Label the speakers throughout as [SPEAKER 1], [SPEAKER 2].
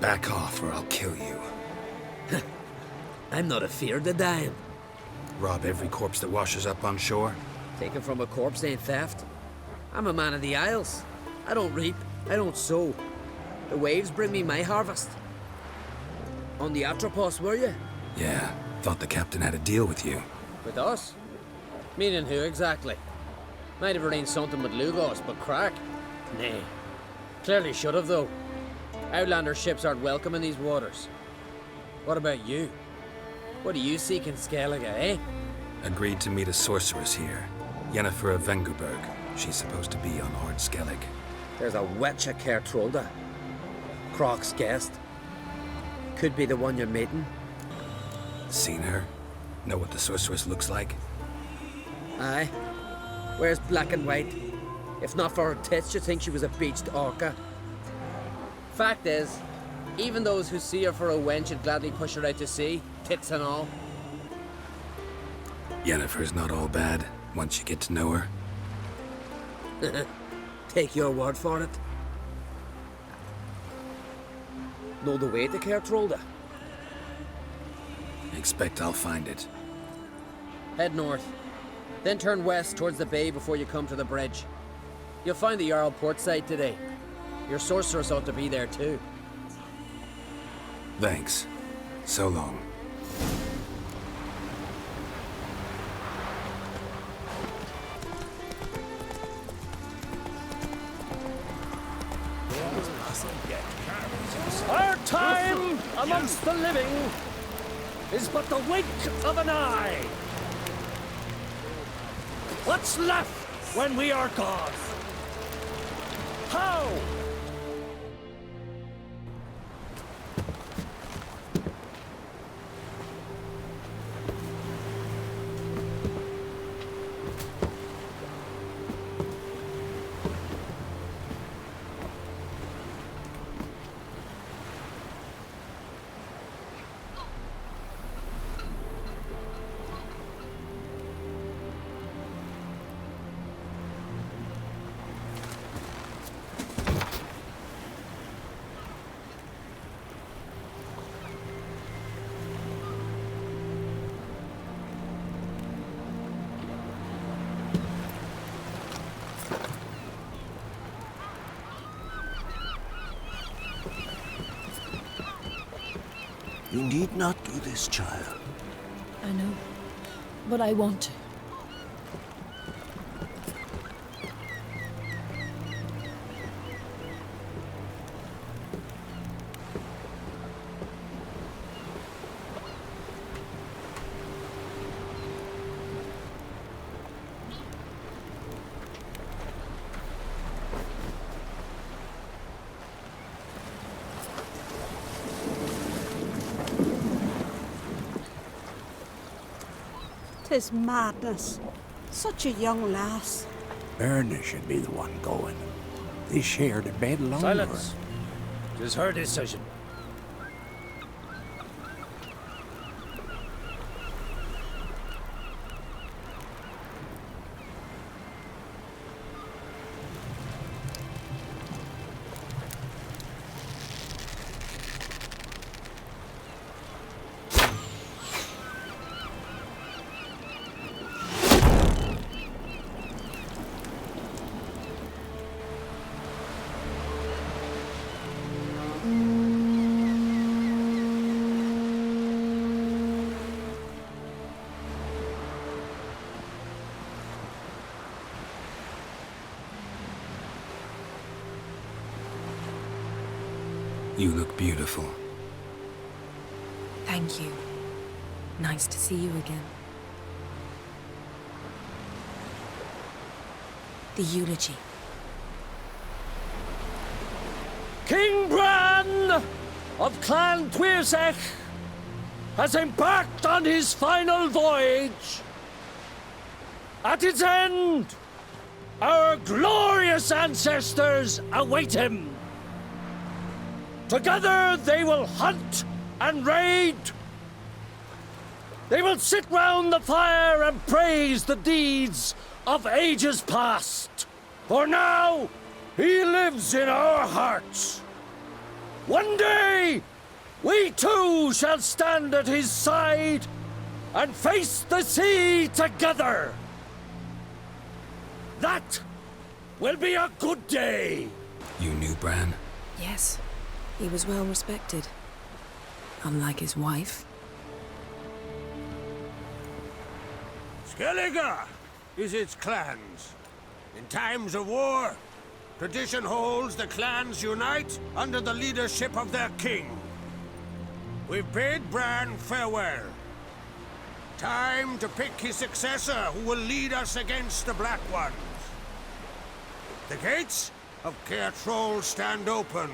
[SPEAKER 1] Back off or I'll kill you.
[SPEAKER 2] I'm not afeard of dying.
[SPEAKER 1] Rob every corpse that washes up on shore?
[SPEAKER 2] Taken from a corpse ain't theft. I'm a man of the Isles. I don't reap, I don't sow. The waves bring me my harvest. On the Atropos, were you?
[SPEAKER 1] Yeah, thought the captain had a deal with you.
[SPEAKER 2] With us? Meaning who exactly? Might have arranged something with Lugos, but crack? Nay. Clearly should have, though. Outlander ships aren't welcome in these waters. What about you? What do you seek in Skellige, eh?
[SPEAKER 1] Agreed to meet a sorceress here. Yennefer of Vengerberg. She's supposed to be on Hord Skellig.
[SPEAKER 2] There's a witch at Kertrolda. Croc's guest. Could be the one you're meeting.
[SPEAKER 1] Seen her? Know what the sorceress looks like?
[SPEAKER 2] Aye. Wears black and white. If not for her tits, you'd think she was a beached orca. Fact is, even those who see her for a wench would gladly push her out to sea, tits and all.
[SPEAKER 1] Yennefer's not all bad, once you get to know her.
[SPEAKER 2] Take your word for it. Know the way to Kertrolda?
[SPEAKER 1] Expect I'll find it.
[SPEAKER 2] Head north. Then turn west towards the bay before you come to the bridge. You'll find the Jarl port site today. Your sorceress ought to be there too.
[SPEAKER 1] Thanks. So long.
[SPEAKER 3] Our time amongst the living is but the wink of an eye. What's left when we are gone? How?
[SPEAKER 4] You need not do this, child.
[SPEAKER 5] I know, but I want to.
[SPEAKER 6] Tis madness. Such a young lass.
[SPEAKER 4] Erna should be the one going. They shared a bed longer.
[SPEAKER 3] Silence. 'Tis her decision.
[SPEAKER 1] You look beautiful.
[SPEAKER 5] Thank you. Nice to see you again. The eulogy.
[SPEAKER 3] King Bran of Clan Tuirsech has embarked on his final voyage. At its end, our glorious ancestors await him. Together they will hunt and raid. They will sit round the fire and praise the deeds of ages past. For now, he lives in our hearts. One day, we too shall stand at his side and face the sea together. That will be a good day.
[SPEAKER 1] You knew Bran?
[SPEAKER 5] Yes, he was well respected. Unlike his wife.
[SPEAKER 7] Skellige is its clans. In times of war, tradition holds the clans unite under the leadership of their king. We've bade Bran farewell. Time to pick his successor who will lead us against the Black Ones. The gates of Caer Troll stand open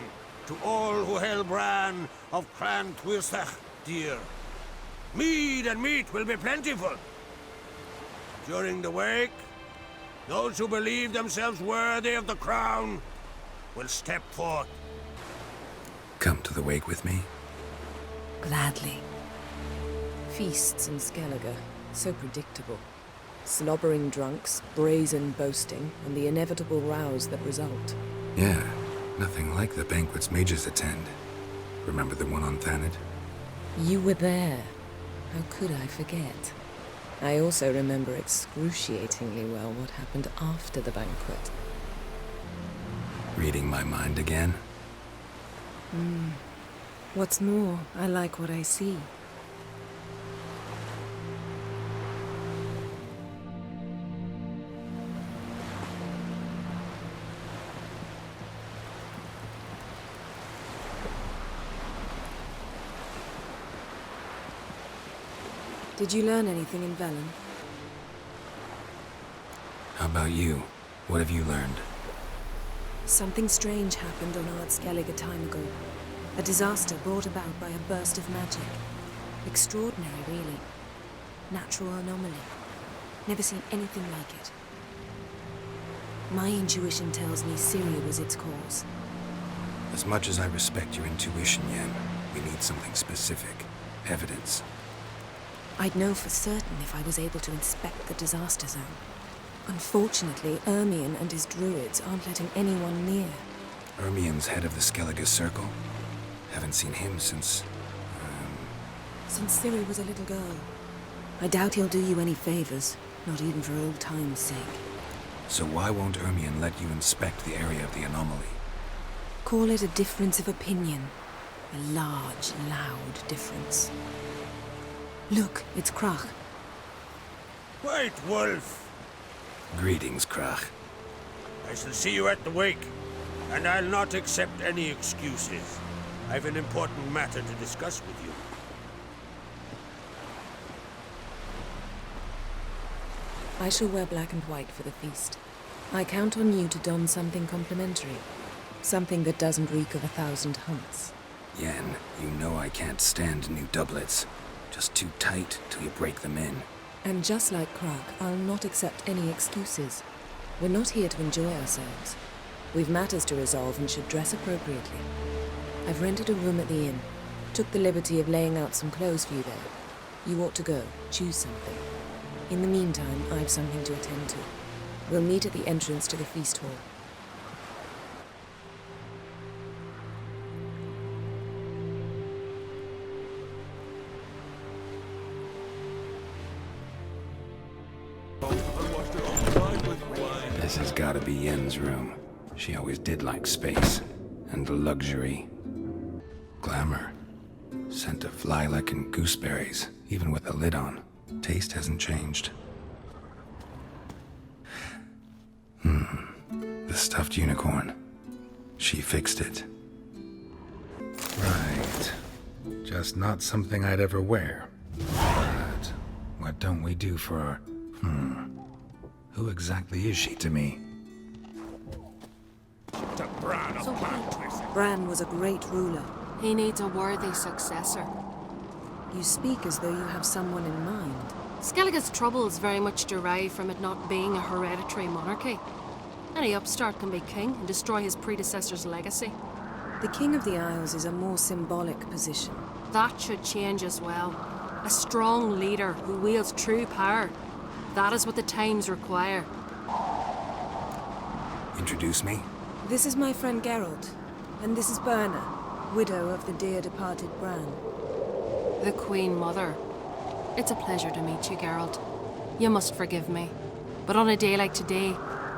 [SPEAKER 7] to all who held Bran of Clan Tuirsach dear. Mead and meat will be plentiful. During the wake, those who believe themselves worthy of the crown will step forth.
[SPEAKER 1] Come to the wake with me?
[SPEAKER 5] Gladly.
[SPEAKER 8] Feasts in Skellige, so predictable. Slobbering drunks, brazen boasting, and the inevitable rows that result.
[SPEAKER 1] Yeah, nothing like the banquets mages attend. Remember the one on Thanedd?
[SPEAKER 8] You were there. How could I forget? I also remember excruciatingly well what happened after the banquet.
[SPEAKER 1] Reading my mind again?
[SPEAKER 8] What's more, I like what I see. Did you learn anything in Velen?
[SPEAKER 1] How about you? What have you learned?
[SPEAKER 5] Something strange happened on Ard Skellig a time ago. A disaster brought about by a burst of magic. Extraordinary, really. Natural anomaly. Never seen anything like it. My intuition tells me Ciri was its cause.
[SPEAKER 1] As much as I respect your intuition, Yen, we need something specific. Evidence.
[SPEAKER 5] I'd know for certain if I was able to inspect the disaster zone. Unfortunately, Ermion and his druids aren't letting anyone near.
[SPEAKER 1] Ermion's head of the Skellige Circle? Haven't seen him since...
[SPEAKER 5] Since Ciri was a little girl. I doubt he'll do you any favors, not even for old time's sake.
[SPEAKER 1] So why won't Ermion let you inspect the area of the anomaly?
[SPEAKER 5] Call it a difference of opinion. A large, loud difference. Look, it's Krach.
[SPEAKER 7] White Wolf!
[SPEAKER 1] Greetings, Krach.
[SPEAKER 7] I shall see you at the wake, and I'll not accept any excuses. I've an important matter to discuss with you.
[SPEAKER 8] I shall wear black and white for the feast. I count on you to don something complimentary. Something that doesn't reek of 1,000 hunts.
[SPEAKER 1] Yen, you know I can't stand new doublets. Just too tight till you break them in.
[SPEAKER 8] And just like Krach, I'll not accept any excuses. We're not here to enjoy ourselves. We've matters to resolve and should dress appropriately. I've rented a room at the inn. Took the liberty of laying out some clothes for you there. You ought to go. Choose something. In the meantime, I've something to attend to. We'll meet at the entrance to the feast hall.
[SPEAKER 1] This has gotta be Yen's room. She always did like space. And luxury. Glamour. Scent of lilac and gooseberries, even with the lid on. Taste hasn't changed. The stuffed unicorn. She fixed it. Right. Just not something I'd ever wear. But what don't we do for our... Who exactly is she to me?
[SPEAKER 7] To Bran of
[SPEAKER 5] Bran was a great ruler.
[SPEAKER 9] He needs a worthy successor.
[SPEAKER 5] You speak as though you have someone in mind.
[SPEAKER 9] Skellige's troubles very much derive from it not being a hereditary monarchy. Any upstart can be king and destroy his predecessor's legacy.
[SPEAKER 5] The King of the Isles is a more symbolic position.
[SPEAKER 9] That should change as well. A strong leader who wields true power. That is what the times require.
[SPEAKER 1] Introduce me?
[SPEAKER 5] This is my friend Geralt, and this is Berna.
[SPEAKER 8] widow of the dear departed Bran.
[SPEAKER 9] The Queen Mother. It's a pleasure to meet you, Geralt. You must forgive me, but on a day like today,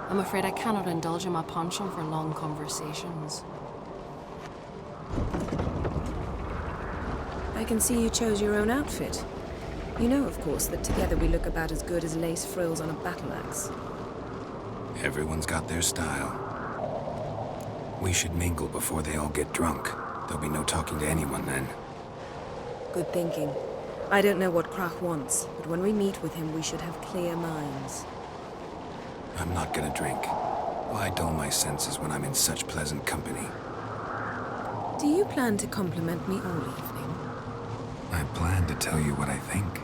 [SPEAKER 9] I'm afraid I cannot indulge in my penchant for long conversations.
[SPEAKER 8] I can see you chose your own outfit. You know, of course, that together we look about as good as lace frills on a battle axe.
[SPEAKER 1] Everyone's got their style. We should mingle before they all get drunk. There'll be no talking to anyone then.
[SPEAKER 8] Good thinking. I don't know what Krach wants, but when we meet with him, we should have clear minds.
[SPEAKER 1] I'm not gonna drink. Why dull my senses when I'm in such pleasant company?
[SPEAKER 8] Do you plan to compliment me all evening?
[SPEAKER 1] I plan to tell you what I think.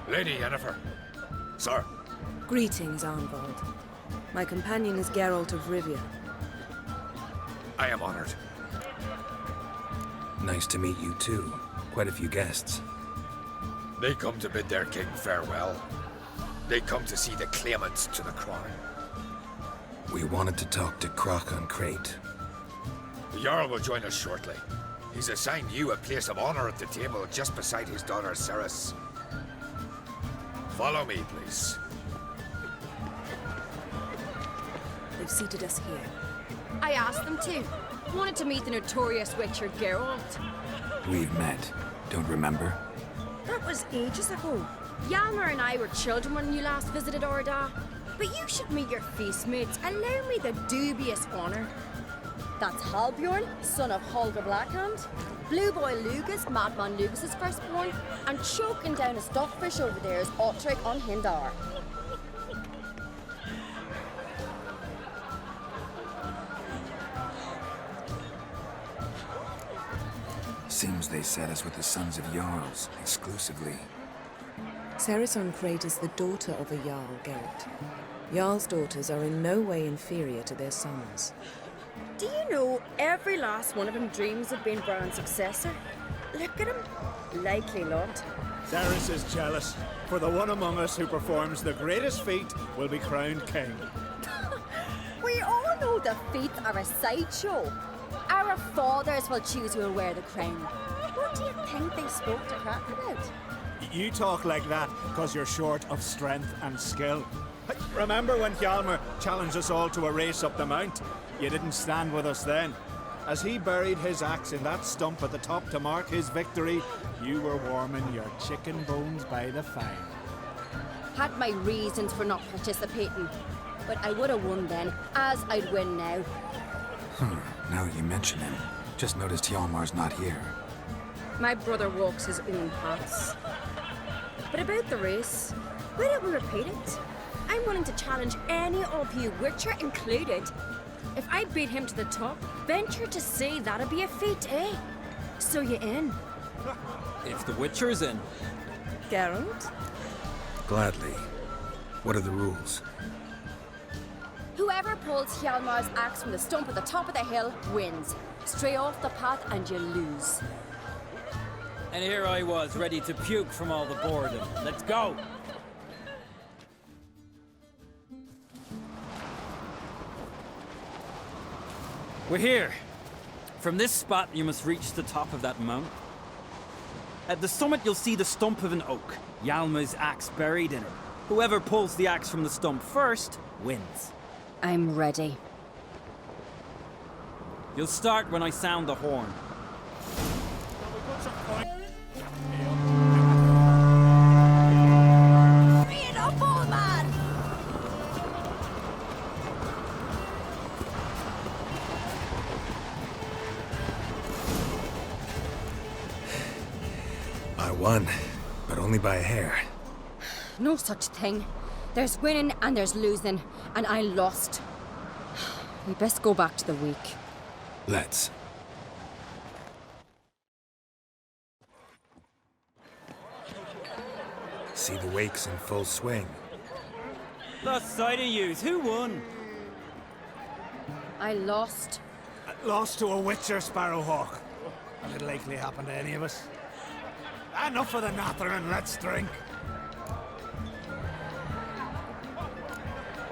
[SPEAKER 3] Lady Yennefer. Sir.
[SPEAKER 8] Greetings, Arnvald. My companion is Geralt of Rivia.
[SPEAKER 3] I am honored.
[SPEAKER 1] Nice to meet you too. Quite a few guests.
[SPEAKER 3] They come to bid their king farewell. They come to see the claimants to the crown.
[SPEAKER 1] We wanted to talk to Krach on Crate.
[SPEAKER 3] The Jarl will join us shortly. He's assigned you a place of honor at the table just beside his daughter Ceres. Follow me, please.
[SPEAKER 8] They've seated us here.
[SPEAKER 10] I asked them to. Wanted to meet the notorious witcher Geralt.
[SPEAKER 1] We've met. Don't remember?
[SPEAKER 10] That was ages ago. Hjalmar and I were children when you last visited Orda. But you should meet your feast mates. Allow me the dubious honor. That's Halbjorn, son of Holger Blackhand. Blue Boy Lugas, Madman Lugas' firstborn. And choking down a stockfish over there is Otric on Hindar.
[SPEAKER 1] Seems they set us with the sons of Jarls, exclusively.
[SPEAKER 8] Ceres on Crate is the daughter of a Jarl, Geralt. Jarl's daughters are in no way inferior to their sons.
[SPEAKER 10] Do you know every last one of them dreams of being Bran's successor? Look at him. Likely lot.
[SPEAKER 11] Ceres is jealous, for the one among us who performs the greatest feat will be crowned king.
[SPEAKER 10] We all know the feats are a sideshow. Our fathers will choose who will wear the crown. What do you think they spoke to Krach about?
[SPEAKER 11] You talk like that because you're short of strength and skill. Remember when Hjalmar challenged us all to a race up the mount? You didn't stand with us then. As he buried his axe in that stump at the top to mark his victory, you were warming your chicken bones by the fire.
[SPEAKER 10] Had my reasons for not participating, but I would have won then, as I'd win now.
[SPEAKER 1] Now that you mention him, just noticed Hjalmar's not here.
[SPEAKER 10] My brother walks his own paths. But about the race, why don't we repeat it? I'm willing to challenge any of you, Witcher included. If I beat him to the top, venture to say that'd be a feat, eh? So you in?
[SPEAKER 12] If the Witcher's in.
[SPEAKER 8] Geralt?
[SPEAKER 1] Gladly. What are the rules?
[SPEAKER 10] Whoever pulls Hjalmar's axe from the stump at the top of the hill wins. Stray off the path and you lose.
[SPEAKER 12] And here I was, ready to puke from all the boredom. Let's go! We're here. From this spot, you must reach the top of that mount. At the summit, you'll see the stump of an oak. Hjalmar's axe buried in it. Whoever pulls the axe from the stump first, wins.
[SPEAKER 10] I'm ready.
[SPEAKER 12] You'll start when I sound the horn.
[SPEAKER 10] Free it up, old man!
[SPEAKER 1] I won, but only by a hair.
[SPEAKER 10] No such thing. There's winning and there's losing, and I lost. We best go back to the week.
[SPEAKER 1] Let's. See the wakes in full swing.
[SPEAKER 12] The sight of yous, who won?
[SPEAKER 10] I lost.
[SPEAKER 11] Lost to a Witcher, Sparrowhawk. That'll likely happen to any of us. Enough of the nattering, let's drink.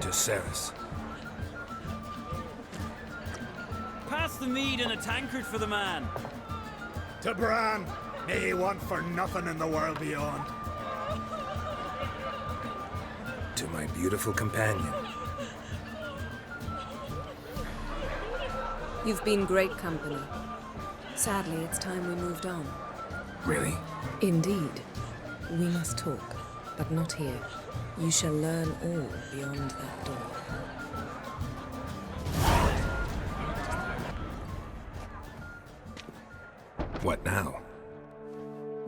[SPEAKER 1] To Ceres.
[SPEAKER 12] Pass the mead in a tankard for the man.
[SPEAKER 11] To Bran, may he want for nothing in the world beyond.
[SPEAKER 1] To my beautiful companion.
[SPEAKER 8] You've been great company. Sadly, it's time we moved on.
[SPEAKER 1] Really?
[SPEAKER 8] Indeed. We must talk, but not here. You shall learn all beyond that door.
[SPEAKER 1] What now?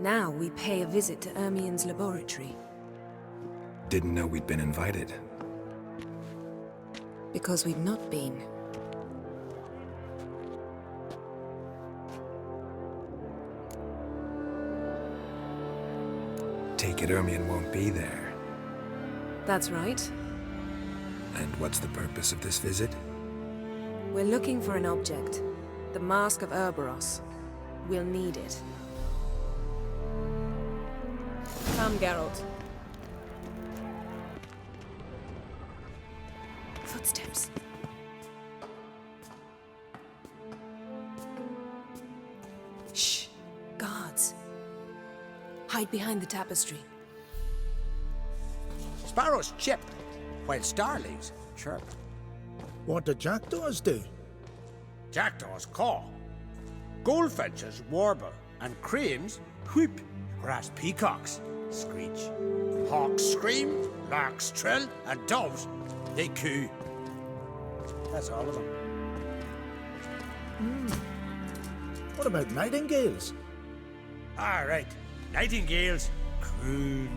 [SPEAKER 8] Now we pay a visit to Ermien's laboratory.
[SPEAKER 1] Didn't know we'd been invited.
[SPEAKER 8] Because we've not been.
[SPEAKER 1] Take it Ermien won't be there.
[SPEAKER 8] That's right.
[SPEAKER 1] And what's the purpose of this visit?
[SPEAKER 8] We're looking for an object. The Mask of Urboros. We'll need it. Come, Geralt. Footsteps. Shh. Guards. Hide behind the tapestry.
[SPEAKER 7] Sparrows chip, while starlings chirp.
[SPEAKER 3] What do jackdaws do?
[SPEAKER 7] Jackdaws caw. Goldfinches warble, and cranes whoop, whereas peacocks screech. Hawks scream, larks trill, and doves, they coo. That's all of them.
[SPEAKER 3] What about nightingales?
[SPEAKER 7] All right, nightingales croon.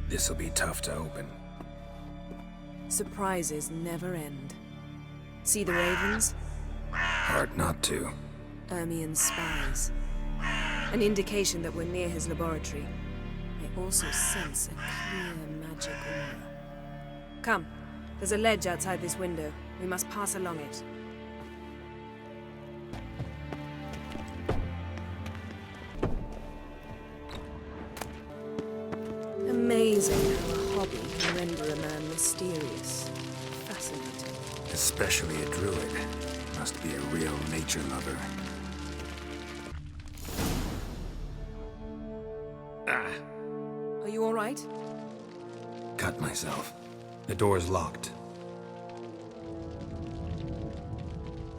[SPEAKER 1] This'll be tough to open.
[SPEAKER 8] Surprises never end. See the ravens?
[SPEAKER 1] Hard not to.
[SPEAKER 8] Ermien's spies. An indication that we're near his laboratory. I also sense a clear magic aura. Come, there's a ledge outside this window. We must pass along it. Amazing how a hobby can render a man mysterious. Fascinating.
[SPEAKER 1] Especially a druid. Must be a real nature lover. Ah!
[SPEAKER 8] Are you all right?
[SPEAKER 1] Cut myself. The door's locked.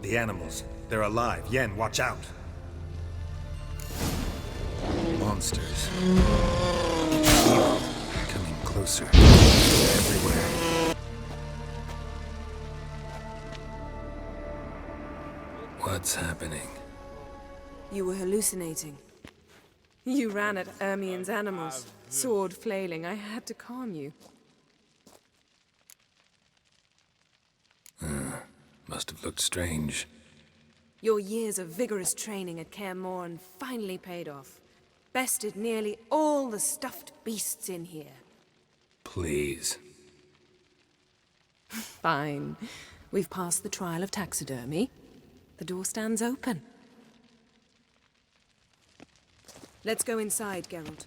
[SPEAKER 1] The animals. They're alive. Yen, watch out. Monsters. Coming closer. Everywhere. What's happening?
[SPEAKER 8] You were hallucinating. You ran at Ermien's animals, sword flailing. I had to calm you.
[SPEAKER 1] Must have looked strange.
[SPEAKER 8] Your years of vigorous training at Kaer Morhen finally paid off. Bested nearly all the stuffed beasts in here.
[SPEAKER 1] Please.
[SPEAKER 8] Fine. We've passed the trial of taxidermy. The door stands open. Let's go inside, Geralt.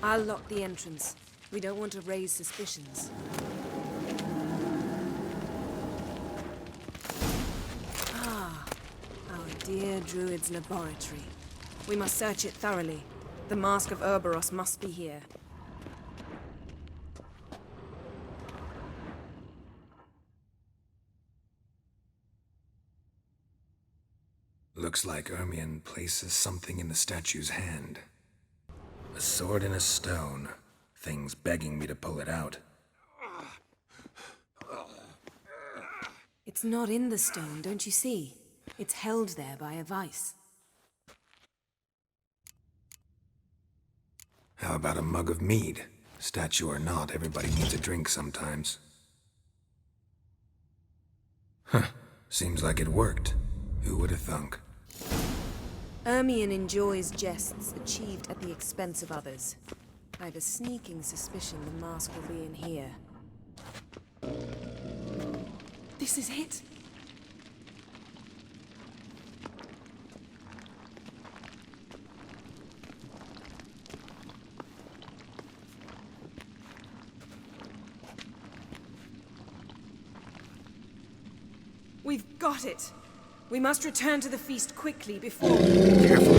[SPEAKER 8] I'll lock the entrance. We don't want to raise suspicions. Ah, our dear Druid's laboratory. We must search it thoroughly. The Mask of Urboros must be here.
[SPEAKER 1] Looks like Ermien places something in the statue's hand. A sword in a stone. Thing's begging me to pull it out.
[SPEAKER 8] It's not in the stone, don't you see? It's held there by a vice.
[SPEAKER 1] How about a mug of mead? Statue or not, everybody needs a drink sometimes. Huh. Seems like it worked. Who would have thunk?
[SPEAKER 8] Ermion enjoys jests achieved at the expense of others. I have a sneaking suspicion the mask will be in here. This is it. We've got it. We must return to the feast quickly before...
[SPEAKER 1] Careful.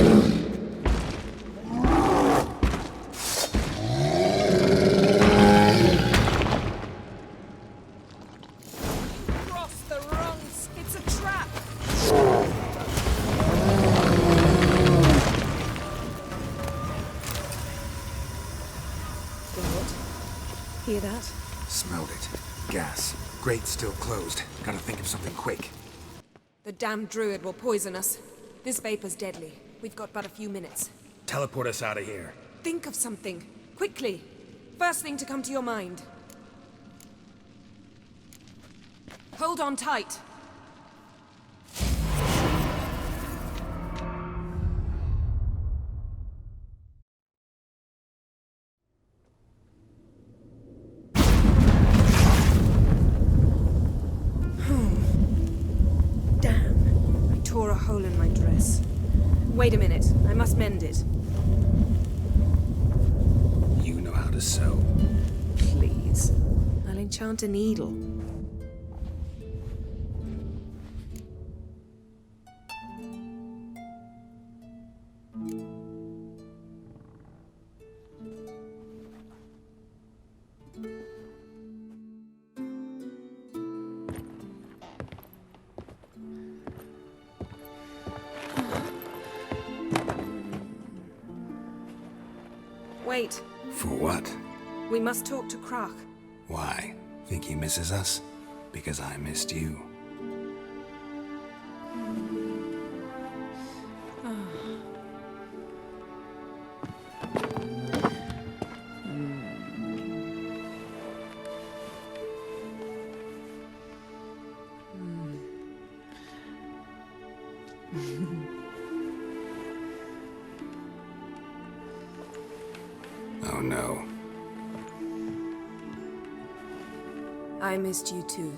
[SPEAKER 8] Crossed the wrong... It's a trap! What? Hear that?
[SPEAKER 1] Smelled it. Gas. Grate's still closed. Gotta think of something quick.
[SPEAKER 8] The damned druid will poison us. This vapor's deadly. We've got but a few minutes.
[SPEAKER 1] Teleport us out of here.
[SPEAKER 8] Think of something. Quickly. First thing to come to your mind. Hold on tight. Tore a hole in my dress. Wait a minute. I must mend it.
[SPEAKER 1] You know how to sew.
[SPEAKER 8] Please. I'll enchant a needle. Wait.
[SPEAKER 1] For what?
[SPEAKER 8] We must talk to Croc.
[SPEAKER 1] Why? Think he misses us? Because I missed you. Oh no.
[SPEAKER 8] I missed you too.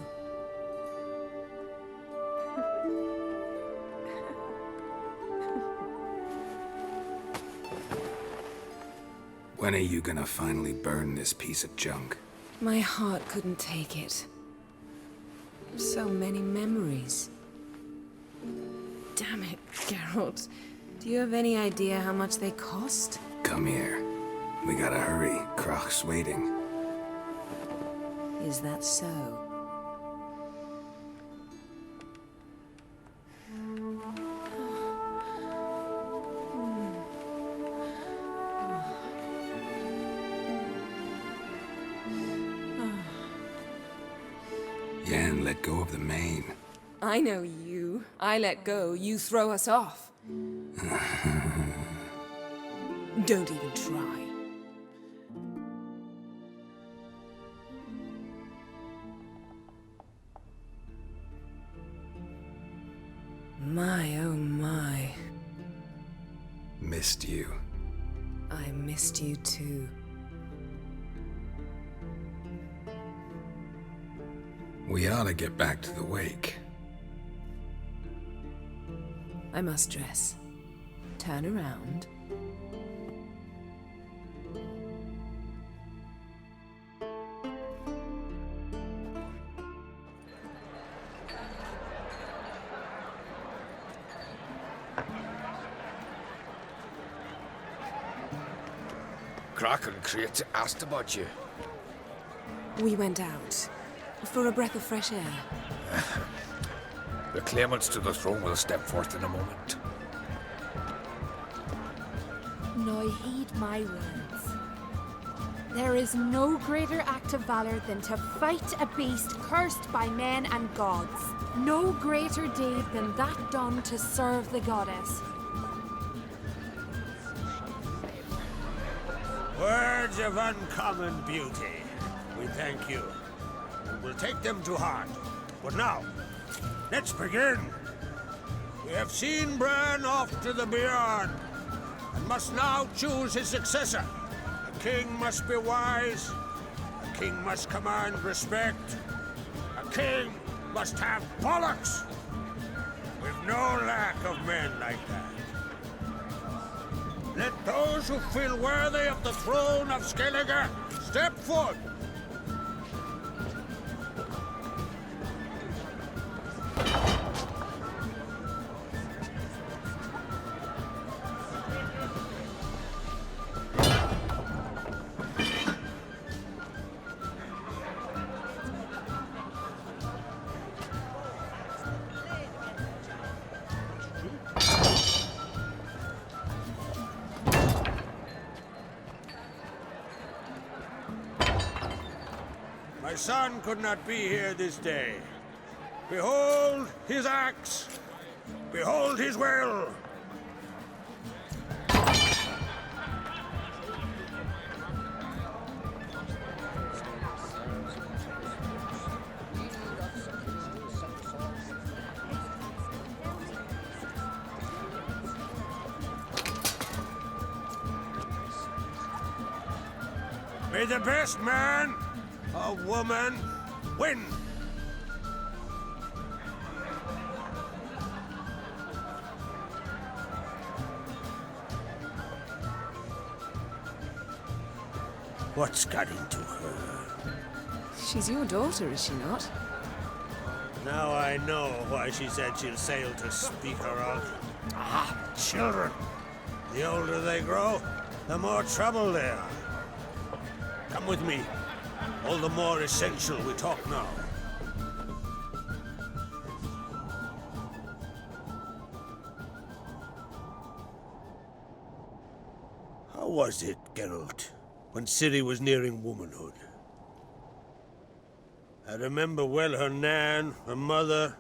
[SPEAKER 1] When are you gonna finally burn this piece of junk?
[SPEAKER 8] My heart couldn't take it. So many memories. Damn it, Geralt. Do you have any idea how much they cost?
[SPEAKER 1] Come here. We gotta hurry. Croc's waiting.
[SPEAKER 8] Is that so?
[SPEAKER 1] Yen, let go of the mane.
[SPEAKER 8] I know you. I let go, you throw us off. Don't even try. My, oh my.
[SPEAKER 1] Missed you.
[SPEAKER 8] I missed you too.
[SPEAKER 1] We ought to get back to the wake.
[SPEAKER 8] I must dress. Turn around.
[SPEAKER 3] Croc and Crate asked about you.
[SPEAKER 8] We went out. For a breath of fresh air.
[SPEAKER 3] The claimants to the throne will step forth in a moment.
[SPEAKER 10] Now heed my words. There is no greater act of valor than to fight a beast cursed by men and gods. No greater deed than that done to serve the goddess.
[SPEAKER 7] Words of uncommon beauty. We thank you. We'll take them to heart. But now, let's begin. We have seen Bran off to the beyond, and must now choose his successor. A king must be wise. A king must command respect. A king must have bollocks. We've no lack of men like that. Let those who feel worthy of the throne of Skellige step forward. My son could not be here this day. Behold his axe. Behold his will. May the best man or woman win. What's got into her?
[SPEAKER 8] She's your daughter, is she not?
[SPEAKER 7] Now I know why she said she'll sail to speak her out. Ah, children. The older they grow, the more trouble they are. Come with me. All the more essential we talk now. How was it, Geralt, when Ciri was nearing womanhood? I remember well her nan, her mother,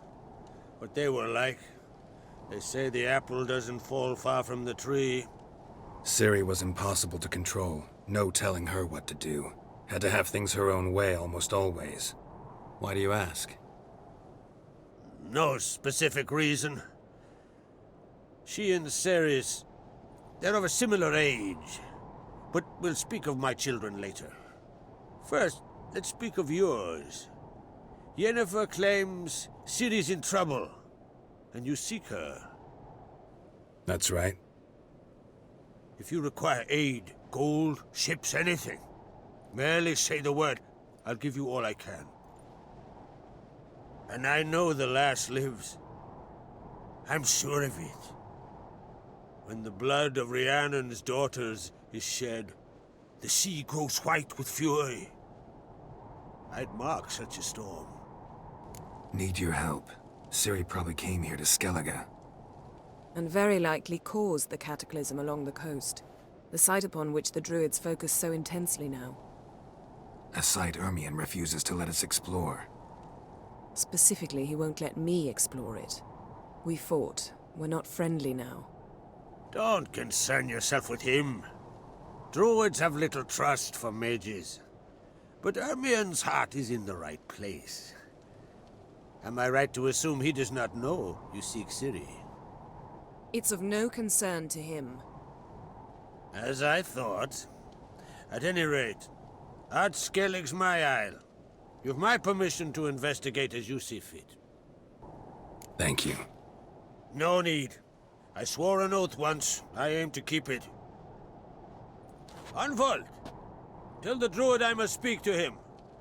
[SPEAKER 7] what they were like. They say the apple doesn't fall far from the tree.
[SPEAKER 1] Ciri was impossible to control. No telling her what to do. Had to have things her own way almost always. Why do you ask?
[SPEAKER 7] No specific reason. She and Ceres, they're of a similar age. But we'll speak of my children later. First, let's speak of yours. Yennefer claims Ciri's in trouble, and you seek her.
[SPEAKER 1] That's right.
[SPEAKER 7] If you require aid, gold, ships, anything, merely say the word. I'll give you all I can. And I know the lass lives. I'm sure of it. When the blood of Rhiannon's daughters is shed, the sea grows white with fury. I'd mark such a storm.
[SPEAKER 1] Need your help. Ciri probably came here to Skellige.
[SPEAKER 8] And very likely caused the cataclysm along the coast, the site upon which the Druids focus so intensely now.
[SPEAKER 1] A site Ermion refuses to let us explore.
[SPEAKER 8] Specifically, he won't let me explore it. We fought. We're not friendly now.
[SPEAKER 7] Don't concern yourself with him. Druids have little trust for mages. But Ermion's heart is in the right place. Am I right to assume he does not know you seek Ciri?
[SPEAKER 8] It's of no concern to him.
[SPEAKER 7] As I thought. At any rate, Ard Skellig's my isle. You've my permission to investigate as you see fit.
[SPEAKER 1] Thank you.
[SPEAKER 7] No need. I swore an oath once. I aim to keep it. Unfold! Tell the druid I must speak to him.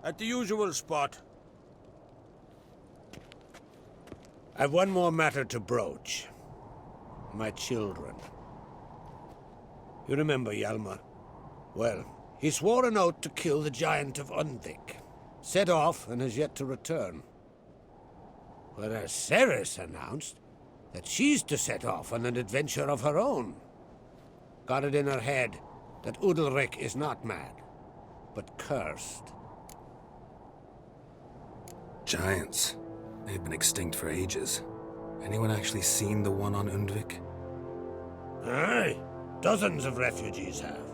[SPEAKER 7] At the usual spot. I've one more matter to broach. My children. You remember Hjalmar? Well, he swore an oath to kill the giant of Undvik. Set off and has yet to return. Whereas Ceres announced that she's to set off on an adventure of her own. Got it in her head that Udalric is not mad, but cursed.
[SPEAKER 1] Giants. They've been extinct for ages. Anyone actually seen the one on Undvik?
[SPEAKER 7] Aye. Dozens of refugees have.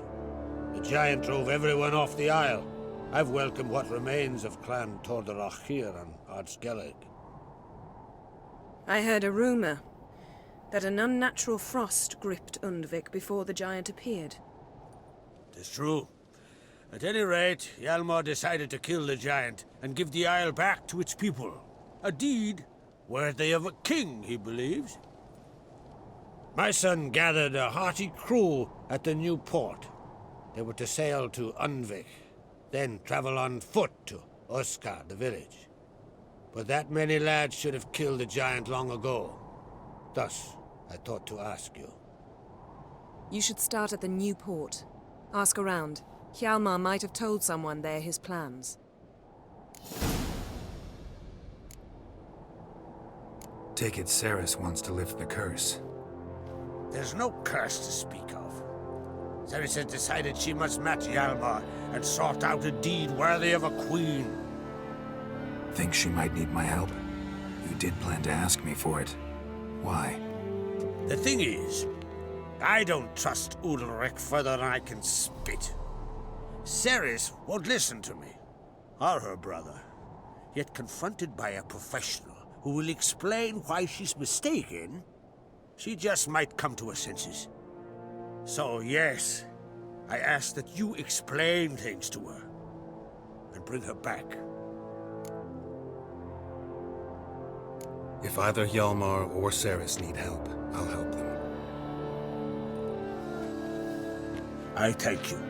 [SPEAKER 7] The giant drove everyone off the isle. I've welcomed what remains of Clan Tordarach here on Ard Skellig.
[SPEAKER 8] I heard a rumor.
[SPEAKER 5] that an unnatural frost gripped Undvik before the giant appeared.
[SPEAKER 7] It's true. At any rate, Hjalmar decided to kill the giant and give the isle back to its people. A deed worthy of a king, he believes. My son gathered a hearty crew at the new port. They were to sail to Undvik, then travel on foot to Oskar, the village. But that many lads should have killed the giant long ago. Thus, I thought to ask you.
[SPEAKER 5] You should start at the new port. Ask around. Hjalmar might have told someone there his plans.
[SPEAKER 1] Take it Ceres wants to lift the curse.
[SPEAKER 7] There's no curse to speak of. Ceres has decided she must match Hjalmar and sort out a deed worthy of a queen.
[SPEAKER 1] Think she might need my help? You did plan to ask me for it. Why?
[SPEAKER 7] The thing is, I don't trust Udalric further than I can spit. Ceres won't listen to me, or her brother. Yet confronted by a professional who will explain why she's mistaken, she just might come to her senses. So yes, I ask that you explain things to her and bring her back.
[SPEAKER 1] If either Hjalmar or Ceres need help, I'll help them.
[SPEAKER 7] I thank you.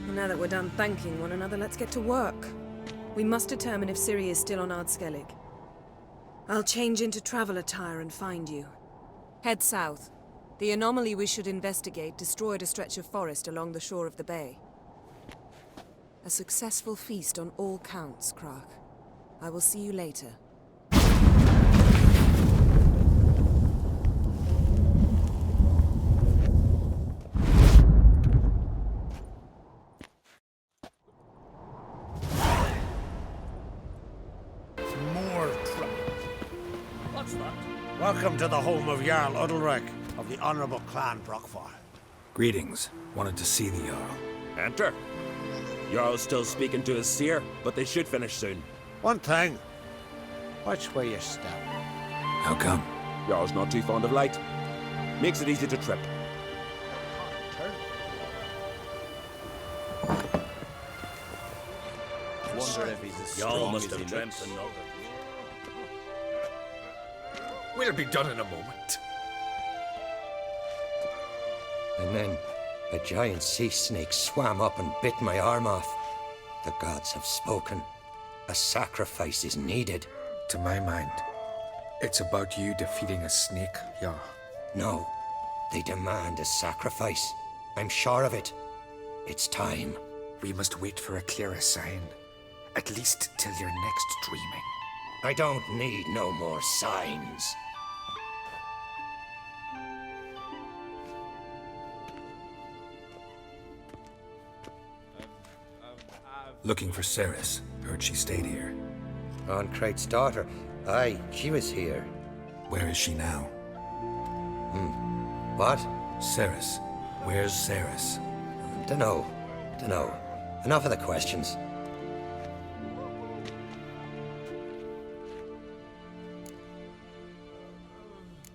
[SPEAKER 5] Well, now that we're done thanking one another, let's get to work. We must determine if Ciri is still on Ardskellig. I'll change into travel attire and find you. Head south. The anomaly we should investigate destroyed a stretch of forest along the shore of the bay. A successful feast on all counts, Krak. I will see you later.
[SPEAKER 7] Welcome to the home of Jarl Udalric of the Honorable Clan Brockfar.
[SPEAKER 1] Greetings. Wanted to see the Jarl.
[SPEAKER 13] Enter. Jarl's still speaking to his seer, but they should finish soon.
[SPEAKER 7] One thing. Watch where you step.
[SPEAKER 1] How come?
[SPEAKER 13] Jarl's not too fond of light. Makes it easy to trip.
[SPEAKER 7] Wonder if he's as
[SPEAKER 13] Jarl
[SPEAKER 7] strong
[SPEAKER 13] must
[SPEAKER 7] as
[SPEAKER 13] have
[SPEAKER 7] he
[SPEAKER 13] dreamt
[SPEAKER 7] looks.
[SPEAKER 13] another.
[SPEAKER 3] We'll be done in a moment.
[SPEAKER 14] And then a giant sea snake swam up and bit my arm off. The gods have spoken. A sacrifice is needed.
[SPEAKER 3] To my mind, it's about you defeating a snake, yeah.
[SPEAKER 14] No, they demand a sacrifice. I'm sure of it. It's time.
[SPEAKER 3] We must wait for a clearer sign. At least till your next dreaming.
[SPEAKER 14] I don't need no more signs.
[SPEAKER 1] Looking for Ceres. Heard she stayed here.
[SPEAKER 14] Onkrate's daughter. Aye, she was here.
[SPEAKER 1] Where is she now?
[SPEAKER 14] What?
[SPEAKER 1] Ceres. Where's Ceres?
[SPEAKER 14] Dunno. Enough of the questions.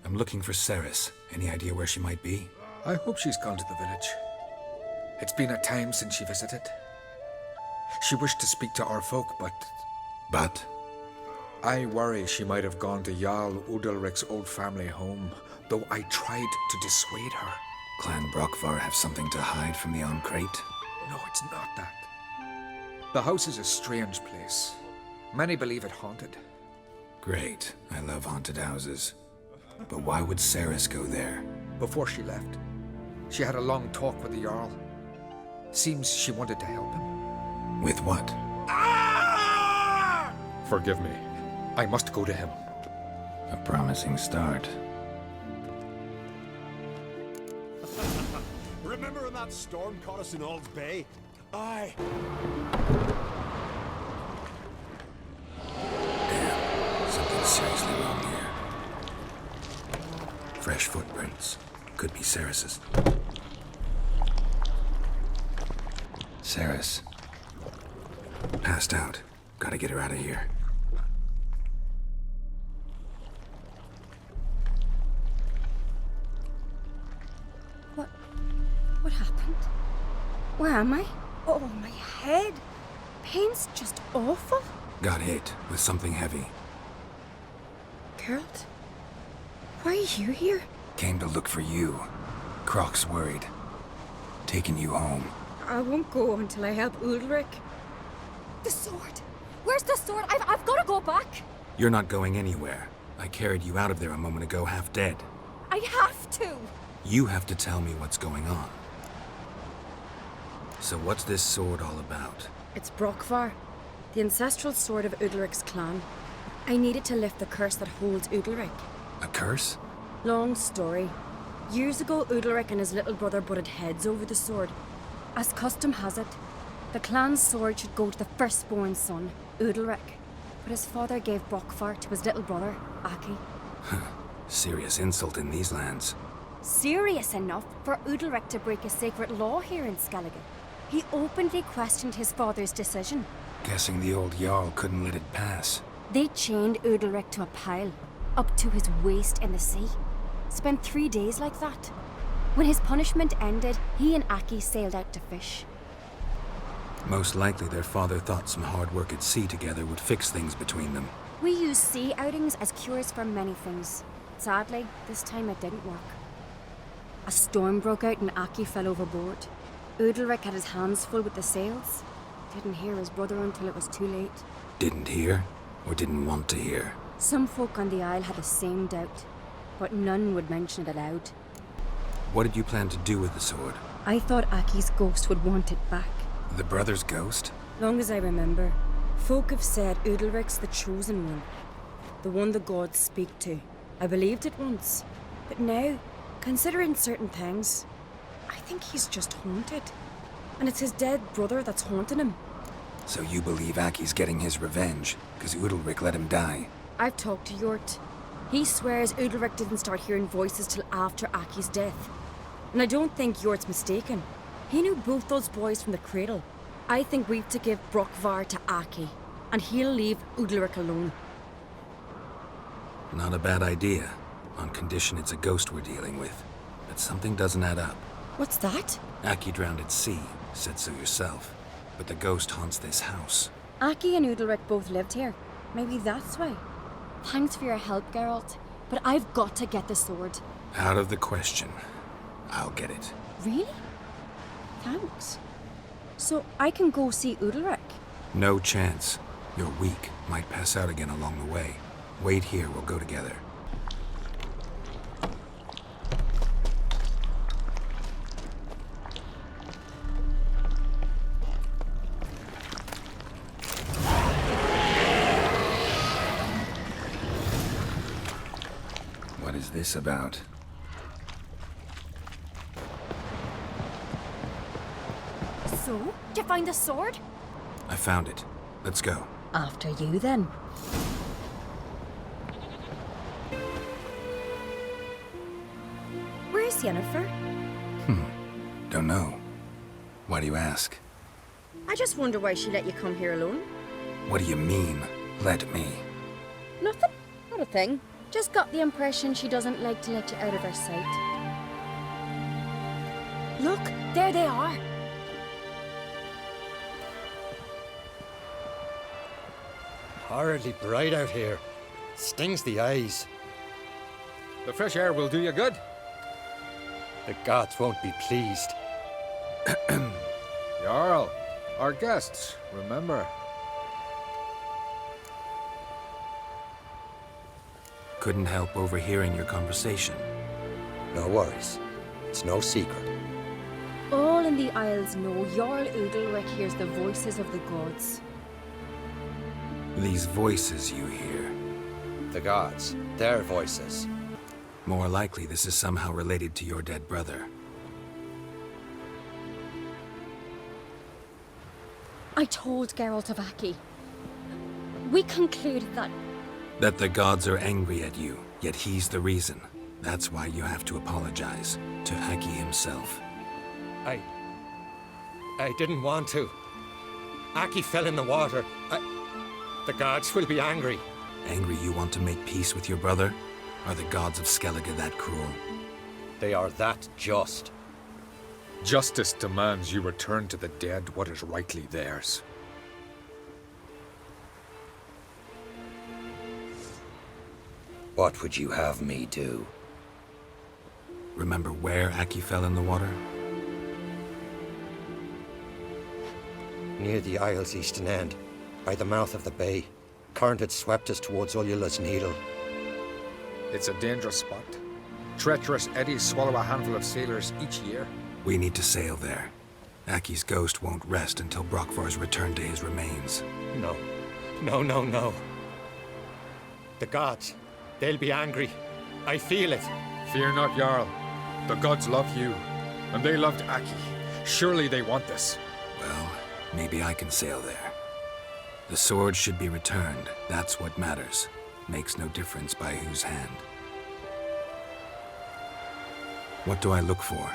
[SPEAKER 1] I'm looking for Ceres. Any idea where she might be?
[SPEAKER 3] I hope she's gone to the village. It's been a time since she visited. She wished to speak to our folk, but...
[SPEAKER 1] But?
[SPEAKER 3] I worry she might have gone to Jarl Udalric's old family home, though I tried to dissuade her.
[SPEAKER 1] Clan Brockfar have something to hide from the Onkrate?
[SPEAKER 3] No, it's not that. The house is a strange place. Many believe it haunted.
[SPEAKER 1] Great. I love haunted houses. But why would Ceres go there?
[SPEAKER 3] Before she left, she had a long talk with the Jarl. Seems she wanted to help him.
[SPEAKER 1] With what?
[SPEAKER 3] Forgive me. I must go to him.
[SPEAKER 1] A promising start.
[SPEAKER 11] Remember when that storm caught us in Ald's Bay? Aye.
[SPEAKER 1] Damn. Something's seriously wrong here. Fresh footprints. Could be Ceres's. Ceres. Passed out. Gotta get her out of here.
[SPEAKER 10] What happened? Where am I? Oh, my head. Pain's just awful.
[SPEAKER 1] Got hit with something heavy.
[SPEAKER 10] Geralt? Why are you here?
[SPEAKER 1] Came to look for you. Croc's worried. Taking you home.
[SPEAKER 10] I won't go until I help Ulrich. The sword! Where's the sword? I've got to go back!
[SPEAKER 1] You're not going anywhere. I carried you out of there a moment ago half dead.
[SPEAKER 10] I have to!
[SPEAKER 1] You have to tell me what's going on. So what's this sword all about?
[SPEAKER 10] It's Brockvar, the ancestral sword of Udalric's clan. I need it to lift the curse that holds Udalric.
[SPEAKER 1] A curse?
[SPEAKER 10] Long story. Years ago, Udalric and his little brother butted heads over the sword. As custom has it, the clan's sword should go to the firstborn son, Udalric. But his father gave Brockvar to his little brother, Aki.
[SPEAKER 1] Serious insult in these lands.
[SPEAKER 10] Serious enough for Udalric to break a sacred law here in Skellige. He openly questioned his father's decision.
[SPEAKER 1] Guessing the old Jarl couldn't let it pass.
[SPEAKER 10] They chained Udalric to a pile, up to his waist in the sea. Spent 3 days like that. When his punishment ended, he and Aki sailed out to fish.
[SPEAKER 1] Most likely their father thought some hard work at sea together would fix things between them.
[SPEAKER 10] We use sea outings as cures for many things. Sadly, this time it didn't work. A storm broke out and Aki fell overboard. Udalric had his hands full with the sails. Didn't hear his brother until it was too late.
[SPEAKER 1] Didn't hear, or didn't want to hear?
[SPEAKER 10] Some folk on the Isle had the same doubt, but none would mention it aloud.
[SPEAKER 1] What did you plan to do with the sword?
[SPEAKER 10] I thought Aki's ghost would want it back.
[SPEAKER 1] The brother's ghost?
[SPEAKER 10] Long as I remember, folk have said Udalric's the chosen one. The one the gods speak to. I believed it once. But now, considering certain things, I think he's just haunted. And it's his dead brother that's haunting him.
[SPEAKER 1] So you believe Aki's getting his revenge, because Udalric let him die?
[SPEAKER 10] I've talked to Yort. He swears Udalric didn't start hearing voices till after Aki's death. And I don't think Yort's mistaken. He knew both those boys from the cradle. I think we've to give Brockvar to Aki, and he'll leave Udalric alone.
[SPEAKER 1] Not a bad idea, on condition it's a ghost we're dealing with. But something doesn't add up.
[SPEAKER 10] What's that?
[SPEAKER 1] Aki drowned at sea, said so yourself. But the ghost haunts this house.
[SPEAKER 10] Aki and Udalric both lived here. Maybe that's why. Thanks for your help, Geralt. But I've got to get the sword.
[SPEAKER 1] Out of the question. I'll get it.
[SPEAKER 10] Really? Thanks. So I can go see Udalric?
[SPEAKER 1] No chance. You're weak. Might pass out again along the way. Wait here, we'll go together. What is this about?
[SPEAKER 10] So, did you find the sword?
[SPEAKER 1] I found it. Let's go.
[SPEAKER 10] After you, then. Where's Yennefer?
[SPEAKER 1] Don't know. Why do you ask?
[SPEAKER 10] I just wonder why she let you come here alone.
[SPEAKER 1] What do you mean, let me?
[SPEAKER 10] Nothing. Not a thing. Just got the impression she doesn't like to let you out of her sight. Look, there they are.
[SPEAKER 14] Horridly bright out here. Stings the eyes.
[SPEAKER 15] The fresh air will do you good.
[SPEAKER 14] The gods won't be pleased.
[SPEAKER 15] Jarl, our guests, remember.
[SPEAKER 1] Couldn't help overhearing your conversation.
[SPEAKER 14] No worries. It's no secret.
[SPEAKER 10] All in the Isles know Jarl Udalric hears the voices of the gods.
[SPEAKER 1] These voices you hear.
[SPEAKER 14] The gods. Their voices.
[SPEAKER 1] More likely this is somehow related to your dead brother.
[SPEAKER 10] I told Geralt of Aki. We concluded that...
[SPEAKER 1] That the gods are angry at you, yet he's the reason. That's why you have to apologize to Aki himself.
[SPEAKER 14] I didn't want to. Aki fell in the water. The gods will be angry.
[SPEAKER 1] Angry you want to make peace with your brother? Are the gods of Skellige that cruel?
[SPEAKER 14] They are that just.
[SPEAKER 15] Justice demands you return to the dead what is rightly theirs.
[SPEAKER 14] What would you have me do?
[SPEAKER 1] Remember where Aki fell in the water?
[SPEAKER 14] Near the isle's eastern end, by the mouth of the bay. Current had swept us towards Ullula's Needle.
[SPEAKER 15] It's a dangerous spot. Treacherous eddies swallow a handful of sailors each year.
[SPEAKER 1] We need to sail there. Aki's ghost won't rest until Brokvar's returned to his remains.
[SPEAKER 14] No. No, no, no. The gods, they'll be angry. I feel it.
[SPEAKER 15] Fear not, Jarl. The gods love you, and they loved Aki. Surely they want this.
[SPEAKER 1] Well, maybe I can sail there. The sword should be returned. That's what matters. Makes no difference by whose hand. What do I look for?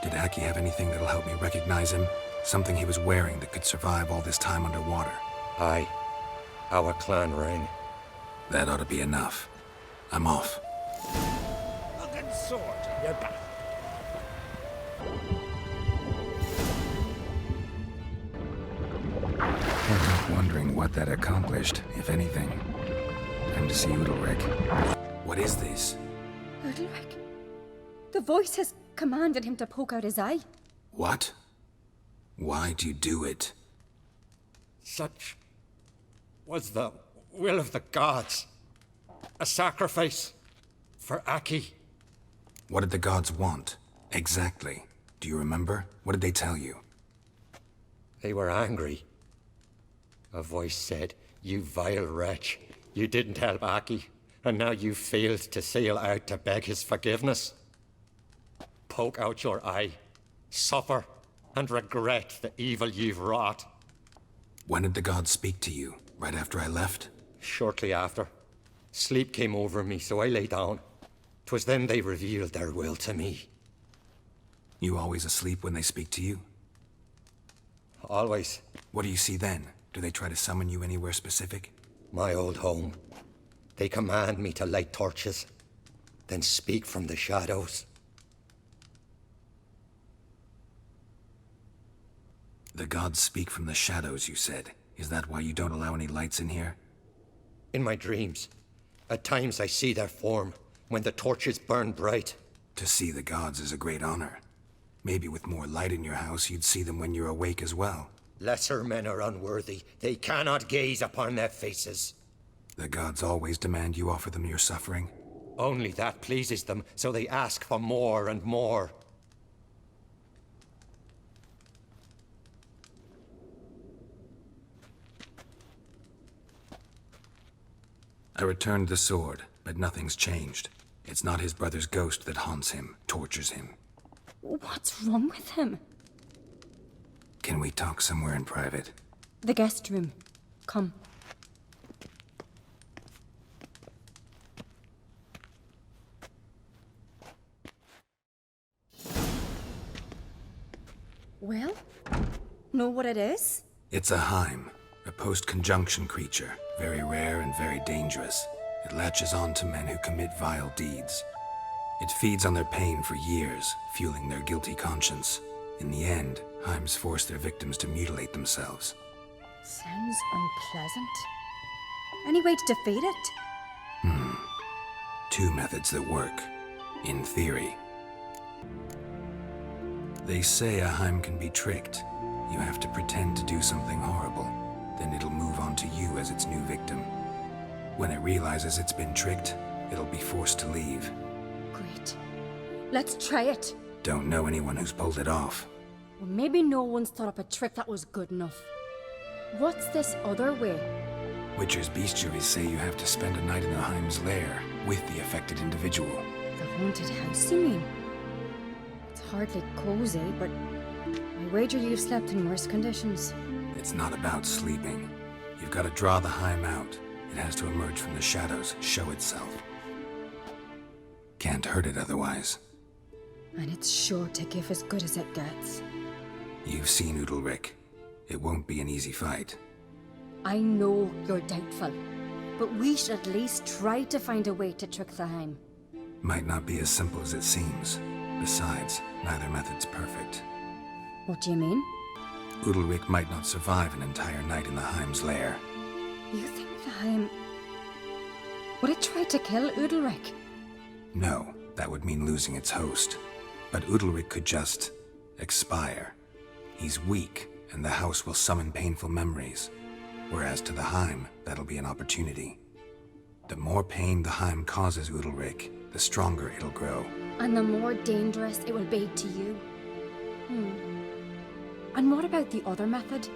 [SPEAKER 1] Did Aki have anything that'll help me recognize him? Something he was wearing that could survive all this time underwater?
[SPEAKER 14] Aye. Our clan ring.
[SPEAKER 1] That ought to be enough. I'm off.
[SPEAKER 3] Looking sword, you're back.
[SPEAKER 1] I'm not wondering what that accomplished, if anything. Time to see Udalric. What is this?
[SPEAKER 10] Udalric? The voice has commanded him to poke out his eye.
[SPEAKER 1] What? Why'd you do it?
[SPEAKER 14] Such was the will of the gods. A sacrifice for Aki.
[SPEAKER 1] What did the gods want? Exactly. Do you remember? What did they tell you?
[SPEAKER 14] They were angry. A voice said, "You vile wretch. You didn't help Aki, and now you failed to sail out to beg his forgiveness. Poke out your eye, suffer, and regret the evil you've wrought."
[SPEAKER 1] When did the gods speak to you? Right after I left?
[SPEAKER 14] Shortly after. Sleep came over me, so I lay down. 'Twas then they revealed their will to me.
[SPEAKER 1] You always asleep when they speak to you?
[SPEAKER 14] Always.
[SPEAKER 1] What do you see then? Do they try to summon you anywhere specific?
[SPEAKER 14] My old home. They command me to light torches, then speak from the shadows.
[SPEAKER 1] The gods speak from the shadows, you said. Is that why you don't allow any lights in here?
[SPEAKER 14] In my dreams. At times I see their form, when the torches burn bright.
[SPEAKER 1] To see the gods is a great honor. Maybe with more light in your house, you'd see them when you're awake as well.
[SPEAKER 14] Lesser men are unworthy. They cannot gaze upon their faces.
[SPEAKER 1] The gods always demand you offer them your suffering?
[SPEAKER 14] Only that pleases them, so they ask for more and more.
[SPEAKER 1] I returned the sword, but nothing's changed. It's not his brother's ghost that haunts him, tortures him.
[SPEAKER 10] What's wrong with him?
[SPEAKER 1] Can we talk somewhere in private?
[SPEAKER 10] The guest room. Come. Well, know what it is?
[SPEAKER 1] It's a Heim, a post-conjunction creature, very rare and very dangerous. It latches on to men who commit vile deeds. It feeds on their pain for years, fueling their guilty conscience. In the end, Heims force their victims to mutilate themselves.
[SPEAKER 10] Sounds unpleasant. Any way to defeat it?
[SPEAKER 1] Two methods that work, in theory. They say a Heim can be tricked. You have to pretend to do something horrible. Then it'll move on to you as its new victim. When it realizes it's been tricked, it'll be forced to leave.
[SPEAKER 10] Great. Let's try it.
[SPEAKER 1] Don't know anyone who's pulled it off.
[SPEAKER 10] Well, maybe no one's thought up a trick that was good enough. What's this other way?
[SPEAKER 1] Witcher's bestiaries say you have to spend a night in the Heim's lair with the affected individual.
[SPEAKER 10] The haunted house, you mean? It's hardly cozy, but I wager you've slept in worse conditions.
[SPEAKER 1] It's not about sleeping. You've got to draw the Heim out. It has to emerge from the shadows, show itself. Can't hurt it otherwise.
[SPEAKER 10] And it's sure to give as good as it gets.
[SPEAKER 1] You've seen Udalric. It won't be an easy fight.
[SPEAKER 10] I know you're doubtful, but we should at least try to find a way to trick the Heim.
[SPEAKER 1] Might not be as simple as it seems. Besides, neither method's perfect.
[SPEAKER 10] What do you mean?
[SPEAKER 1] Udalric might not survive an entire night in the Heim's lair.
[SPEAKER 10] You think the Heim... would it try to kill Udalric?
[SPEAKER 1] No, that would mean losing its host. But Udalric could just... expire. He's weak, and the house will summon painful memories. Whereas to the Heim, that'll be an opportunity. The more pain the Heim causes Udalric, the stronger it'll grow.
[SPEAKER 10] And the more dangerous it will be to you. And what about the other method?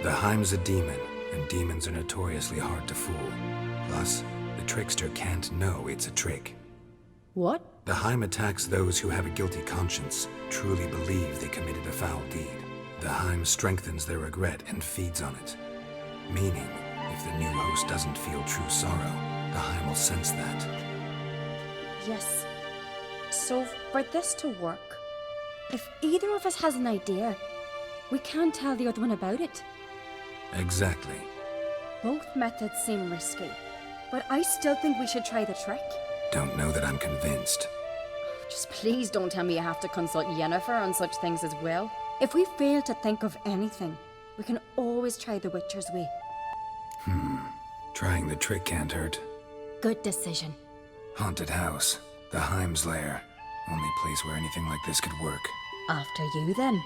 [SPEAKER 1] The Heim's a demon, and demons are notoriously hard to fool. Plus, the trickster can't know it's a trick.
[SPEAKER 10] What?
[SPEAKER 1] The Heim attacks those who have a guilty conscience, truly believe they committed a foul deed. The Heim strengthens their regret and feeds on it. Meaning, if the new host doesn't feel true sorrow, the Heim will sense that.
[SPEAKER 10] Yes. So, for this to work, if either of us has an idea, we can't tell the other one about it.
[SPEAKER 1] Exactly.
[SPEAKER 10] Both methods seem risky, but I still think we should try the trick.
[SPEAKER 1] Don't know that I'm convinced.
[SPEAKER 10] Just please don't tell me you have to consult Yennefer on such things as well. If we fail to think of anything, we can always try the Witcher's way.
[SPEAKER 1] Trying the trick can't hurt.
[SPEAKER 10] Good decision.
[SPEAKER 1] Haunted house. The Heim's lair. Only place where anything like this could work.
[SPEAKER 10] After you, then.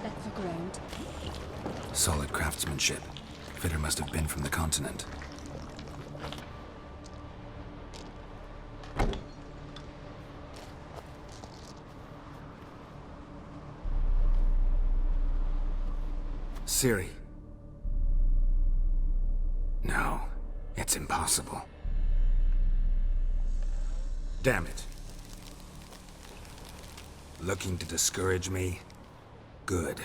[SPEAKER 10] Let's look around.
[SPEAKER 1] Solid craftsmanship. Fitter must have been from the continent. Ciri. No, it's impossible. Damn it. Looking to discourage me? Good.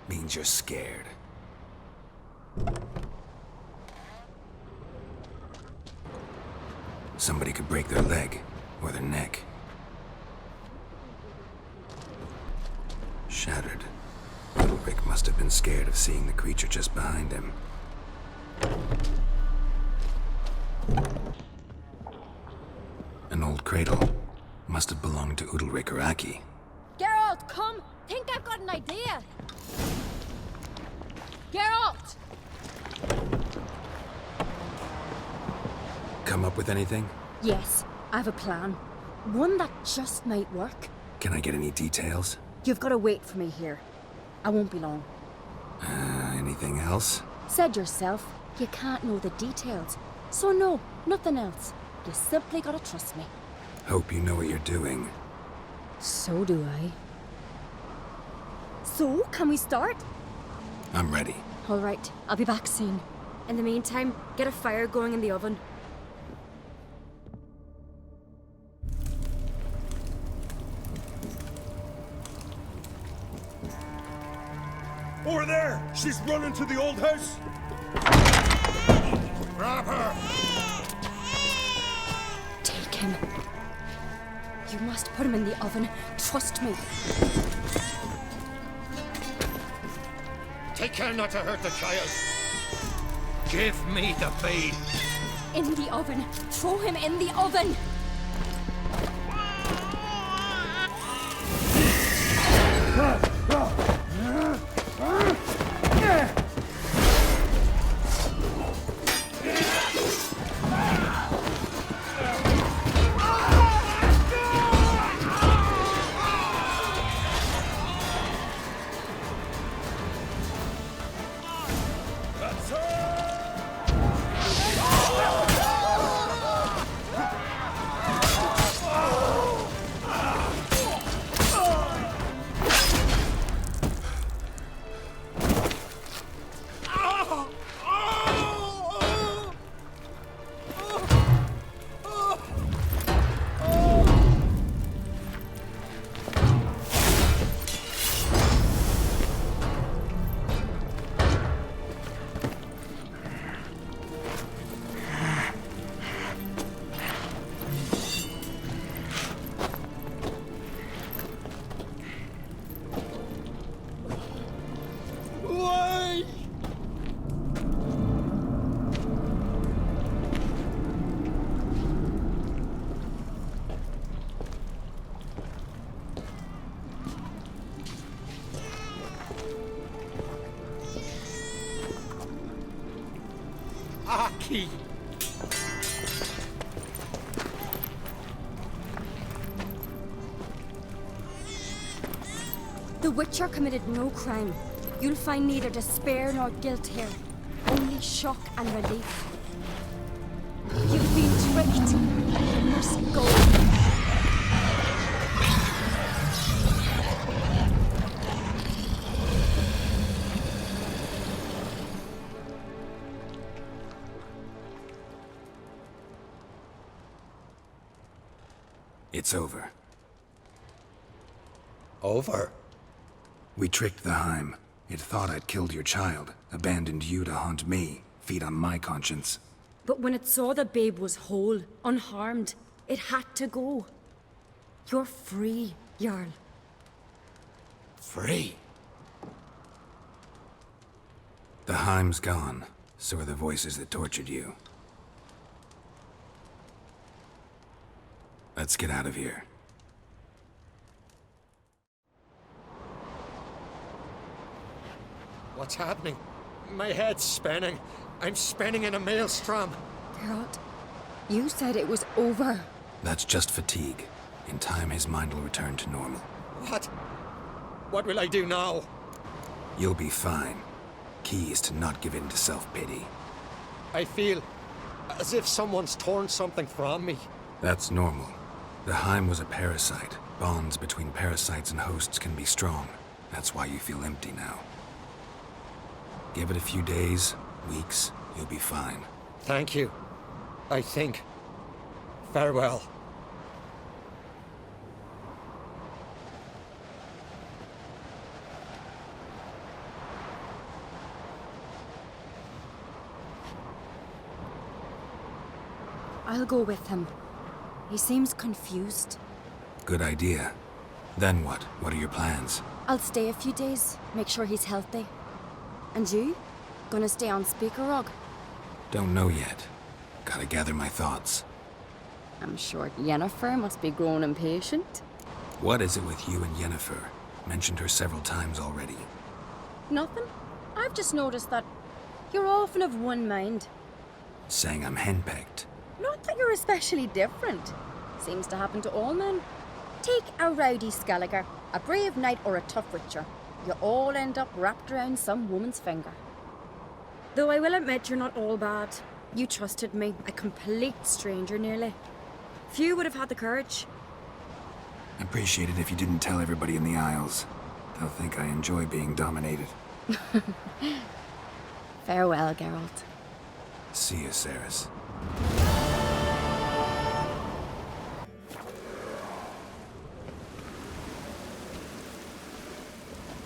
[SPEAKER 1] Means you're scared. Somebody could break their leg, or their neck. Shattered. Udalric must have been scared of seeing the creature just behind him. An old cradle. Must have belonged to Udalric or Aki.
[SPEAKER 10] Geralt, come! Think I've got an idea! Geralt!
[SPEAKER 1] Come up with anything?
[SPEAKER 10] Yes, I have a plan. One that just might work.
[SPEAKER 1] Can I get any details?
[SPEAKER 10] You've got to wait for me here. I won't be long.
[SPEAKER 1] Anything else?
[SPEAKER 10] Said yourself, you can't know the details. So no, nothing else. You simply gotta trust me.
[SPEAKER 1] Hope you know what you're doing.
[SPEAKER 10] So do I. So, can we start?
[SPEAKER 1] I'm ready.
[SPEAKER 10] All right, I'll be back soon. In the meantime, get a fire going in the oven.
[SPEAKER 3] Over there! She's running to the old house!
[SPEAKER 7] Grab her!
[SPEAKER 10] Take him. You must put him in the oven. Trust me.
[SPEAKER 14] Take care not to hurt the child.
[SPEAKER 7] Give me the babe.
[SPEAKER 10] In the oven. Throw him in the oven.
[SPEAKER 14] Aki!
[SPEAKER 10] The Witcher committed no crime. You'll find neither despair nor guilt here. Only shock and relief. You've been tricked. You must go.
[SPEAKER 1] It's over.
[SPEAKER 14] Over?
[SPEAKER 1] We tricked the Heim. It thought I'd killed your child, abandoned you to haunt me, feed on my conscience.
[SPEAKER 10] But when it saw the babe was whole, unharmed, it had to go. You're free, Jarl.
[SPEAKER 14] Free?
[SPEAKER 1] The Heim's gone, so are the voices that tortured you. Let's get out of here.
[SPEAKER 14] What's happening? My head's spinning. I'm spinning in a maelstrom.
[SPEAKER 10] Geralt, you said it was over.
[SPEAKER 1] That's just fatigue. In time, his mind will return to normal.
[SPEAKER 14] What? What will I do now?
[SPEAKER 1] You'll be fine. Key is to not give in to self-pity.
[SPEAKER 14] I feel as if someone's torn something from me.
[SPEAKER 1] That's normal. The Heim was a parasite. Bonds between parasites and hosts can be strong. That's why you feel empty now. Give it a few days, weeks, you'll be fine.
[SPEAKER 14] Thank you. I think. Farewell.
[SPEAKER 10] I'll go with him. He seems confused.
[SPEAKER 1] Good idea. Then what? What are your plans?
[SPEAKER 10] I'll stay a few days, make sure he's healthy. And you? Gonna stay on Speaker Rog?
[SPEAKER 1] Don't know yet. Gotta gather my thoughts.
[SPEAKER 10] I'm sure Yennefer must be growing impatient.
[SPEAKER 1] What is it with you and Yennefer? Mentioned her several times already.
[SPEAKER 10] Nothing. I've just noticed that you're often of one mind.
[SPEAKER 1] Saying I'm henpecked.
[SPEAKER 10] Not that you're especially different. Seems to happen to all men. Take a rowdy Skelliger, a brave knight or a tough witcher. You all end up wrapped around some woman's finger. Though I will admit you're not all bad. You trusted me, a complete stranger nearly. Few would have had the courage.
[SPEAKER 1] I'd appreciate it if you didn't tell everybody in the Isles. They'll think I enjoy being dominated.
[SPEAKER 10] Farewell, Geralt.
[SPEAKER 1] See you, Cerys.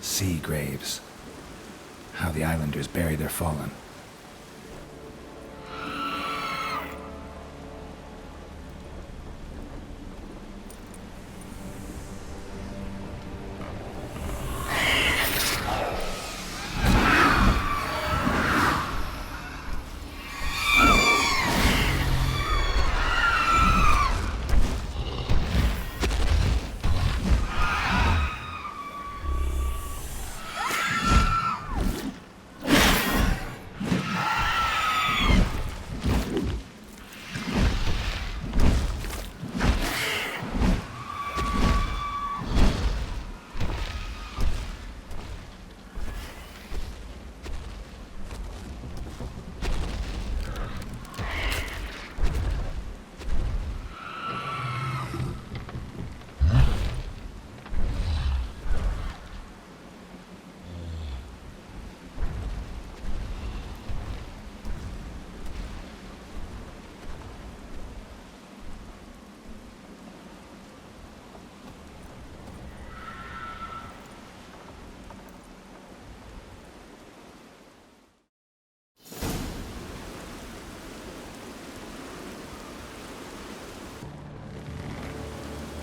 [SPEAKER 1] Sea graves. How the islanders bury their fallen.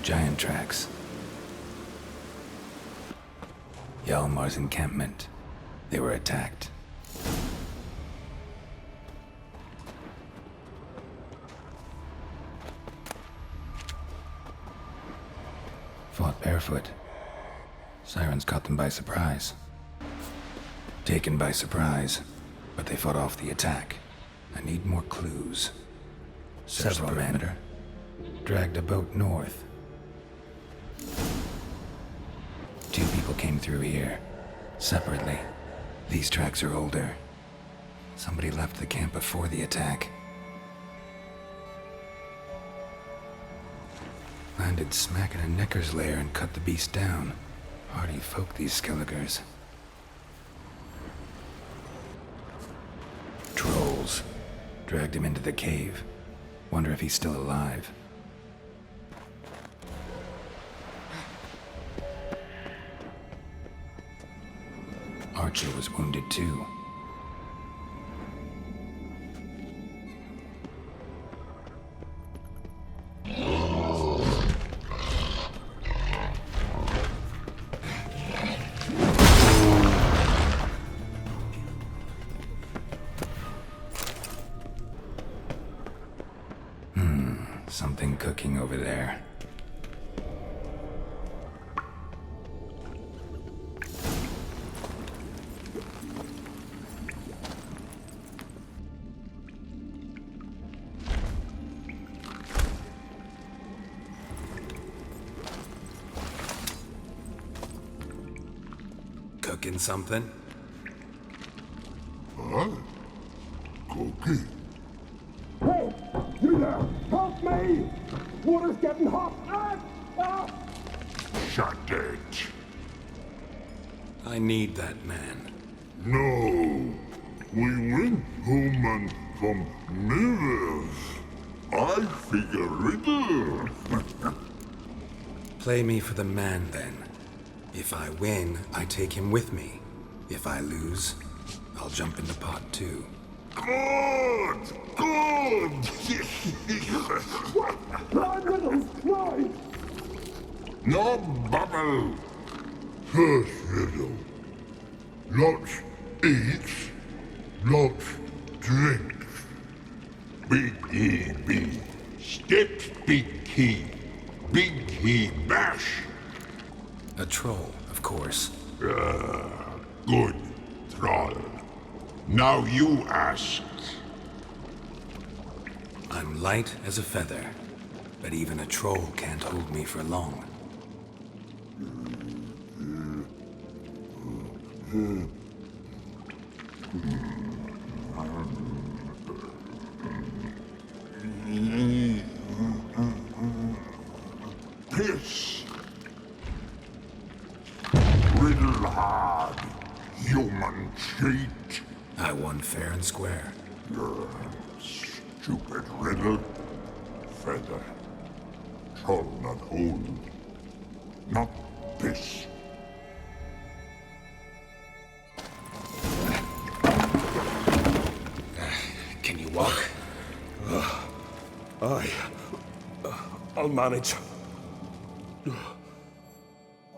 [SPEAKER 1] Giant tracks. Hjalmar's encampment. They were attacked. Fought barefoot. Sirens caught them by surprise. Taken by surprise, but they fought off the attack. I need more clues. Several men dragged a boat north. 2 people came through here, separately. These tracks are older. Somebody left the camp before the attack. Landed smack in a necker's lair and cut the beast down. Hardy folk, these Skelligers. Trolls. Dragged him into the cave. Wonder if he's still alive. Archer was wounded too. Something cooking over there. Cooking something?
[SPEAKER 16] Huh? Cookie? Hey! You there! Help me! Water's getting hot! Shut it!
[SPEAKER 1] I need that man.
[SPEAKER 16] No! We went home and from mirrors. I figure riddle.
[SPEAKER 1] Play me for the man, then. If I win, I take him with me. If I lose, I'll jump in the pot too.
[SPEAKER 16] Good! Good! Riddles, no! No bubble! First riddle. Lots eats, lots drinks. Big E B. Steps big key. Big key bash.
[SPEAKER 1] A troll, of course.
[SPEAKER 16] Good, troll. Now you ask.
[SPEAKER 1] I'm light as a feather, but even a troll can't hold me for long.
[SPEAKER 16] Piss. Riddle hard, human cheat.
[SPEAKER 1] I won fair and square.
[SPEAKER 16] Stupid riddle. Feather. Troll not hold. Not piss.
[SPEAKER 1] Can you walk?
[SPEAKER 17] I'll manage.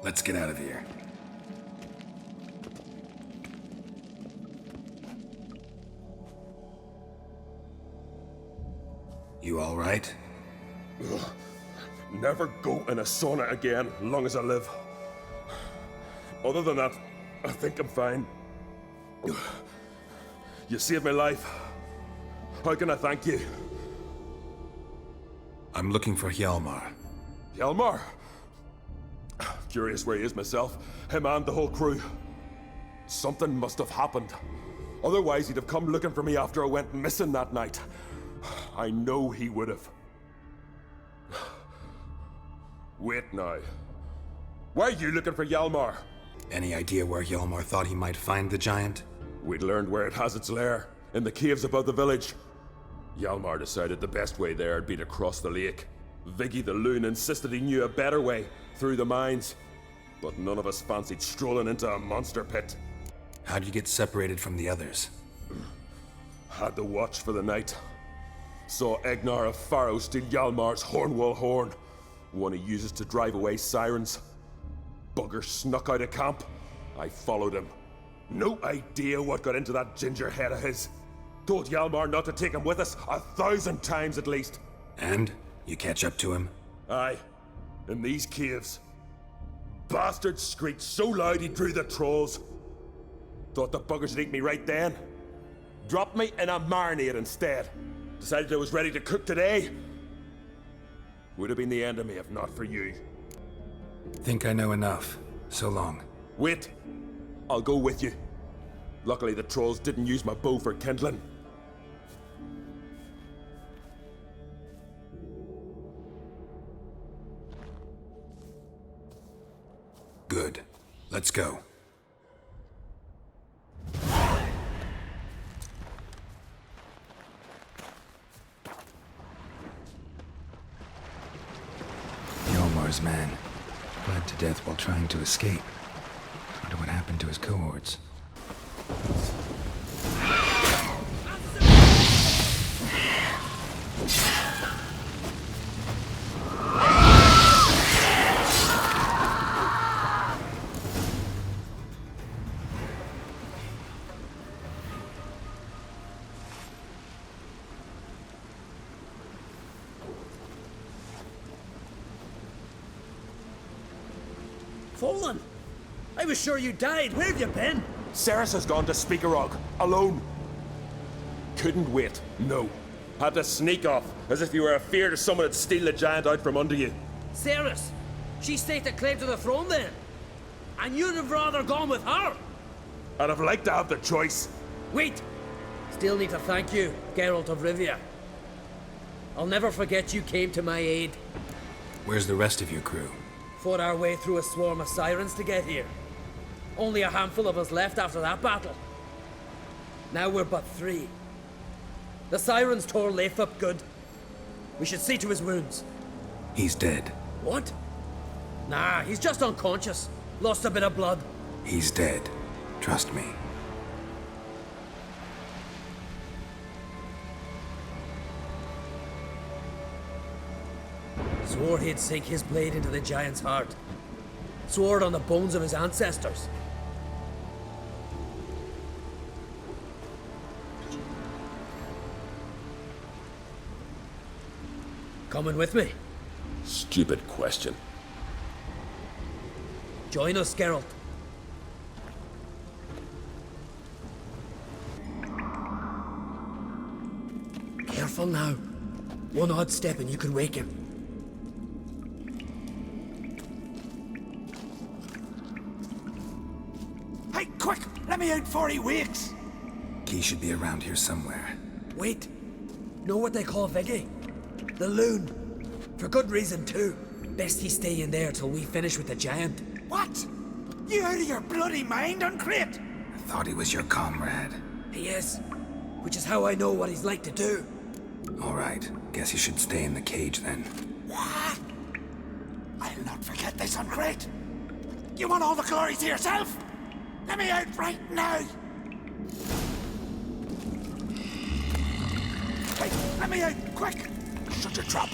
[SPEAKER 1] Let's get out of here. You all right?
[SPEAKER 17] Never go in a sauna again, long as I live. Other than that, I think I'm fine. You saved my life. How can I thank you?
[SPEAKER 1] I'm looking for Hjalmar.
[SPEAKER 17] Hjalmar? Curious where he is myself. Him and the whole crew. Something must have happened. Otherwise, he'd have come looking for me after I went missing that night. I know he would have. Wait now. Why are you looking for Hjalmar?
[SPEAKER 1] Any idea where Hjalmar thought he might find the giant?
[SPEAKER 17] We'd learned where it has its lair, in the caves above the village. Hjalmar decided the best way there would be to cross the lake. Viggy the loon insisted he knew a better way, through the mines. But none of us fancied strolling into a monster pit.
[SPEAKER 1] How'd you get separated from the others?
[SPEAKER 17] Had to watch for the night. Saw Egnar of Faro steal Hjalmar's Hornwall horn, one he uses to drive away sirens. Bugger snuck out of camp. I followed him. No idea what got into that ginger head of his. Told Hjalmar not to take him with us 1,000 times at least.
[SPEAKER 1] And? You catch up to him?
[SPEAKER 17] Aye. In these caves. Bastard screeched so loud he drew the trolls. Thought the buggers would eat me right then. Dropped me in a marinade instead. Decided I was ready to cook today. Would have been the end of me if not for you.
[SPEAKER 1] Think I know enough. So long.
[SPEAKER 17] Wait. I'll go with you. Luckily the trolls didn't use my bow for kindling.
[SPEAKER 1] Good. Let's go. Hjalmar's man. Bled to death while trying to escape. Wonder what happened to his cohorts.
[SPEAKER 3] Fallen! I was sure you died. Where have you been?
[SPEAKER 17] Ceres has gone to Speakerog, alone. Couldn't wait, no. Had to sneak off, as if you were afeard of someone would steal the giant out from under you.
[SPEAKER 2] Ceres! She staked claim to the throne then. And you'd have rather gone with her.
[SPEAKER 17] I'd have liked to have the choice.
[SPEAKER 2] Wait! Still need to thank you, Geralt of Rivia. I'll never forget you came to my aid.
[SPEAKER 1] Where's the rest of your crew?
[SPEAKER 2] Fought our way through a swarm of sirens to get here. Only a handful of us left after that battle. Now we're but 3. The sirens tore Leif up good. We should see to his wounds.
[SPEAKER 1] He's dead.
[SPEAKER 2] What? Nah, he's just unconscious. Lost a bit of blood.
[SPEAKER 1] He's dead. Trust me.
[SPEAKER 2] Swore he'd sink his blade into the giant's heart. Swore it on the bones of his ancestors. Coming with me?
[SPEAKER 17] Stupid question.
[SPEAKER 2] Join us, Geralt. Careful now. One odd step and you can wake him.
[SPEAKER 3] Hey, quick! Let me out before he wakes!
[SPEAKER 1] Key should be around here somewhere.
[SPEAKER 2] Wait. Know what they call Viggy? The loon. For good reason, too. Best he stay in there till we finish with the giant.
[SPEAKER 3] What? You out of your bloody mind, Uncrate?
[SPEAKER 1] I thought he was your comrade.
[SPEAKER 2] He is. Which is how I know what he's like to do.
[SPEAKER 1] All right. Guess you should stay in the cage then.
[SPEAKER 3] What? I'll not forget this, Uncrate. You want all the glory to yourself? Let me out right now! Hey, let me out, quick! Shut your trap.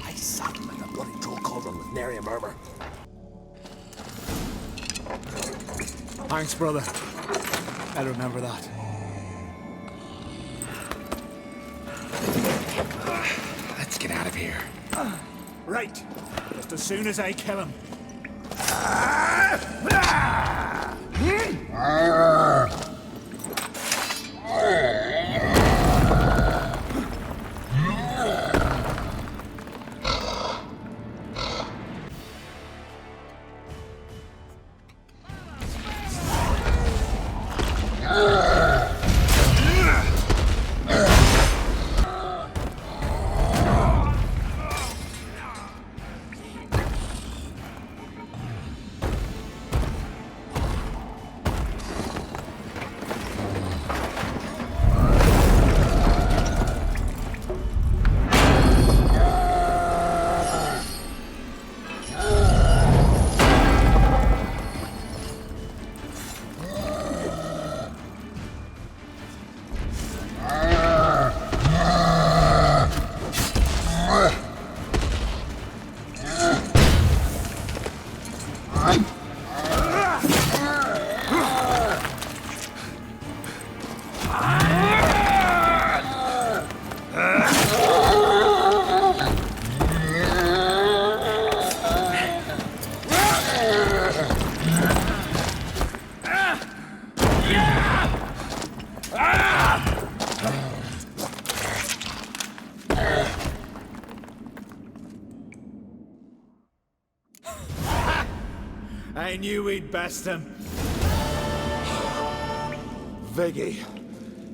[SPEAKER 3] I sat him in the bloody troll cauldron with nary a murmur.
[SPEAKER 11] Thanks, brother. I'll remember that.
[SPEAKER 1] Let's get out of here.
[SPEAKER 11] Right. Just as soon as I kill him. I knew we'd best him.
[SPEAKER 17] Viggy,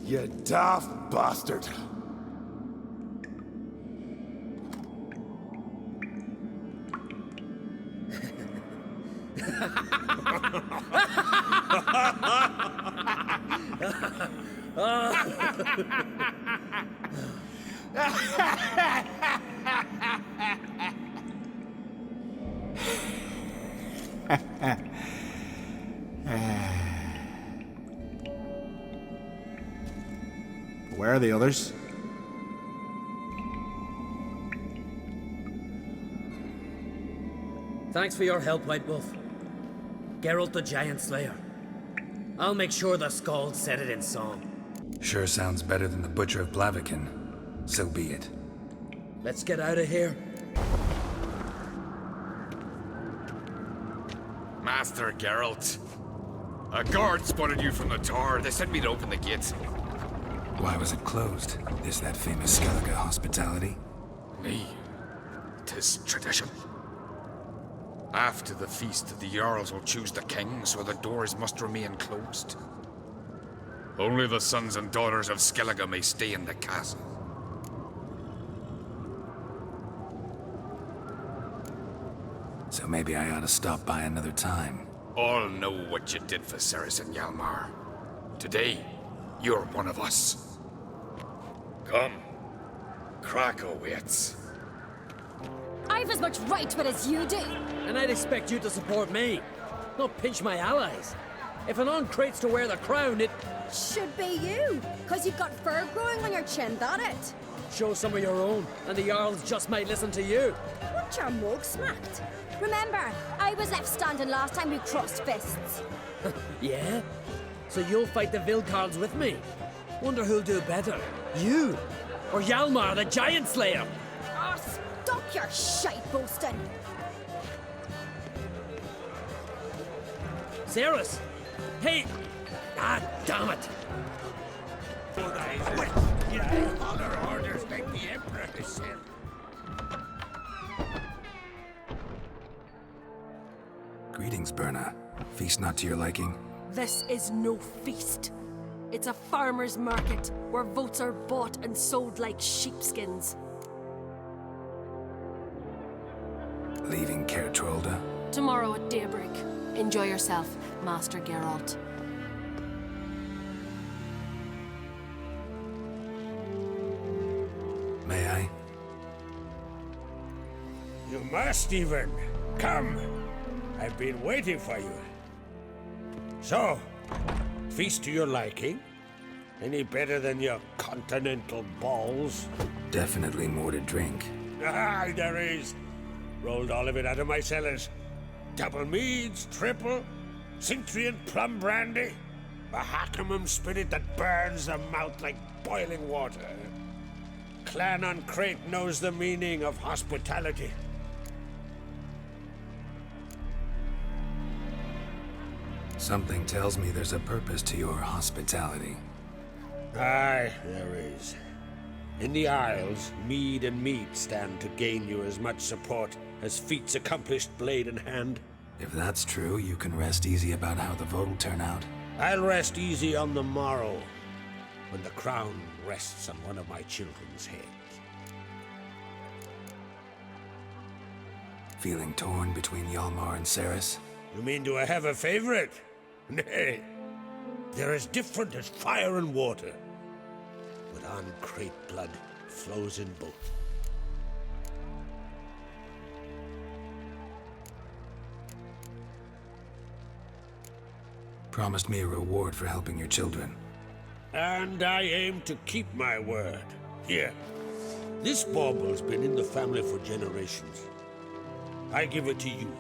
[SPEAKER 17] you daft bastard.
[SPEAKER 11] Where are the others?
[SPEAKER 2] Thanks for your help, White Wolf. Geralt the Giant Slayer. I'll make sure the Skalds said it in song.
[SPEAKER 1] Sure sounds better than the Butcher of Blaviken. So be it.
[SPEAKER 2] Let's get out of here.
[SPEAKER 18] Master Geralt. A guard spotted you from the tower. They sent me to open the gate.
[SPEAKER 1] Why was it closed? Is that famous Skellige hospitality?
[SPEAKER 18] Me. 'Tis tradition. After the feast, the Jarls will choose the king, so the doors must remain closed. Only the sons and daughters of Skellige may stay in the castle.
[SPEAKER 1] So maybe I ought to stop by another time.
[SPEAKER 18] All know what you did for Ceres and Hjalmar. Today, you're one of us. Come. Crack awaits.
[SPEAKER 10] I've as much right with it as you do.
[SPEAKER 2] And I'd expect you to support me, not pinch my allies. If an on-crate's to wear the crown, it
[SPEAKER 10] should be you, because you've got fur growing on your chin, that it?
[SPEAKER 2] Show some of your own, and the Jarls just might listen to you.
[SPEAKER 10] Want your mug smacked? Remember, I was left standing last time we crossed fists.
[SPEAKER 2] Yeah? So you'll fight the Vilcarls with me? Wonder who'll do better, you or Hjalmar the Giant Slayer?
[SPEAKER 10] Oh, stop your shite boasting.
[SPEAKER 2] Ceres! Hey! Ah, damn it!
[SPEAKER 7] Other orders like the Emperor himself.
[SPEAKER 1] Greetings, Berna. Feast not to your liking?
[SPEAKER 9] This is no feast. It's a farmer's market where votes are bought and sold like sheepskins.
[SPEAKER 1] Leaving Caer Trolda?
[SPEAKER 9] Tomorrow at daybreak. Enjoy yourself, Master Geralt.
[SPEAKER 1] May I?
[SPEAKER 7] You must even. Come. I've been waiting for you. So, feast to your liking? Any better than your continental balls?
[SPEAKER 1] Definitely more to drink.
[SPEAKER 7] Ah, there is. Rolled all of it out of my cellars. Double meads, triple, Cintrian plum brandy, a Hackemum spirit that burns the mouth like boiling water. Clan on Crate knows the meaning of hospitality.
[SPEAKER 1] Something tells me there's a purpose to your hospitality.
[SPEAKER 7] Aye, there is. In the Isles, mead and meat stand to gain you as much support as feats accomplished blade in hand.
[SPEAKER 1] If that's true, you can rest easy about how the vote will turn out.
[SPEAKER 7] I'll rest easy on the morrow, when the crown rests on one of my children's heads.
[SPEAKER 1] Feeling torn between Hjalmar and Ceres?
[SPEAKER 7] You mean, do I have a favorite? Nay. They're as different as fire and water. But on Crate blood flows in both.
[SPEAKER 1] Promised me a reward for helping your children.
[SPEAKER 7] And I aim to keep my word. Here. This bauble's been in the family for generations. I give it to you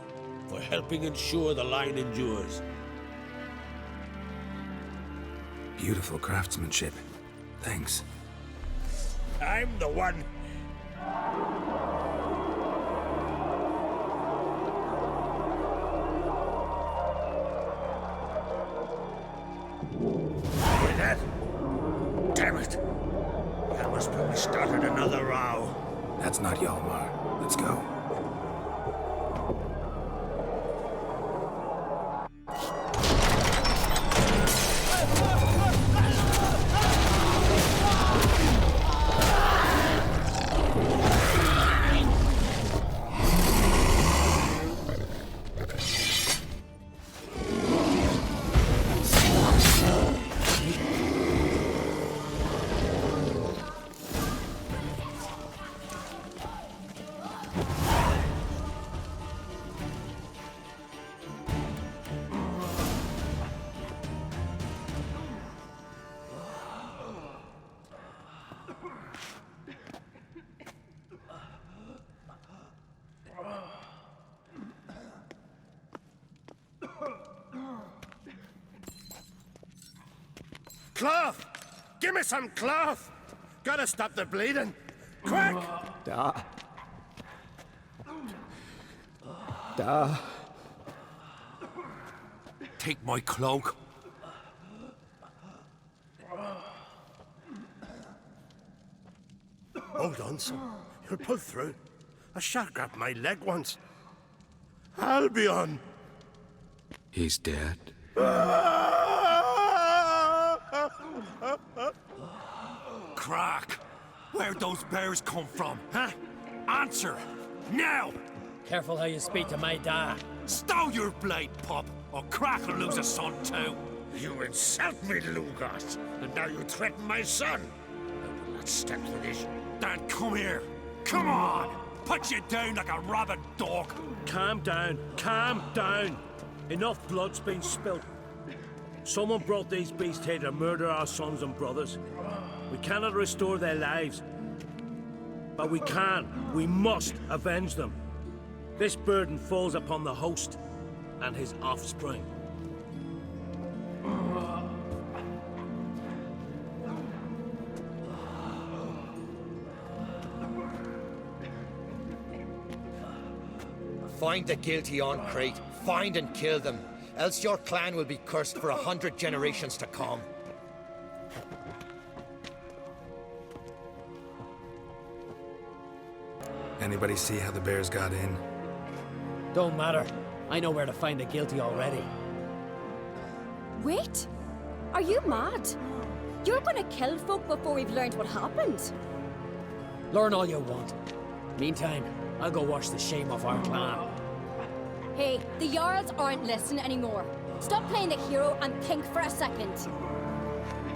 [SPEAKER 7] for helping ensure the line endures.
[SPEAKER 1] Beautiful craftsmanship. Thanks.
[SPEAKER 7] I'm the one. With that? Damn it. I must probably started another row.
[SPEAKER 1] That's not Hjalmar. Let's go.
[SPEAKER 7] Cloth! Give me some cloth! Gotta stop the bleeding! Quick!
[SPEAKER 3] Take my cloak.
[SPEAKER 7] Hold on, son. You'll pull through. A shark grabbed my leg once. Albion!
[SPEAKER 1] He's dead.
[SPEAKER 3] Crack! Where'd those bears come from, huh? Answer! Now!
[SPEAKER 2] Careful how you speak to my dad.
[SPEAKER 3] Stow your blade, pup, or Crack will lose a son too.
[SPEAKER 7] You insult me, Lugos, and now you threaten my son. I will not stand for this.
[SPEAKER 3] Dan, come here. Come on! Put you down like a rabid dog. Calm down. Calm down. Enough blood's been spilt. Someone brought these beasts here to murder our sons and brothers. We cannot restore their lives. But we can. We must avenge them. This burden falls upon the host and his offspring.
[SPEAKER 14] Find the guilty on Crete. Find and kill them. Else your clan will be cursed for 100 generations to come.
[SPEAKER 1] Anybody see how the bears got in?
[SPEAKER 2] Don't matter. I know where to find the guilty already.
[SPEAKER 10] Wait! Are you mad? You're gonna kill folk before we've learned what happened.
[SPEAKER 2] Learn all you want. Meantime, I'll go wash the shame off our clan.
[SPEAKER 10] Hey, the Jarls aren't listening anymore. Stop playing the hero and think for a second.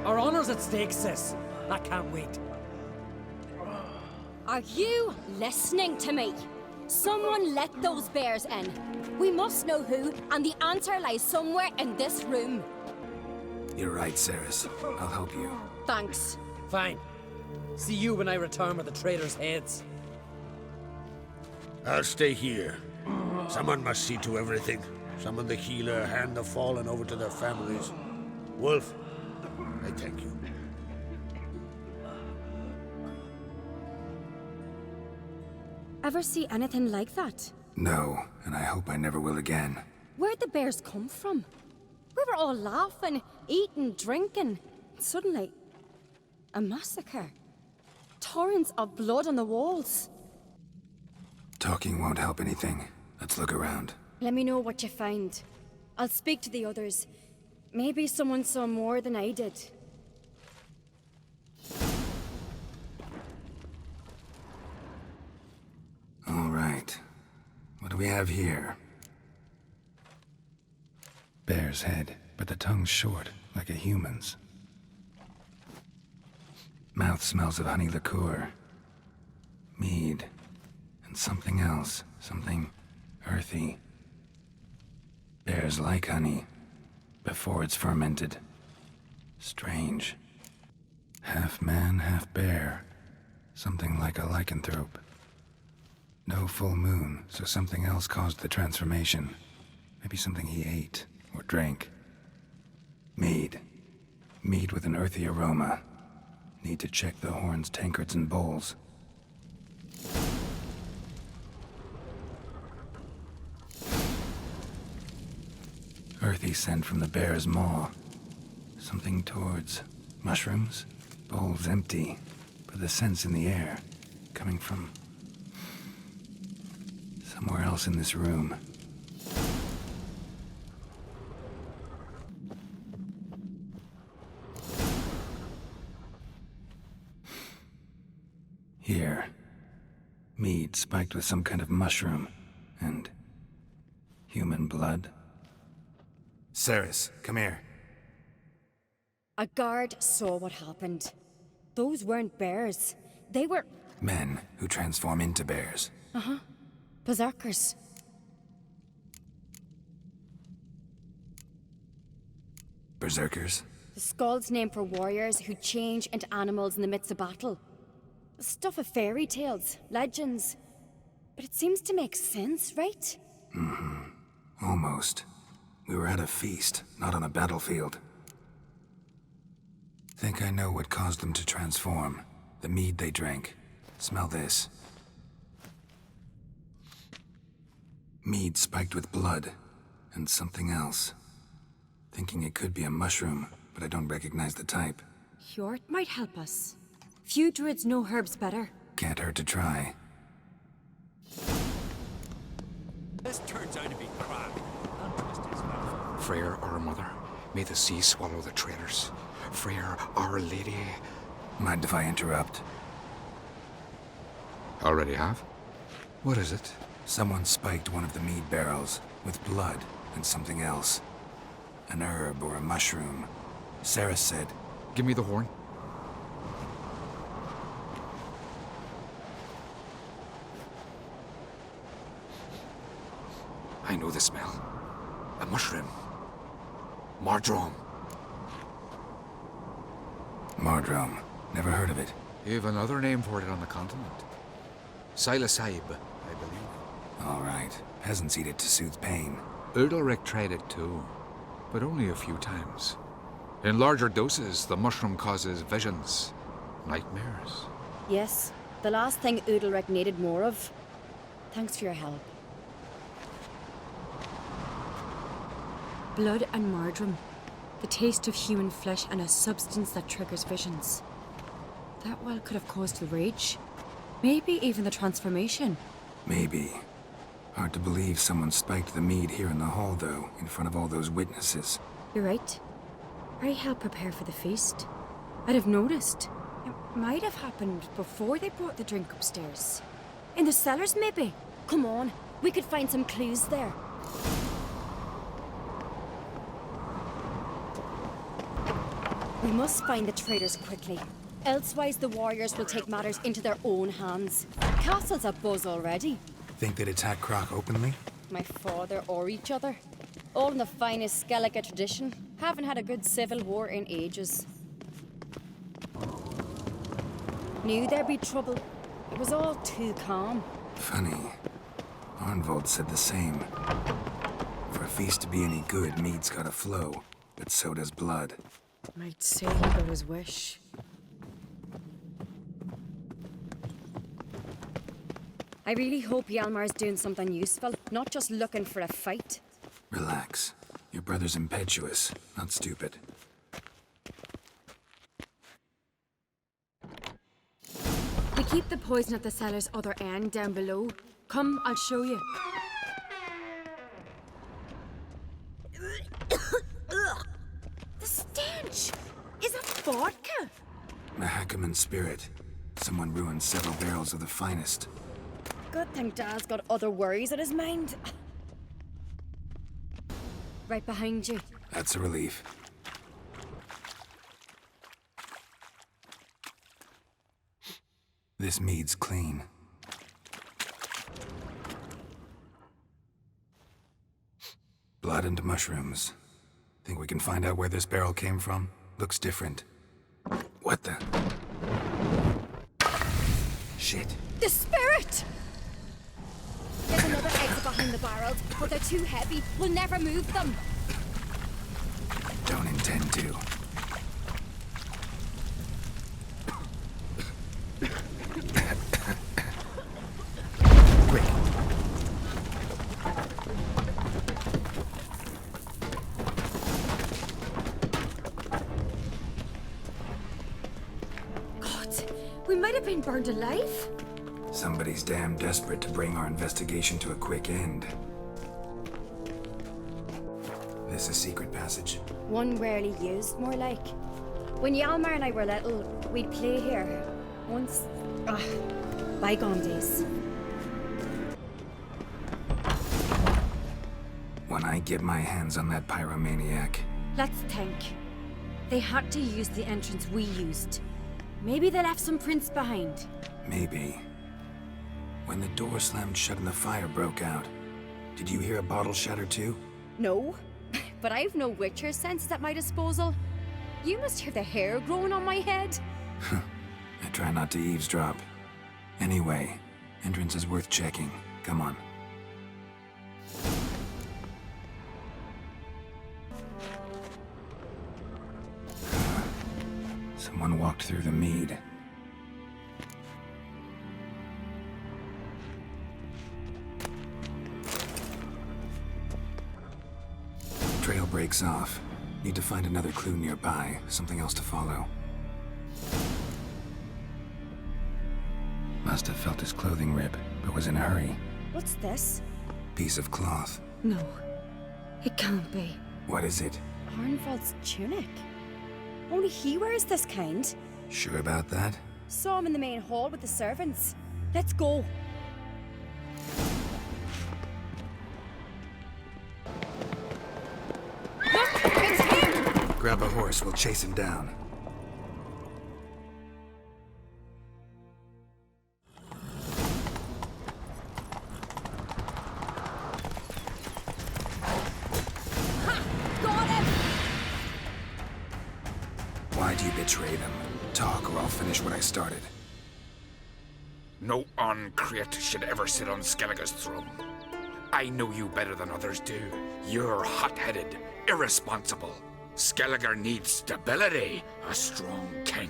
[SPEAKER 2] Our honor's at stake, sis. I can't wait.
[SPEAKER 10] Are you listening to me? Someone let those bears in. We must know who, and the answer lies somewhere in this room.
[SPEAKER 1] You're right, Ceres. I'll help you.
[SPEAKER 10] Thanks.
[SPEAKER 2] Fine. See you when I return with the traitors' heads.
[SPEAKER 7] I'll stay here. Someone must see to everything. Summon the healer, hand the fallen over to their families. Wolf, I thank you.
[SPEAKER 10] Ever see anything like that?
[SPEAKER 1] No, and I hope I never will again.
[SPEAKER 10] Where'd the bears come from? We were all laughing, eating, drinking. Suddenly, a massacre. Torrents of blood on the walls.
[SPEAKER 1] Talking won't help anything. Let's look around.
[SPEAKER 10] Let me know what you find. I'll speak to the others. Maybe someone saw more than I did.
[SPEAKER 1] All right. What do we have here? Bear's head, but the tongue's short, like a human's. Mouth smells of honey liqueur. Mead. And something else. Something earthy. Bears like honey. Before it's fermented. Strange. Half man, half bear. Something like a lycanthrope. No full moon, so something else caused the transformation. Maybe something he ate or drank. Mead. Mead with an earthy aroma. Need to check the horns, tankards, and bowls. Earthy scent from the bear's maw. Something towards mushrooms. Bowls empty, but the scent's in the air. Coming from somewhere else in this room. Here. Mead spiked with some kind of mushroom. And human blood. Ceres, come here.
[SPEAKER 10] A guard saw what happened. Those weren't bears. They were...
[SPEAKER 1] Men who transform into bears.
[SPEAKER 10] Uh-huh. Berserkers.
[SPEAKER 1] Berserkers?
[SPEAKER 10] The Skald's name for warriors who change into animals in the midst of battle. The stuff of fairy tales, legends. But it seems to make sense, right?
[SPEAKER 1] Almost. We were at a feast, not on a battlefield. Think I know what caused them to transform. The mead they drank. Smell this. Mead spiked with blood. And something else. Thinking it could be a mushroom, but I don't recognize the type.
[SPEAKER 5] Hjort might help us. Few druids know herbs better.
[SPEAKER 1] Can't hurt to try.
[SPEAKER 3] This turns out to be crap.
[SPEAKER 18] Freyr, our mother, may the sea swallow the traitors. Freyr, our lady.
[SPEAKER 1] Mind if I interrupt?
[SPEAKER 18] Already have? What is it?
[SPEAKER 1] Someone spiked one of the mead barrels with blood and something else. An herb or a mushroom. Sarah said...
[SPEAKER 18] Give me the horn. I know the smell. A mushroom. Mardrome.
[SPEAKER 1] Mardrome. Never heard of it.
[SPEAKER 18] You've another name for it on the continent. Psilocybe, I believe.
[SPEAKER 1] All right. Peasants eat it to soothe pain.
[SPEAKER 18] Udalric tried it too, but only a few times. In larger doses, the mushroom causes visions, nightmares.
[SPEAKER 10] Yes, the last thing Udalric needed more of. Thanks for your help.
[SPEAKER 5] Blood and mardrome. The taste of human flesh and a substance that triggers visions. That well could have caused the rage. Maybe even the transformation.
[SPEAKER 1] Maybe. Hard to believe someone spiked the mead here in the hall, though, in front of all those witnesses.
[SPEAKER 5] You're right. I helped prepare for the feast. I'd have noticed. It might have happened before they brought the drink upstairs. In the cellars, maybe.
[SPEAKER 10] Come on, we could find some clues there. We must find the traitors quickly. Elsewise, the warriors will take matters into their own hands. Castle's abuzz already.
[SPEAKER 1] Think they'd attack Croc openly?
[SPEAKER 10] My father or each other. All in the finest Skellige tradition. Haven't had a good civil war in ages. Knew there'd be trouble. It was all too calm.
[SPEAKER 1] Funny. Arnvold said the same. For a feast to be any good, mead's gotta flow. But so does blood.
[SPEAKER 5] Might say he got his wish.
[SPEAKER 10] I really hope Hjalmar's doing something useful, not just looking for a fight.
[SPEAKER 1] Relax. Your brother's impetuous, not stupid.
[SPEAKER 5] We keep the poison at the cellar's other end down below. Come, I'll show you.
[SPEAKER 10] The stench! Is it vodka?
[SPEAKER 1] Mahakaman spirit. Someone ruined several barrels of the finest.
[SPEAKER 10] Good thing Dad's got other worries on his mind. Right behind you.
[SPEAKER 1] That's a relief. This mead's clean. Blood and mushrooms. Think we can find out where this barrel came from? Looks different. What the? Shit.
[SPEAKER 10] The spirit! There's another exit behind the barrels, but they're too heavy. We'll never move them.
[SPEAKER 1] Don't intend to. Quick.
[SPEAKER 5] God, we might have been burned alive.
[SPEAKER 1] Somebody's damn desperate to bring our investigation to a quick end. This a secret passage?
[SPEAKER 10] One rarely used, more like. When Hjalmar and I were little, we'd play here. Once... bygone days.
[SPEAKER 1] When I get my hands on that pyromaniac.
[SPEAKER 5] Let's think. They had to use the entrance we used. Maybe they left some prints behind.
[SPEAKER 1] Maybe. When the door slammed shut and the fire broke out, did you hear a bottle shatter too?
[SPEAKER 10] No, but I've no Witcher senses at my disposal. You must hear the hair growing on my head.
[SPEAKER 1] I try not to eavesdrop. Anyway, entrance is worth checking. Come on. Someone walked through the mead. Trail breaks off. Need to find another clue nearby, something else to follow. Must have felt his clothing rip, but was in a hurry.
[SPEAKER 10] What's this?
[SPEAKER 1] Piece of cloth.
[SPEAKER 10] No, it can't be.
[SPEAKER 1] What is it?
[SPEAKER 10] Arnvald's tunic. Only he wears this kind.
[SPEAKER 1] Sure about that?
[SPEAKER 10] Saw him in the main hall with the servants. Let's go. Look, it's him!
[SPEAKER 1] Grab a horse, we'll chase him down. Why'd you betray them? Talk, or I'll finish what I started.
[SPEAKER 18] No uncreate should ever sit on Skellige's throne. I know you better than others do. You're hot-headed, irresponsible. Skellige needs stability, a strong king.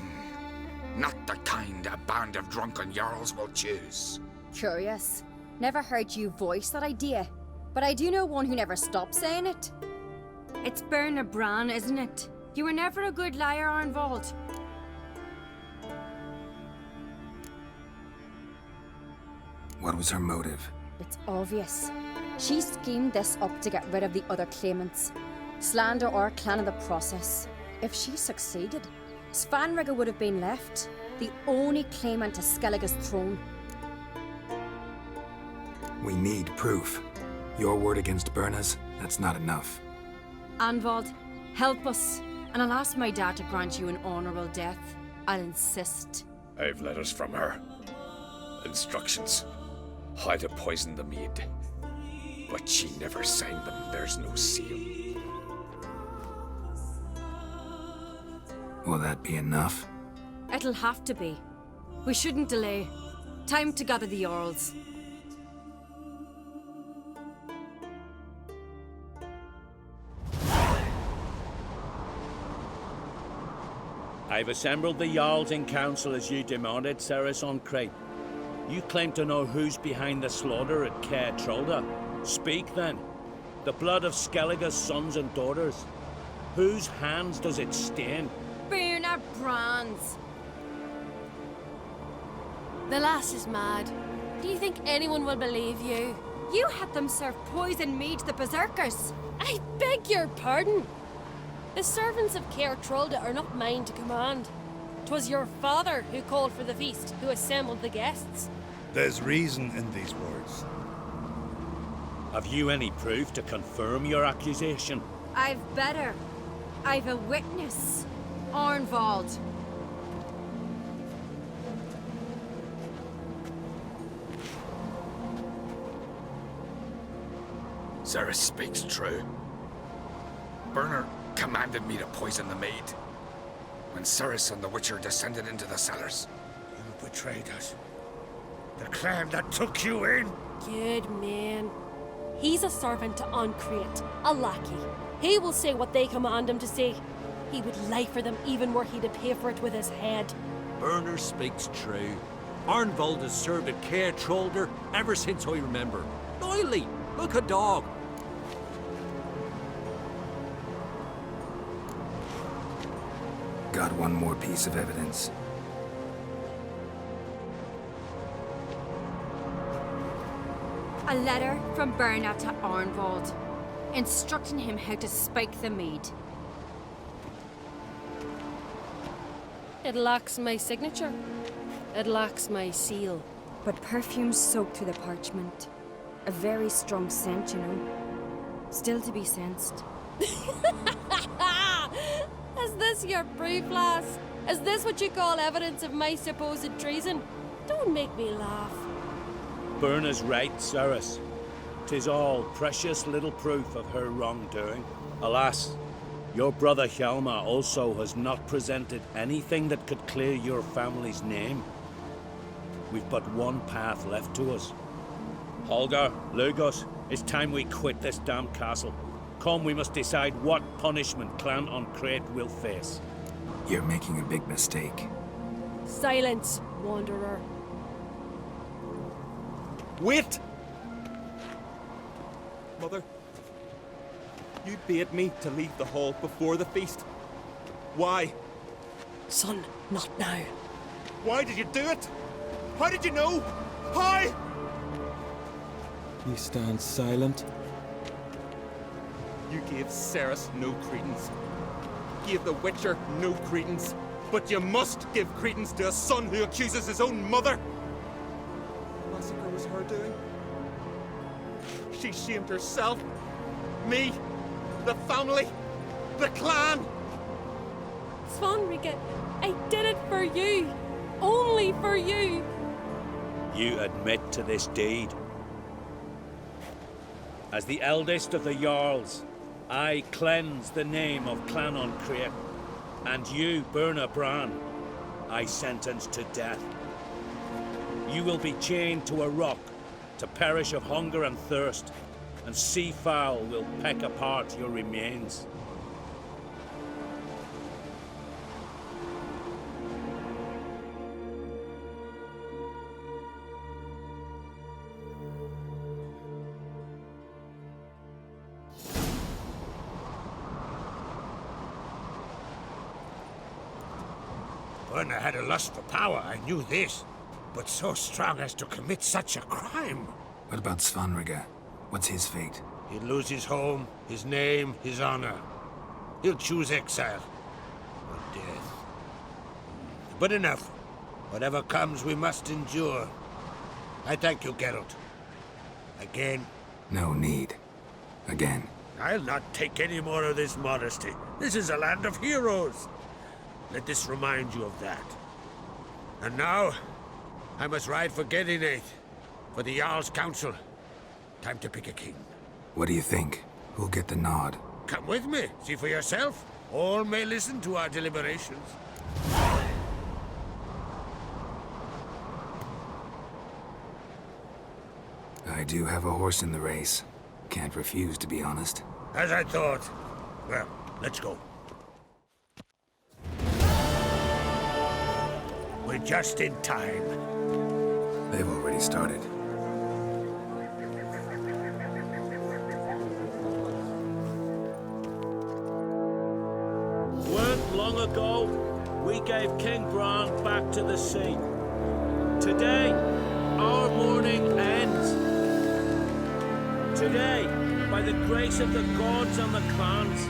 [SPEAKER 18] Not the kind a band of drunken jarls will choose.
[SPEAKER 10] Curious. Never heard you voice that idea. But I do know one who never stops saying it. It's Berna Bran, isn't it? You were never a good liar, Arnvald.
[SPEAKER 1] What was her motive?
[SPEAKER 10] It's obvious. She schemed this up to get rid of the other claimants. Slander our clan in the process. If she succeeded, Svanrige would have been left, the only claimant to Skellige's throne.
[SPEAKER 1] We need proof. Your word against Berna's, that's not enough.
[SPEAKER 10] Arnvald, help us, and I'll ask my dad to grant you an honorable death. I'll insist.
[SPEAKER 18] I've letters from her. Instructions. How to poison the mead. But she never signed them. There's no seal.
[SPEAKER 1] Will that be enough?
[SPEAKER 10] It'll have to be. We shouldn't delay. Time to gather the Jarls.
[SPEAKER 3] I've assembled the Jarls in council as you demanded, Ceres on Crate. You claim to know who's behind the slaughter at Caer Trolda. Speak then. The blood of Skellige's sons and daughters. Whose hands does it stain?
[SPEAKER 10] Berna Bran's.
[SPEAKER 9] The lass is mad. Do you think anyone will believe you?
[SPEAKER 10] You had them serve poison mead to the berserkers.
[SPEAKER 9] I beg your pardon. The servants of Caer Trolda are not mine to command. 'Twas your father who called for the feast, who assembled the guests.
[SPEAKER 19] There's reason in these words.
[SPEAKER 3] Have you any proof to confirm your accusation?
[SPEAKER 10] I've better. I've a witness. Arnvald.
[SPEAKER 18] Ceres speaks true. Berner commanded me to poison the maid. When Ceres and the Witcher descended into the cellars.
[SPEAKER 7] You betrayed us. The clan that took you in.
[SPEAKER 9] Good man. He's a servant to Ancreate, a lackey. He will say what they command him to say. He would lie for them even were he to pay for it with his head.
[SPEAKER 20] Berner speaks true. Arnvald has served at Caer Trolder ever since I remember. Doily, look a dog.
[SPEAKER 1] Got one more piece of evidence.
[SPEAKER 10] A letter from Berna to Arnvald, instructing him how to spike the mead.
[SPEAKER 9] It lacks my signature. It lacks my seal.
[SPEAKER 10] But perfume soaked through the parchment. A very strong scent, you know. Still to be sensed.
[SPEAKER 9] Is this your proof, lass? Is this what you call evidence of my supposed treason? Don't make me laugh.
[SPEAKER 3] Berna's right, Ceres. 'Tis all precious little proof of her wrongdoing. Alas, Your brother Hjalmar also has not presented anything that could clear your family's name. We've but one path left to us. Holger, Lugos, it's time we quit this damn castle. Come, we must decide what punishment Clan on Crete will face.
[SPEAKER 1] You're making a big mistake.
[SPEAKER 10] Silence, wanderer.
[SPEAKER 21] Wait! Mother, you bade me to leave the hall before the feast. Why?
[SPEAKER 5] Son, not now.
[SPEAKER 21] Why did you do it? How did you know? How?
[SPEAKER 22] You stand silent.
[SPEAKER 21] You gave Ceres no credence. Gave the Witcher no credence. But you must give credence to a son who accuses his own mother. The massacre was her doing. She shamed herself, me, the family, the clan.
[SPEAKER 10] Svanrige, I did it for you. Only for you.
[SPEAKER 3] You admit to this deed. As the eldest of the Jarls, I cleanse the name of Clan on Crete, and you, Birna Bran, I sentence to death. You will be chained to a rock to perish of hunger and thirst, and sea fowl will peck apart your remains.
[SPEAKER 7] Birna had a lust for power, I knew this. But so strong as to commit such a crime.
[SPEAKER 1] What about Svanrige? What's his fate?
[SPEAKER 7] He'll lose his home, his name, his honor. He'll choose exile. Or death. But enough. Whatever comes, we must endure. I thank you, Geralt. Again.
[SPEAKER 1] No need. Again.
[SPEAKER 7] I'll not take any more of this modesty. This is a land of heroes. Let this remind you of that. And now, I must ride for Gedinath, for the Jarl's Council. Time to pick a king.
[SPEAKER 1] What do you think? Who'll get the nod?
[SPEAKER 7] Come with me, see for yourself. All may listen to our deliberations.
[SPEAKER 1] I do have a horse in the race. Can't refuse, to be honest.
[SPEAKER 7] As I thought. Well, let's go. We're just in time.
[SPEAKER 1] They've already started.
[SPEAKER 3] Weren't long ago, we gave King Bran back to the sea. Today, our mourning ends. Today, by the grace of the gods and the clans,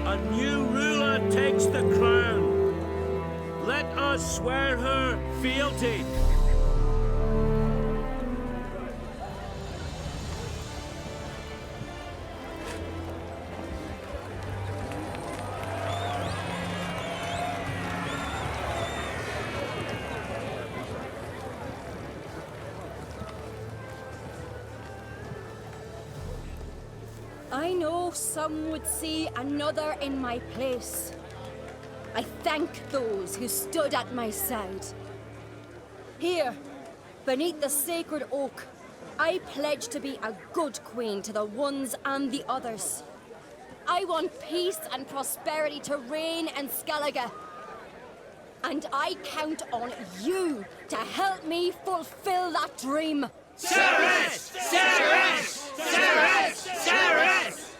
[SPEAKER 3] a new ruler takes the crown. Let us swear her fealty.
[SPEAKER 10] I know some would see another in my place. I thank those who stood at my side. Here, beneath the sacred oak, I pledge to be a good queen to the ones and the others. I want peace and prosperity to reign in Skellige. And I count on you to help me fulfill that dream.
[SPEAKER 7] Ceres! Ceres! Ceres! Ceres!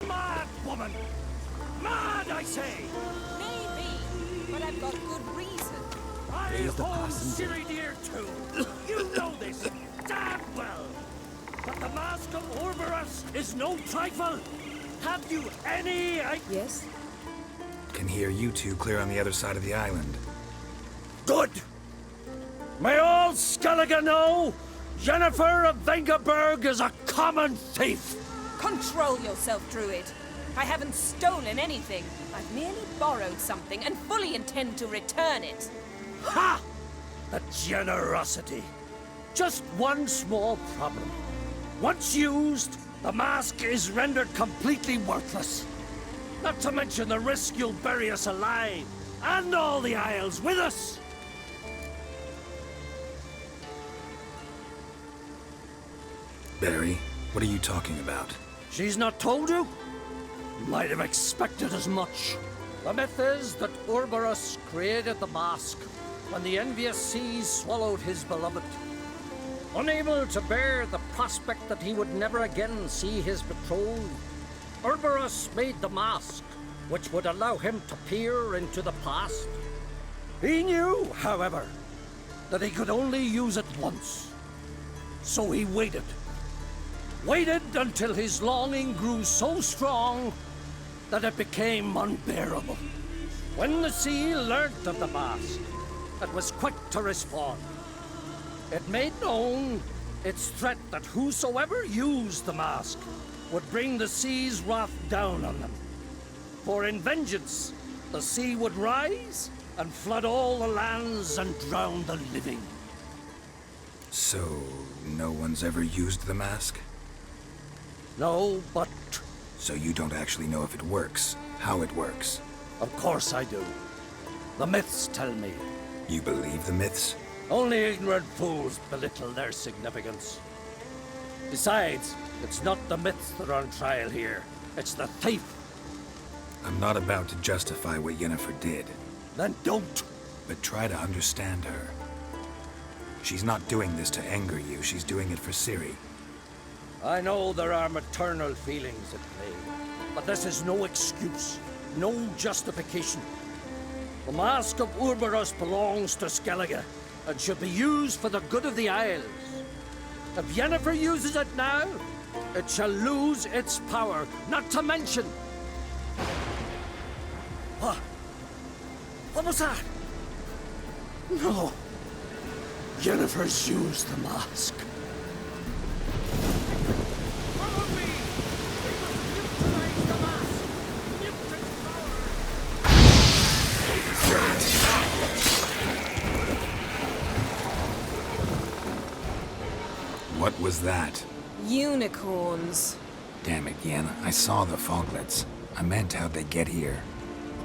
[SPEAKER 3] Mad woman! Mad, I say!
[SPEAKER 5] Maybe, but I've got good reason.
[SPEAKER 3] I hold Ciridir too. You know this damn well. But the Mask of Orberus is no trifle. Have you any
[SPEAKER 5] Yes?
[SPEAKER 1] Can hear you two clear on the other side of the island.
[SPEAKER 3] Good! May all Skellige know Jennifer of Vengerberg is a common thief!
[SPEAKER 5] Control yourself, Druid. I haven't stolen anything. I've merely borrowed something and fully intend to return it.
[SPEAKER 3] Ha! The generosity. Just one small problem. Once used, the mask is rendered completely worthless. Not to mention the risk you'll bury us alive, and all the Isles with us!
[SPEAKER 1] Barry, what are you talking about?
[SPEAKER 3] She's not told you? Might have expected as much. The myth is that Ouroboros created the mask when the envious seas swallowed his beloved. Unable to bear the prospect that he would never again see his betrothed, Ouroboros made the mask, which would allow him to peer into the past. He knew, however, that he could only use it once. So he waited. Waited until his longing grew so strong that it became unbearable. When the sea learnt of the mask, it was quick to respond. It made known its threat that whosoever used the mask would bring the sea's wrath down on them. For in vengeance, the sea would rise and flood all the lands and drown the living.
[SPEAKER 1] So, no one's ever used the mask?
[SPEAKER 3] No, but...
[SPEAKER 1] So you don't actually know if it works, how it works?
[SPEAKER 3] Of course I do. The myths tell me.
[SPEAKER 1] You believe the myths?
[SPEAKER 3] Only ignorant fools belittle their significance. Besides, it's not the myths that are on trial here. It's the thief.
[SPEAKER 1] I'm not about to justify what Yennefer did.
[SPEAKER 3] Then don't.
[SPEAKER 1] But try to understand her. She's not doing this to anger you, she's doing it for Ciri.
[SPEAKER 3] I know there are maternal feelings at play, but this is no excuse, no justification. The Mask of Ouroboros belongs to Skellige, and should be used for the good of the Isles. If Yennefer uses it now, it shall lose its power, not to mention... What? What was that? No. Yennefer's used the mask.
[SPEAKER 1] What was that?
[SPEAKER 5] Unicorns.
[SPEAKER 1] Damn it, Yen. I saw the foglets. I meant how'd they get here?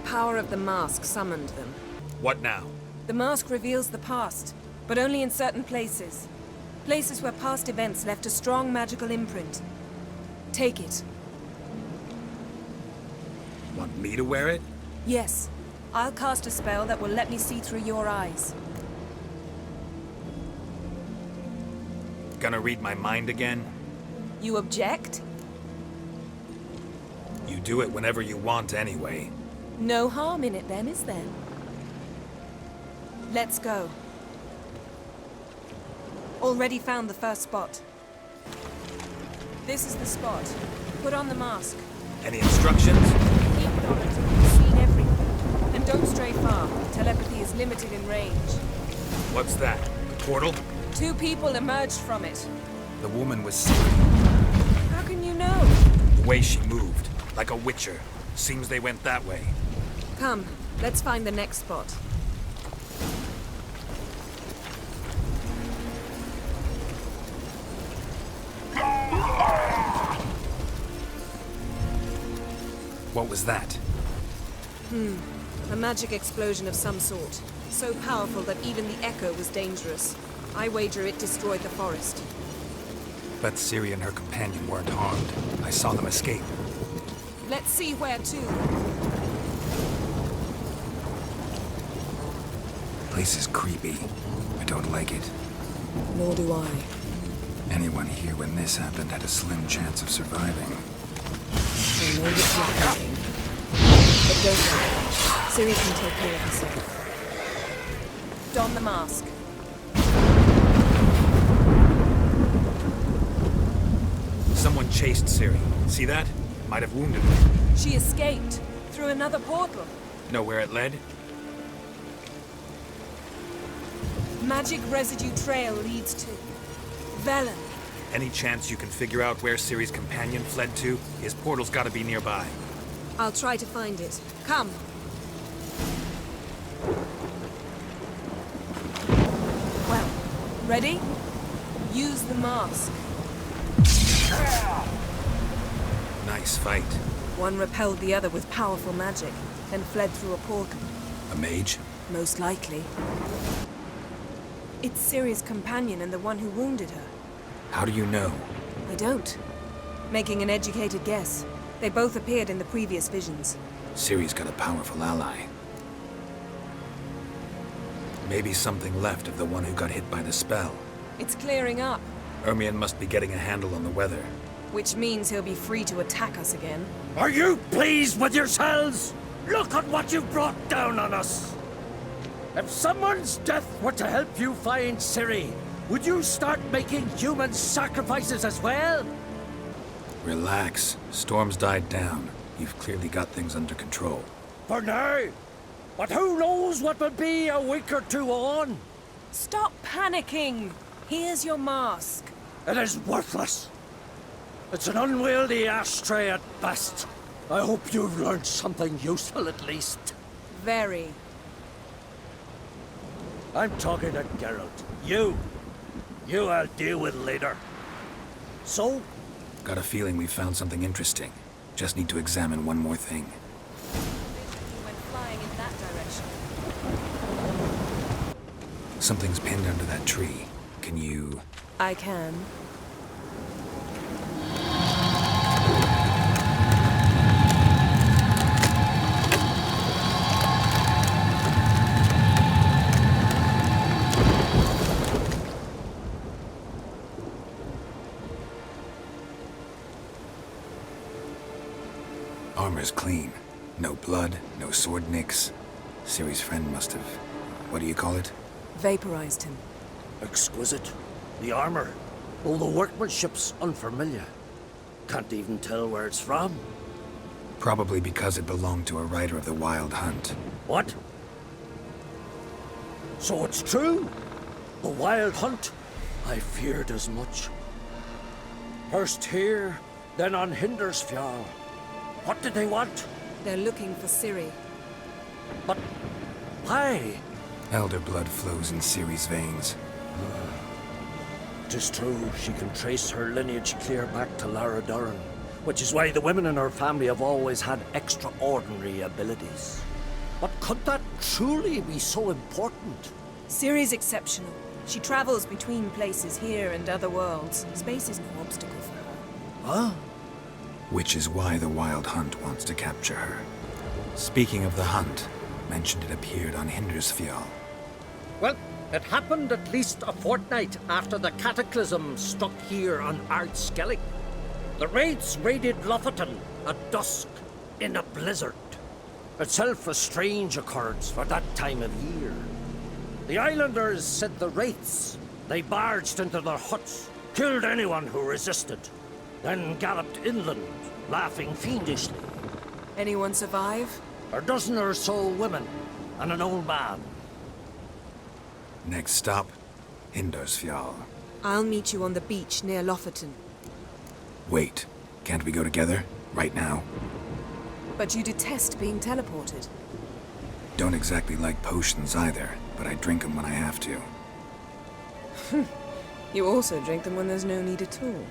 [SPEAKER 5] The power of the mask summoned them.
[SPEAKER 12] What now?
[SPEAKER 5] The mask reveals the past, but only in certain places. Places where past events left a strong magical imprint. Take it.
[SPEAKER 1] Want me to wear it?
[SPEAKER 5] Yes. I'll cast a spell that will let me see through your eyes.
[SPEAKER 1] Gonna read my mind again?
[SPEAKER 5] You object?
[SPEAKER 1] You do it whenever you want anyway.
[SPEAKER 5] No harm in it then, is there? Let's go. Already found the first spot. This is the spot. Put on the mask.
[SPEAKER 1] Any instructions?
[SPEAKER 5] Keep it on until you've seen everything. And don't stray far. Telepathy is limited in range.
[SPEAKER 1] What's that? A portal?
[SPEAKER 5] 2 people emerged from it.
[SPEAKER 1] The woman was Ciri.
[SPEAKER 5] How can you know?
[SPEAKER 1] The way she moved, like a witcher. Seems they went that way.
[SPEAKER 5] Come, let's find the next spot.
[SPEAKER 1] What was that?
[SPEAKER 5] A magic explosion of some sort. So powerful that even the echo was dangerous. I wager it destroyed the forest.
[SPEAKER 1] But Ciri and her companion weren't harmed. I saw them escape.
[SPEAKER 5] Let's see where to.
[SPEAKER 1] The place is creepy. I don't like it.
[SPEAKER 8] Nor do I.
[SPEAKER 1] Anyone here when this happened had a slim chance of surviving.
[SPEAKER 8] I know that you're hurting. But don't worry. Ciri can take care of herself.
[SPEAKER 5] Don the mask.
[SPEAKER 1] Someone chased Ciri. See that? Might have wounded her.
[SPEAKER 5] She escaped through another portal.
[SPEAKER 1] Know where it led?
[SPEAKER 5] Magic residue trail leads to Velen.
[SPEAKER 1] Any chance you can figure out where Ciri's companion fled to? His portal's gotta be nearby.
[SPEAKER 5] I'll try to find it. Come. Well, ready? Use the mask.
[SPEAKER 1] Nice fight.
[SPEAKER 5] One repelled the other with powerful magic, then fled through a portal.
[SPEAKER 1] A mage?
[SPEAKER 5] Most likely. It's Ciri's companion and the one who wounded her.
[SPEAKER 1] How do you know?
[SPEAKER 5] I don't. Making an educated guess. They both appeared in the previous visions.
[SPEAKER 1] Ciri's got a powerful ally. Maybe something left of the one who got hit by the spell.
[SPEAKER 5] It's clearing up.
[SPEAKER 1] Ermion must be getting a handle on the weather.
[SPEAKER 5] Which means he'll be free to attack us again.
[SPEAKER 3] Are you pleased with yourselves? Look at what you've brought down on us. If someone's death were to help you find Ciri, would you start making human sacrifices as well?
[SPEAKER 1] Relax. Storm's died down. You've clearly got things under control.
[SPEAKER 3] For now. But who knows what will be a week or two on?
[SPEAKER 5] Stop panicking! Here's your mask.
[SPEAKER 3] It is worthless. It's an unwieldy ashtray at best. I hope you've learned something useful at least.
[SPEAKER 5] Very.
[SPEAKER 3] I'm talking to Geralt. You I'll deal with later. So?
[SPEAKER 1] Got a feeling we found something interesting. Just need to examine one more thing.
[SPEAKER 5] Went flying in that direction.
[SPEAKER 1] Something's pinned under that tree. Can you...
[SPEAKER 5] I can.
[SPEAKER 1] Armor's clean. No blood, no sword nicks. Ciri's friend must have... what do you call it?
[SPEAKER 5] Vaporized him.
[SPEAKER 3] Exquisite. The armor, all the workmanship's unfamiliar. Can't even tell where it's from.
[SPEAKER 1] Probably because it belonged to a rider of the Wild Hunt.
[SPEAKER 3] What? So it's true? The Wild Hunt? I feared as much. First here, then on Hindersfjall. What did they want?
[SPEAKER 5] They're looking for Ciri.
[SPEAKER 3] But why?
[SPEAKER 1] Elder blood flows in Ciri's veins.
[SPEAKER 3] 'Tis true, she can trace her lineage clear back to Lara Duran, which is why the women in her family have always had extraordinary abilities. But could that truly be so important?
[SPEAKER 5] Ciri's exceptional. She travels between places here and other worlds. Space is no obstacle for her.
[SPEAKER 3] Huh?
[SPEAKER 1] Which is why the Wild Hunt wants to capture her. Speaking of the hunt, mentioned it appeared on Hindersfjall.
[SPEAKER 3] Well, it happened at least a fortnight after the cataclysm struck here on Ardskellig. The raids raided Lofoten at dusk in a blizzard. Itself a strange occurrence for that time of year. The islanders said the wraiths. They barged into their huts, killed anyone who resisted, then galloped inland, laughing fiendishly.
[SPEAKER 5] Anyone survive?
[SPEAKER 3] A dozen or so women, and an old man.
[SPEAKER 1] Next stop, Hindersfjall.
[SPEAKER 5] I'll meet you on the beach near Lofoten.
[SPEAKER 1] Wait, can't we go together? Right now?
[SPEAKER 5] But you detest being teleported.
[SPEAKER 1] Don't exactly like potions either, but I drink them when I have to.
[SPEAKER 5] You also drink them when there's no need at all.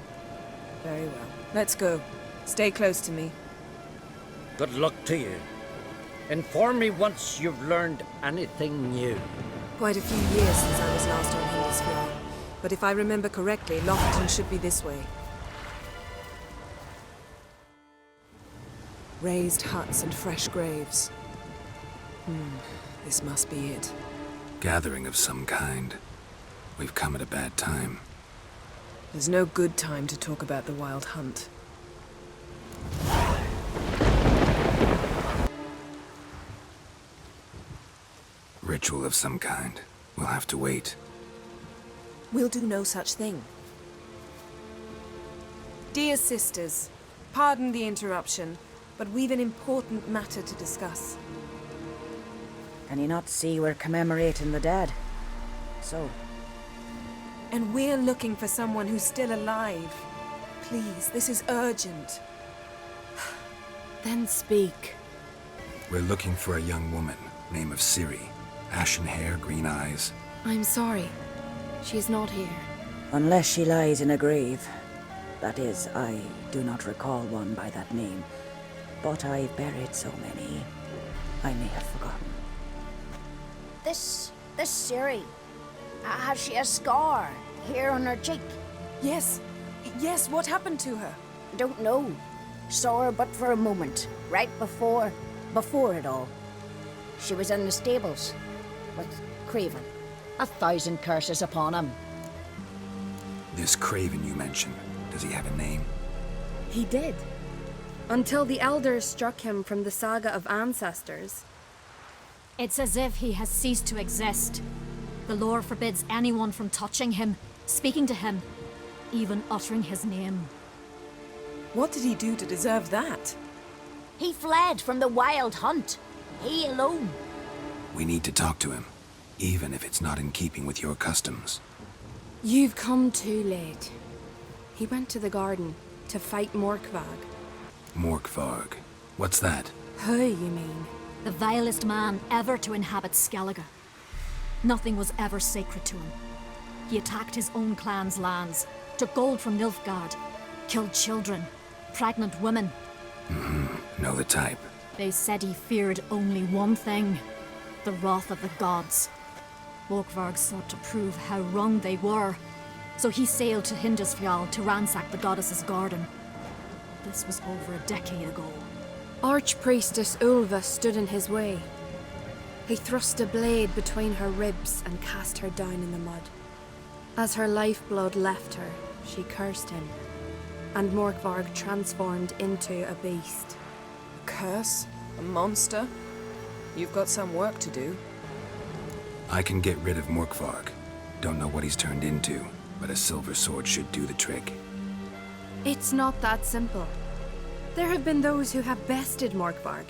[SPEAKER 5] Very well. Let's go. Stay close to me.
[SPEAKER 3] Good luck to you. Inform me once you've learned anything new.
[SPEAKER 5] Quite a few years since I was last on Hindersfjall. But if I remember correctly, Lofoten should be this way. Raised huts and fresh graves. This must be it.
[SPEAKER 1] Gathering of some kind. We've come at a bad time.
[SPEAKER 5] There's no good time to talk about the Wild Hunt.
[SPEAKER 1] Ritual of some kind. We'll have to wait.
[SPEAKER 5] We'll do no such thing. Dear sisters, pardon the interruption, but we've an important matter to discuss.
[SPEAKER 6] Can you not see we're commemorating the dead? So?
[SPEAKER 5] And we're looking for someone who's still alive. Please, this is urgent.
[SPEAKER 6] Then speak.
[SPEAKER 1] We're looking for a young woman, name of Ciri. Ashen hair, green eyes.
[SPEAKER 9] I'm sorry. She's not here.
[SPEAKER 6] Unless she lies in a grave. That is, I do not recall one by that name, but I've buried so many, I may have forgotten.
[SPEAKER 10] This Ciri, has she a scar here on her cheek?
[SPEAKER 5] Yes, what happened to her?
[SPEAKER 10] Don't know. Saw her but for a moment, right before it all. She was in the stables with Craven. 1,000 curses upon him.
[SPEAKER 1] This Craven you mentioned, does he have a name?
[SPEAKER 4] He did. Until the elders struck him from the saga of ancestors.
[SPEAKER 22] It's as if he has ceased to exist. The lore forbids anyone from touching him, speaking to him, even uttering his name.
[SPEAKER 5] What did he do to deserve that?
[SPEAKER 10] He fled from the Wild Hunt. He alone.
[SPEAKER 1] We need to talk to him, even if it's not in keeping with your customs.
[SPEAKER 4] You've come too late. He went to the garden to fight Morkvarg.
[SPEAKER 1] Morkvarg? What's that?
[SPEAKER 4] Who, you mean?
[SPEAKER 22] The vilest man ever to inhabit Skellige. Nothing was ever sacred to him. He attacked his own clan's lands, took gold from Nilfgaard, killed children, pregnant women.
[SPEAKER 1] Know the type.
[SPEAKER 22] They said he feared only one thing, the wrath of the gods. Morkvarg sought to prove how wrong they were, so he sailed to Hindisfjall to ransack the goddess's garden. This was over a decade ago.
[SPEAKER 4] Archpriestess Ulva stood in his way. He thrust a blade between her ribs and cast her down in the mud. As her lifeblood left her, she cursed him, and Morkvarg transformed into a beast.
[SPEAKER 5] A curse? A monster? You've got some work to do.
[SPEAKER 1] I can get rid of Morkvarg. Don't know what he's turned into, but a silver sword should do the trick.
[SPEAKER 4] It's not that simple. There have been those who have bested Morkvarg,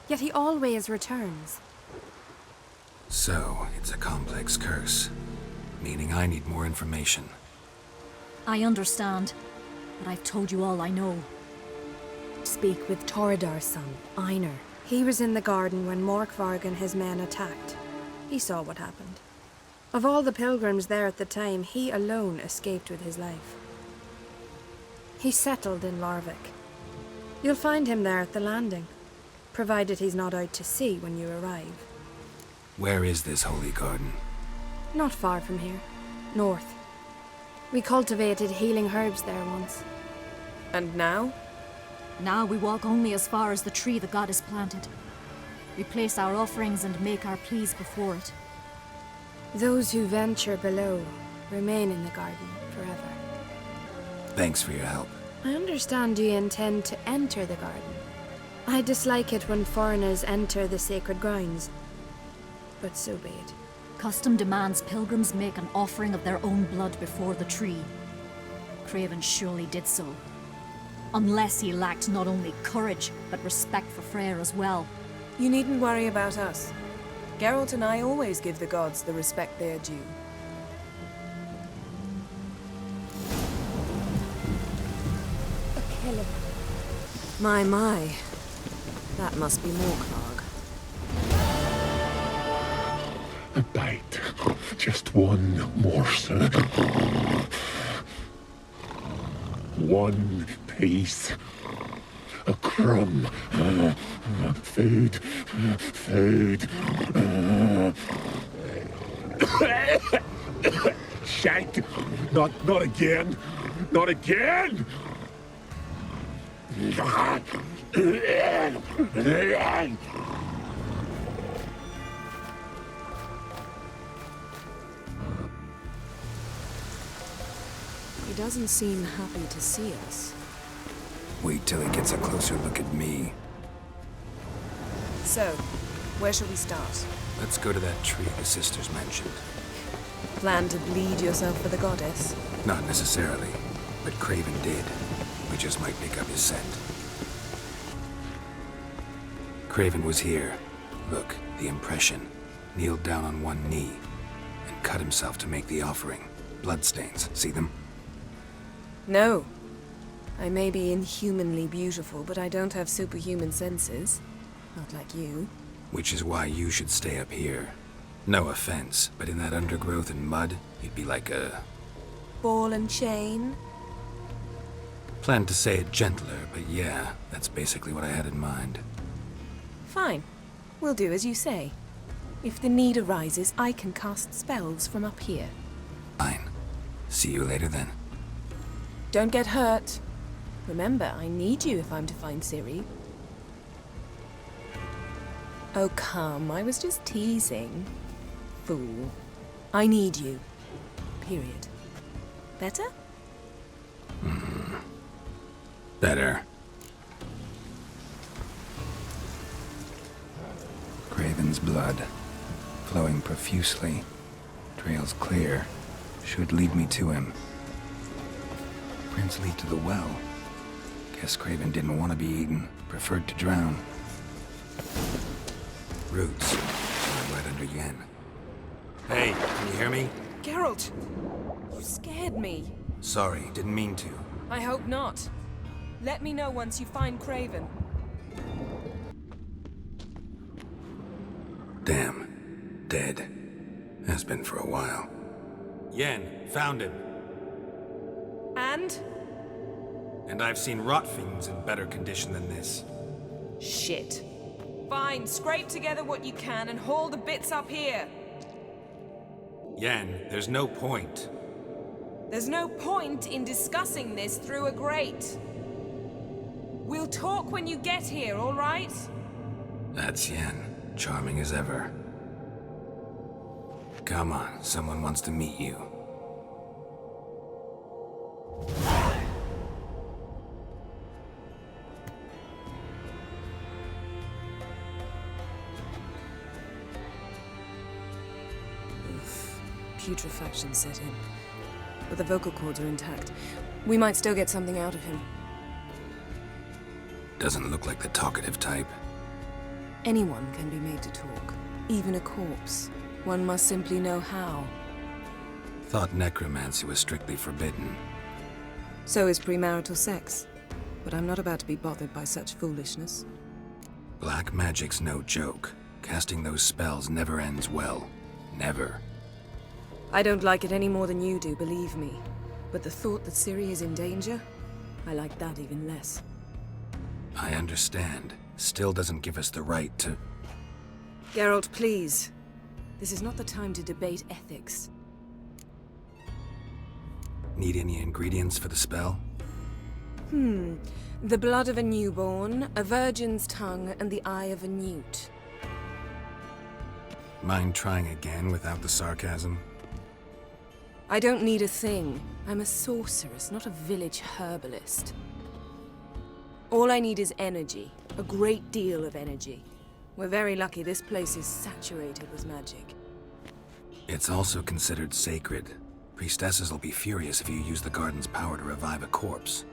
[SPEAKER 4] yet he always returns.
[SPEAKER 1] So, it's a complex curse, meaning I need more information.
[SPEAKER 22] I understand, but I've told you all I know.
[SPEAKER 4] Speak with Torridar's son, Einar. He was in the garden when Morkvarg and his men attacked. He saw what happened. Of all the pilgrims there at the time, he alone escaped with his life. He settled in Larvik. You'll find him there at the landing, provided he's not out to sea when you arrive.
[SPEAKER 1] Where is this holy garden?
[SPEAKER 4] Not far from here, north. We cultivated healing herbs there once.
[SPEAKER 5] And now?
[SPEAKER 22] Now we walk only as far as the tree the goddess planted. We place our offerings and make our pleas before it.
[SPEAKER 4] Those who venture below remain in the garden forever.
[SPEAKER 1] Thanks for your help.
[SPEAKER 4] I understand you intend to enter the garden. I dislike it when foreigners enter the sacred grounds, but so be it.
[SPEAKER 22] Custom demands pilgrims make an offering of their own blood before the tree. Craven surely did so. Unless he lacked not only courage, but respect for Freyr as well.
[SPEAKER 5] You needn't worry about us. Geralt and I always give the gods the respect they are due.
[SPEAKER 4] A killer.
[SPEAKER 5] My. That must be Morkvarg.
[SPEAKER 16] A bite. Just one morsel. One piece. A crumb. Food. Shank. Not again. Not again.
[SPEAKER 5] He doesn't seem happy to see us.
[SPEAKER 1] Wait till he gets a closer look at me.
[SPEAKER 5] So, where shall we start?
[SPEAKER 1] Let's go to that tree the sisters mentioned.
[SPEAKER 5] Plan to bleed yourself for the goddess?
[SPEAKER 1] Not necessarily, but Craven did. We just might pick up his scent. Craven was here. Look, the impression. Kneeled down on one knee and cut himself to make the offering. Bloodstains, see them?
[SPEAKER 5] No. I may be inhumanly beautiful, but I don't have superhuman senses. Not like you.
[SPEAKER 1] Which is why you should stay up here. No offense, but in that undergrowth and mud, you'd be like a...
[SPEAKER 5] Ball and chain?
[SPEAKER 1] Planned to say it gentler, but yeah, that's basically what I had in mind.
[SPEAKER 5] Fine. We'll do as you say. If the need arises, I can cast spells from up here.
[SPEAKER 1] Fine. See you later then.
[SPEAKER 5] Don't get hurt. Remember, I need you if I'm to find Ciri. Oh, come. I was just teasing. Fool. I need you. Period. Better?
[SPEAKER 1] Better. Craven's blood, flowing profusely, trails clear, should lead me to him. Prints lead to the well. Guess Craven didn't want to be eaten, preferred to drown. Roots, right under Yen. Hey, can you hear me?
[SPEAKER 5] Geralt! You scared me.
[SPEAKER 1] Sorry, didn't mean to.
[SPEAKER 5] I hope not. Let me know once you find Craven.
[SPEAKER 1] Damn. Dead. Has been for a while. Yen, found him.
[SPEAKER 5] And?
[SPEAKER 1] And I've seen rot fiends in better condition than this.
[SPEAKER 5] Shit. Fine, scrape together what you can and haul the bits up here.
[SPEAKER 1] Yen, there's no point.
[SPEAKER 5] There's no point in discussing this through a grate. We'll talk when you get here, all right?
[SPEAKER 1] That's Yen. Charming as ever. Come on, someone wants to meet you.
[SPEAKER 5] Putrefaction set in. But the vocal cords are intact. We might still get something out of him.
[SPEAKER 1] Doesn't look like the talkative type.
[SPEAKER 5] Anyone can be made to talk. Even a corpse. One must simply know how.
[SPEAKER 1] Thought necromancy was strictly forbidden.
[SPEAKER 5] So is premarital sex. But I'm not about to be bothered by such foolishness.
[SPEAKER 1] Black magic's no joke. Casting those spells never ends well. Never.
[SPEAKER 5] I don't like it any more than you do, believe me. But the thought that Ciri is in danger? I like that even less.
[SPEAKER 1] I understand. Still doesn't give us the right to...
[SPEAKER 5] Geralt, please. This is not the time to debate ethics.
[SPEAKER 1] Need any ingredients for the spell?
[SPEAKER 5] The blood of a newborn, a virgin's tongue, and the eye of a newt.
[SPEAKER 1] Mind trying again without the sarcasm?
[SPEAKER 5] I don't need a thing. I'm a sorceress, not a village herbalist. All I need is energy. A great deal of energy. We're very lucky this place is saturated with magic.
[SPEAKER 1] It's also considered sacred. Priestesses will be furious if you use the garden's power to revive a corpse.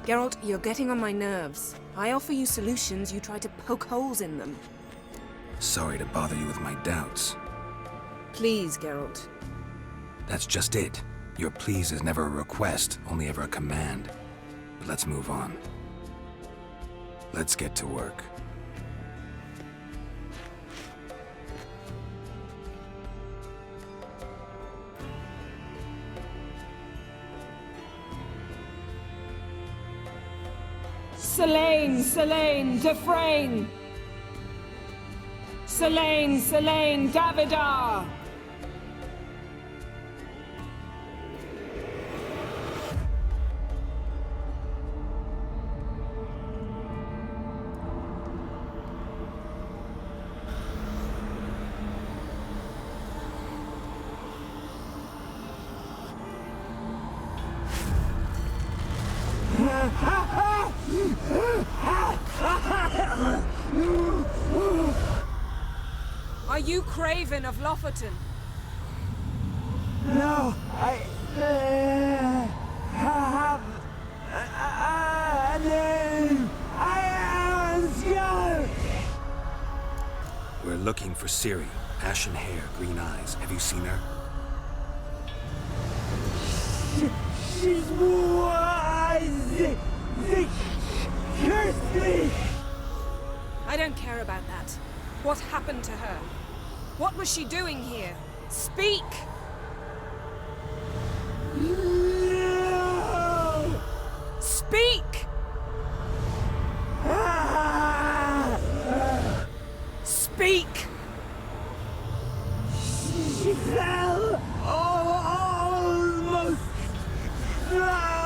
[SPEAKER 5] Geralt, you're getting on my nerves. I offer you solutions, you try to poke holes in them.
[SPEAKER 1] Sorry to bother you with my doubts.
[SPEAKER 5] Please, Geralt.
[SPEAKER 1] That's just it. Your please is never a request, only ever a command. But let's move on. Let's get to work.
[SPEAKER 5] Selene, Selene, Defrain! Selene, Selene, Davidar! Are you Craven of Lofoten?
[SPEAKER 13] No, I have a name. I am a scholar.
[SPEAKER 1] We're looking for Ciri. Ashen hair, green eyes. Have you seen her?
[SPEAKER 13] She's wise. They cursed me.
[SPEAKER 5] I don't care about that. What happened to her? What was she doing here? Speak!
[SPEAKER 13] No! Speak! She fell almost drowned.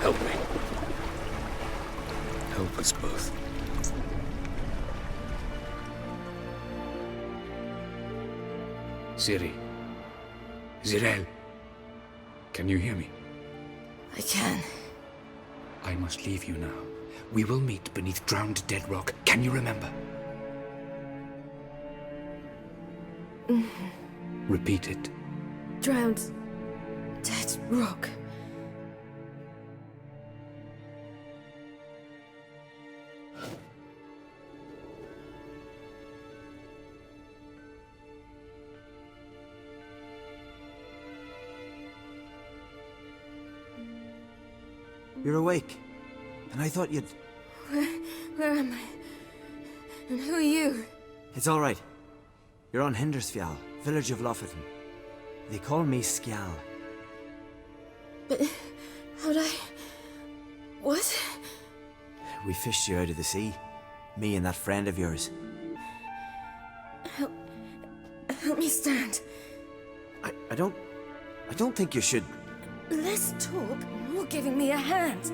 [SPEAKER 1] Help me. Help us both. Ciri. Zirel. Can you hear me?
[SPEAKER 22] I can.
[SPEAKER 1] I must leave you now. We will meet beneath drowned dead rock. Can you remember? Repeat it.
[SPEAKER 22] Drowned. Dead rock.
[SPEAKER 13] You're awake. And I thought you'd...
[SPEAKER 22] Where am I? And who are you?
[SPEAKER 13] It's all right. You're on Hindersfjall, village of Lofoten. They call me Skjal.
[SPEAKER 22] But how'd I... What?
[SPEAKER 13] We fished you out of the sea. Me and that friend of yours.
[SPEAKER 22] Help me stand.
[SPEAKER 13] I don't think you should...
[SPEAKER 22] Less talk, more giving me a hand.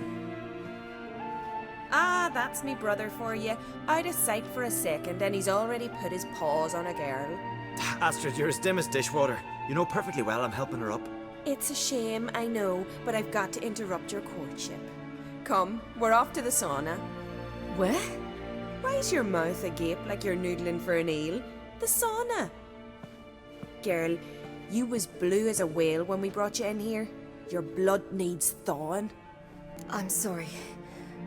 [SPEAKER 5] Ah, that's me brother for you. Out of sight for a second, and he's already put his paws on a girl.
[SPEAKER 13] Astrid, you're as dim as dishwater. You know perfectly well I'm helping her up.
[SPEAKER 5] It's a shame, I know, but I've got to interrupt your courtship. Come, we're off to the sauna.
[SPEAKER 22] Where?
[SPEAKER 5] Why's your mouth agape like you're noodling for an eel? The sauna. Girl, you was blue as a whale when we brought you in here. Your blood needs thawing.
[SPEAKER 22] I'm sorry,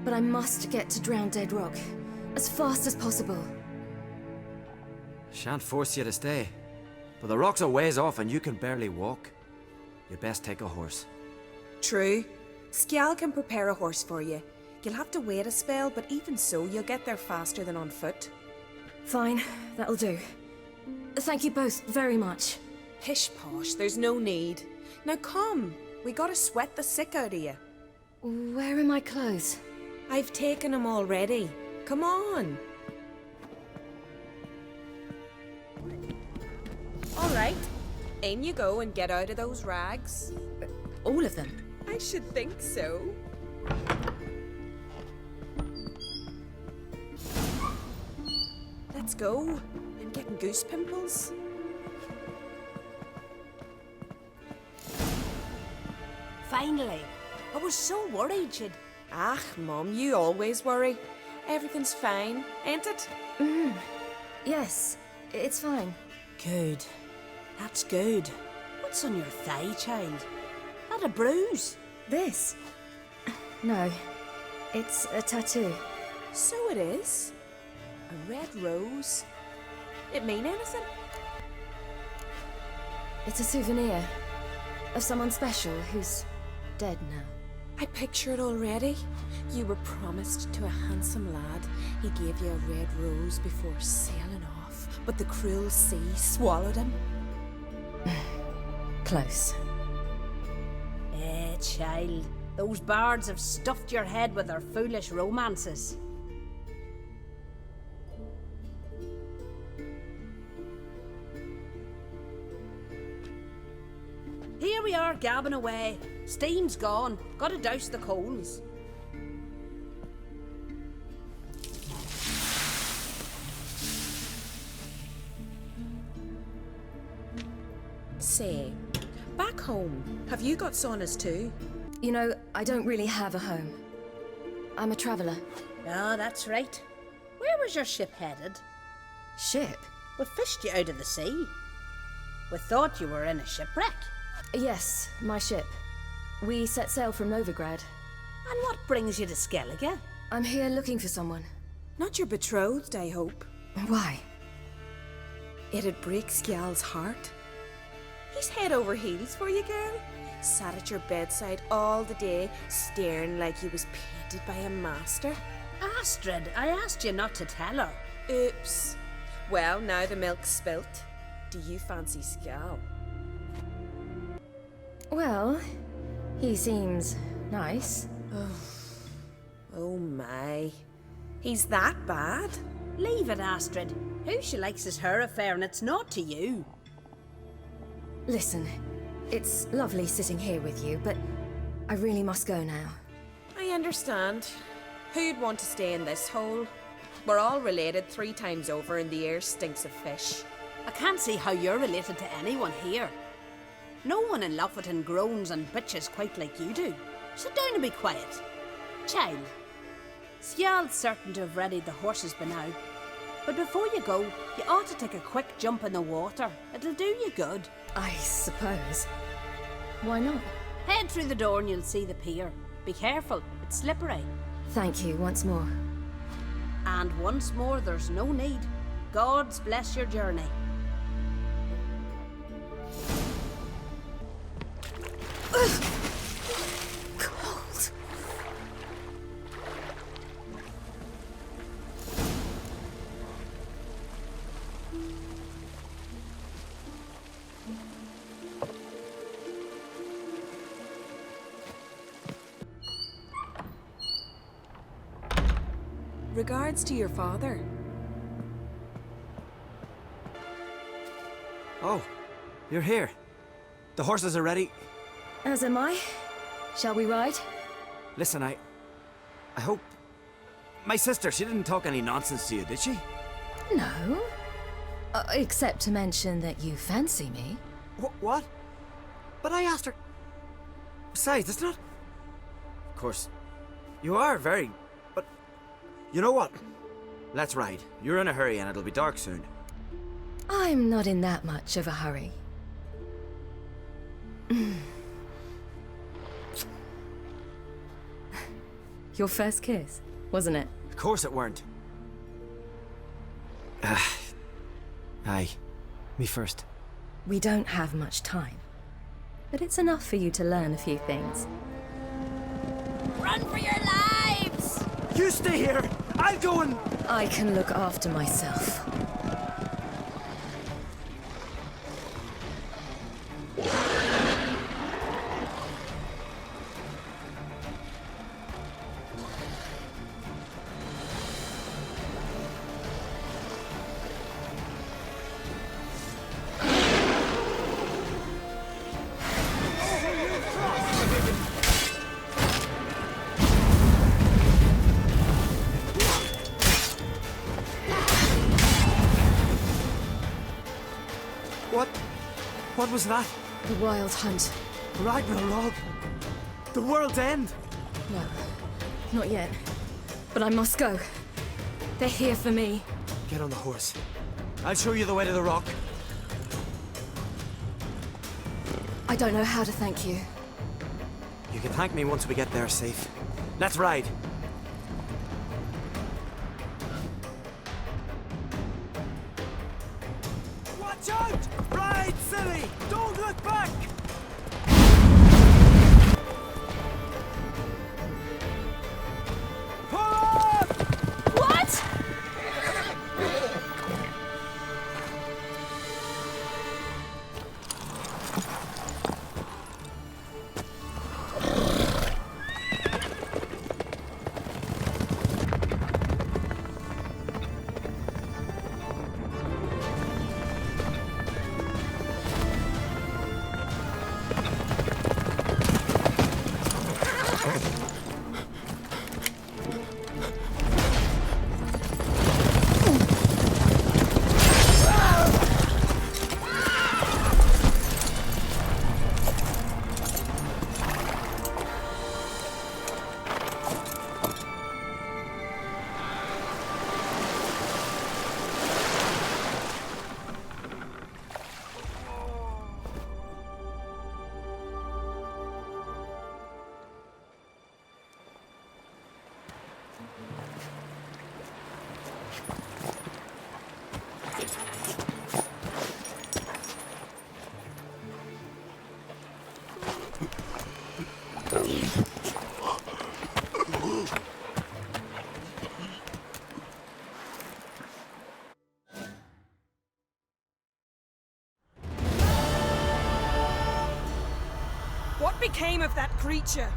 [SPEAKER 22] but I must get to Drowned Dead Rock as fast as possible.
[SPEAKER 13] Shan't force you to stay. But the rock's a ways off and you can barely walk. You'd best take a horse.
[SPEAKER 5] True. Skjal can prepare a horse for you. You'll have to wait a spell, but even so, you'll get there faster than on foot.
[SPEAKER 22] Fine, that'll do. Thank you both very much.
[SPEAKER 5] Pish posh, there's no need. Now come, we gotta sweat the sick out of you.
[SPEAKER 22] Where are my clothes?
[SPEAKER 5] I've taken them already. Come on. All right, in you go and get out of those rags.
[SPEAKER 22] All of them?
[SPEAKER 5] I should think so. Let's go. I'm getting goose pimples.
[SPEAKER 10] Finally. I was so worried you'd...
[SPEAKER 5] Ah, Mum, you always worry. Everything's fine, ain't it?
[SPEAKER 22] Yes, it's fine.
[SPEAKER 10] Good. That's good. What's on your thigh, child? Not a bruise?
[SPEAKER 22] This? No, it's a tattoo.
[SPEAKER 5] So it is. A red rose. It mean anything?
[SPEAKER 22] It's a souvenir of someone special who's dead now.
[SPEAKER 5] I picture it already. You were promised to a handsome lad. He gave you a red rose before sailing off, but the cruel sea swallowed him.
[SPEAKER 22] Close.
[SPEAKER 10] Child. Those bards have stuffed your head with their foolish romances. Here we are, gabbing away. Steam's gone. Gotta douse the coals.
[SPEAKER 5] Say, back home, have you got saunas too?
[SPEAKER 22] You know, I don't really have a home. I'm a traveller.
[SPEAKER 15] Oh, that's right. Where was your ship headed?
[SPEAKER 22] Ship?
[SPEAKER 15] We fished you out of the sea. We thought you were in a shipwreck.
[SPEAKER 22] Yes, my ship. We set sail from Novigrad.
[SPEAKER 15] And what brings you to Skellige?
[SPEAKER 22] I'm here looking for someone.
[SPEAKER 5] Not your betrothed, I hope.
[SPEAKER 22] Why?
[SPEAKER 5] It'd break Skjal's heart. He's head over heels for you, girl. Sat at your bedside all the day, staring like he was painted by a master.
[SPEAKER 15] Astrid, I asked you not to tell her.
[SPEAKER 5] Oops. Well, now the milk's spilt. Do you fancy Skjal?
[SPEAKER 22] Well, he seems nice.
[SPEAKER 5] Oh my. He's that bad?
[SPEAKER 15] Leave it, Astrid. Who she likes is her affair and it's not to you.
[SPEAKER 22] Listen, it's lovely sitting here with you, but I really must go now.
[SPEAKER 5] I understand. Who'd want to stay in this hole? We're all related 3 times over and the air stinks of fish.
[SPEAKER 15] I can't see how you're related to anyone here. No one in Lofoten groans and bitches quite like you do. Sit down and be quiet. Child, Skjal's certain to have readied the horses by now. But before you go, you ought to take a quick jump in the water. It'll do you good.
[SPEAKER 22] I suppose. Why not?
[SPEAKER 15] Head through the door and you'll see the pier. Be careful, it's slippery.
[SPEAKER 22] Thank you once more.
[SPEAKER 15] And once more, there's no need. God's bless your journey.
[SPEAKER 22] Cold.
[SPEAKER 5] Regards to your father.
[SPEAKER 13] Oh, you're here. The horses are ready.
[SPEAKER 22] As am I. Shall we ride?
[SPEAKER 13] Listen, I hope... My sister, she didn't talk any nonsense to you, did she?
[SPEAKER 22] No. Except to mention that you fancy me.
[SPEAKER 13] What? But I asked her... Besides, it's not... Of course, you are very... But... You know what? Let's ride. You're in a hurry and it'll be dark soon.
[SPEAKER 22] I'm not in that much of a hurry. Your first kiss, wasn't it?
[SPEAKER 13] Of course it weren't. Aye. Me first.
[SPEAKER 22] We don't have much time. But it's enough for you to learn a few things.
[SPEAKER 15] Run for your lives!
[SPEAKER 13] You stay here! I'll go and...
[SPEAKER 22] I can look after myself.
[SPEAKER 13] What was that?
[SPEAKER 22] The Wild Hunt.
[SPEAKER 13] Ragnarok? The world's end?
[SPEAKER 22] No, not yet. But I must go. They're here for me.
[SPEAKER 13] Get on the horse. I'll show you the way to the rock.
[SPEAKER 22] I don't know how to thank you.
[SPEAKER 13] You can thank me once we get there safe. Let's ride. Watch out! Ride, silly! Don't look back! Pull up!
[SPEAKER 22] What?
[SPEAKER 5] became of that creature?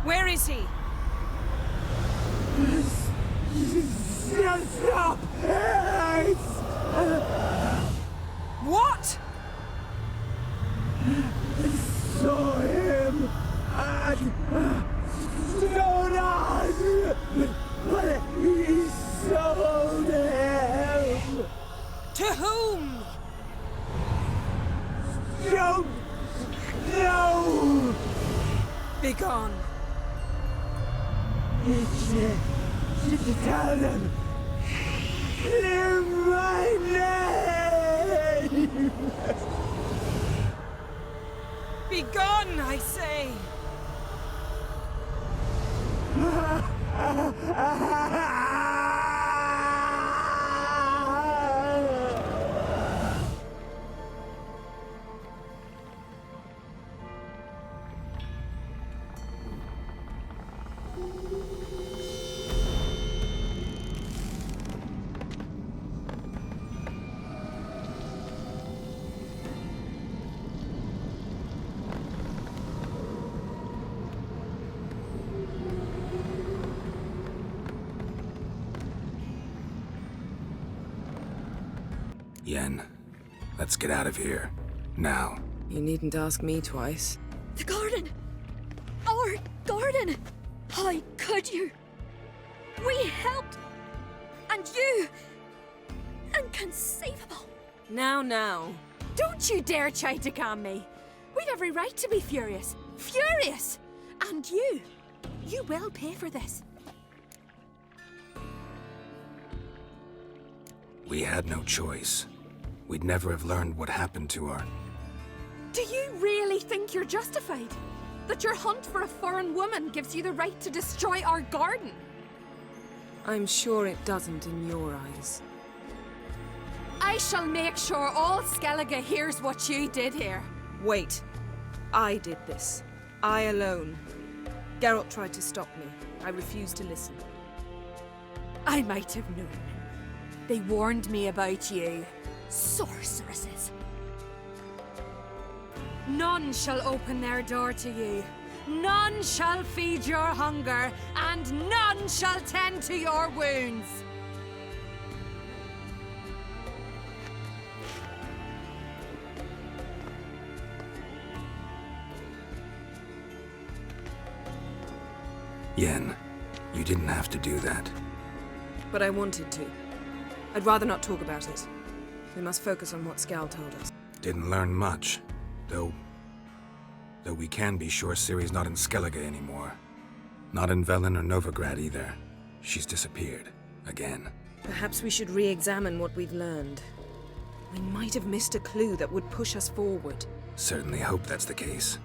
[SPEAKER 5] Where is he?
[SPEAKER 16] Stop!
[SPEAKER 5] What?
[SPEAKER 16] Saw him at Stone, but he sold him.
[SPEAKER 5] To whom?
[SPEAKER 16] Don't know.
[SPEAKER 5] Begone.
[SPEAKER 16] Tell them. Clear my name.
[SPEAKER 5] Begone, I say.
[SPEAKER 1] Yen, let's get out of here. Now.
[SPEAKER 8] You needn't ask me twice.
[SPEAKER 22] The garden! Our garden! How could you? We helped! And you! Inconceivable!
[SPEAKER 5] Now.
[SPEAKER 10] Don't you dare try to calm me. We'd every right to be furious. Furious! And you will pay for this.
[SPEAKER 1] We had no choice. We'd never have learned what happened to her.
[SPEAKER 10] Do you really think you're justified? That your hunt for a foreign woman gives you the right to destroy our garden?
[SPEAKER 8] I'm sure it doesn't in your eyes.
[SPEAKER 10] I shall make sure all Skellige hears what you did here.
[SPEAKER 5] Wait. I did this. I alone. Geralt tried to stop me. I refused to listen.
[SPEAKER 10] I might have known. They warned me about you. Sorceresses. None shall open their door to you. None shall feed your hunger, and none shall tend to your wounds.
[SPEAKER 1] Yen, you didn't have to do that.
[SPEAKER 5] But I wanted to. I'd rather not talk about it. We must focus on what Skal told us.
[SPEAKER 1] Didn't learn much, though we can be sure Ciri's not in Skellige anymore. Not in Velen or Novigrad either. She's disappeared. Again.
[SPEAKER 5] Perhaps we should re-examine what we've learned. We might have missed a clue that would push us forward.
[SPEAKER 1] Certainly hope that's the case.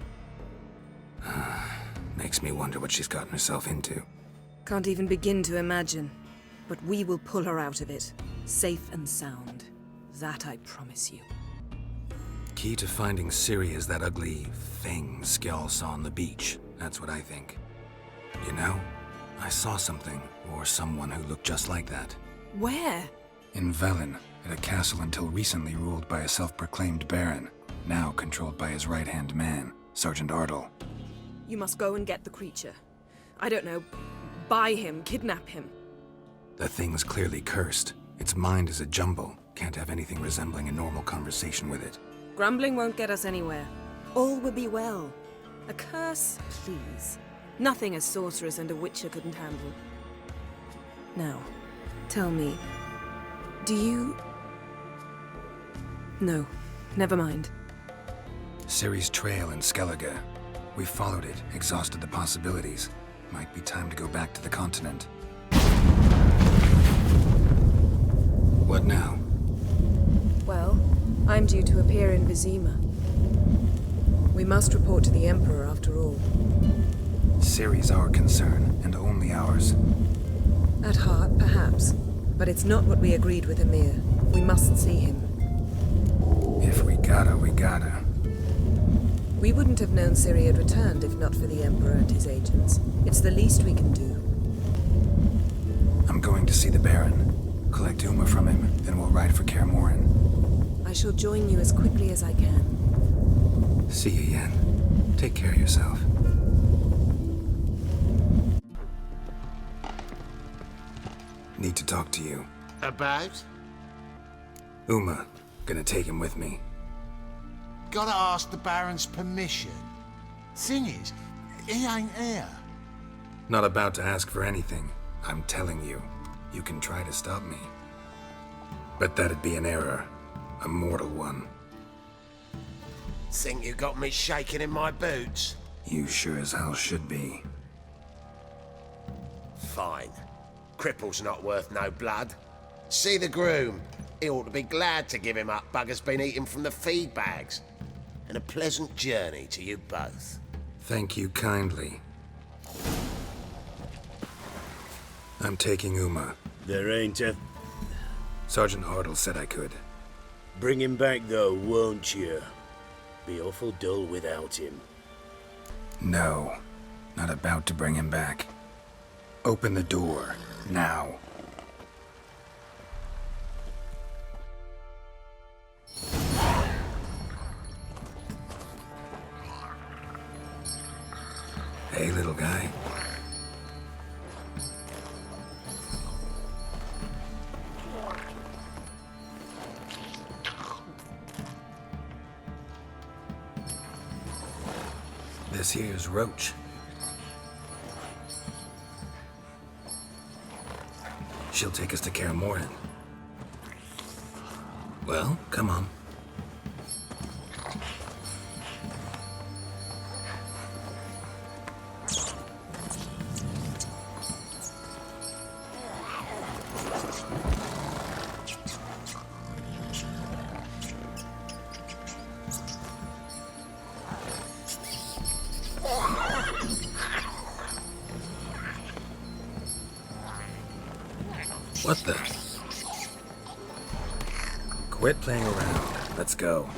[SPEAKER 1] Makes me wonder what she's gotten herself into.
[SPEAKER 5] Can't even begin to imagine. But we will pull her out of it. Safe and sound. That I promise you.
[SPEAKER 1] Key to finding Ciri is that ugly thing Skjall saw on the beach. That's what I think. You know, I saw something, or someone who looked just like that.
[SPEAKER 5] Where?
[SPEAKER 1] In Velen, at a castle until recently ruled by a self-proclaimed baron, now controlled by his right-hand man, Sergeant Ardle.
[SPEAKER 5] You must go and get the creature. I don't know, buy him, kidnap him.
[SPEAKER 1] The thing's clearly cursed. Its mind is a jumble. Can't have anything resembling a normal conversation with it.
[SPEAKER 5] Grumbling won't get us anywhere. All will be well. A curse, please. Nothing a sorceress and a witcher couldn't handle. Now, tell me, do you... No, never mind.
[SPEAKER 1] Ciri's trail in Skellige. We followed it, exhausted the possibilities. Might be time to go back to the continent. What now?
[SPEAKER 5] Well, I'm due to appear in Vizima. We must report to the Emperor after all.
[SPEAKER 1] Ciri's our concern, and only ours.
[SPEAKER 5] At heart, perhaps. But it's not what we agreed with Emir. We must see him.
[SPEAKER 1] If we gotta, we gotta.
[SPEAKER 5] We wouldn't have known Ciri had returned if not for the Emperor and his agents. It's the least we can do.
[SPEAKER 1] I'm going to see the Baron. Collect Uma from him, then we'll ride for Kaer Morhen.
[SPEAKER 5] I shall join you as quickly as I can.
[SPEAKER 1] See you, Yen. Take care of yourself. Need to talk to you.
[SPEAKER 7] About?
[SPEAKER 1] Uma. Gonna take him with me.
[SPEAKER 7] Gotta ask the Baron's permission. Thing is, he ain't here.
[SPEAKER 1] Not about to ask for anything. I'm telling you. You can try to stop me. But that'd be an error. A mortal one.
[SPEAKER 7] Think you got me shaking in my boots?
[SPEAKER 1] You sure as hell should be.
[SPEAKER 7] Fine. Cripple's not worth no blood. See the groom. He ought to be glad to give him up. Bugger's been eating from the feed bags. And a pleasant journey to you both.
[SPEAKER 1] Thank you kindly. I'm taking Uma.
[SPEAKER 3] There ain't a...
[SPEAKER 1] Sergeant Hartle said I could.
[SPEAKER 3] Bring him back, though, won't you? Be awful dull without him.
[SPEAKER 1] No. Not about to bring him back. Open the door. Now. Hey, little guy. This here's Roach. She'll take us to Kaer Morhen. Well, come on. What the? Quit playing around. Let's go.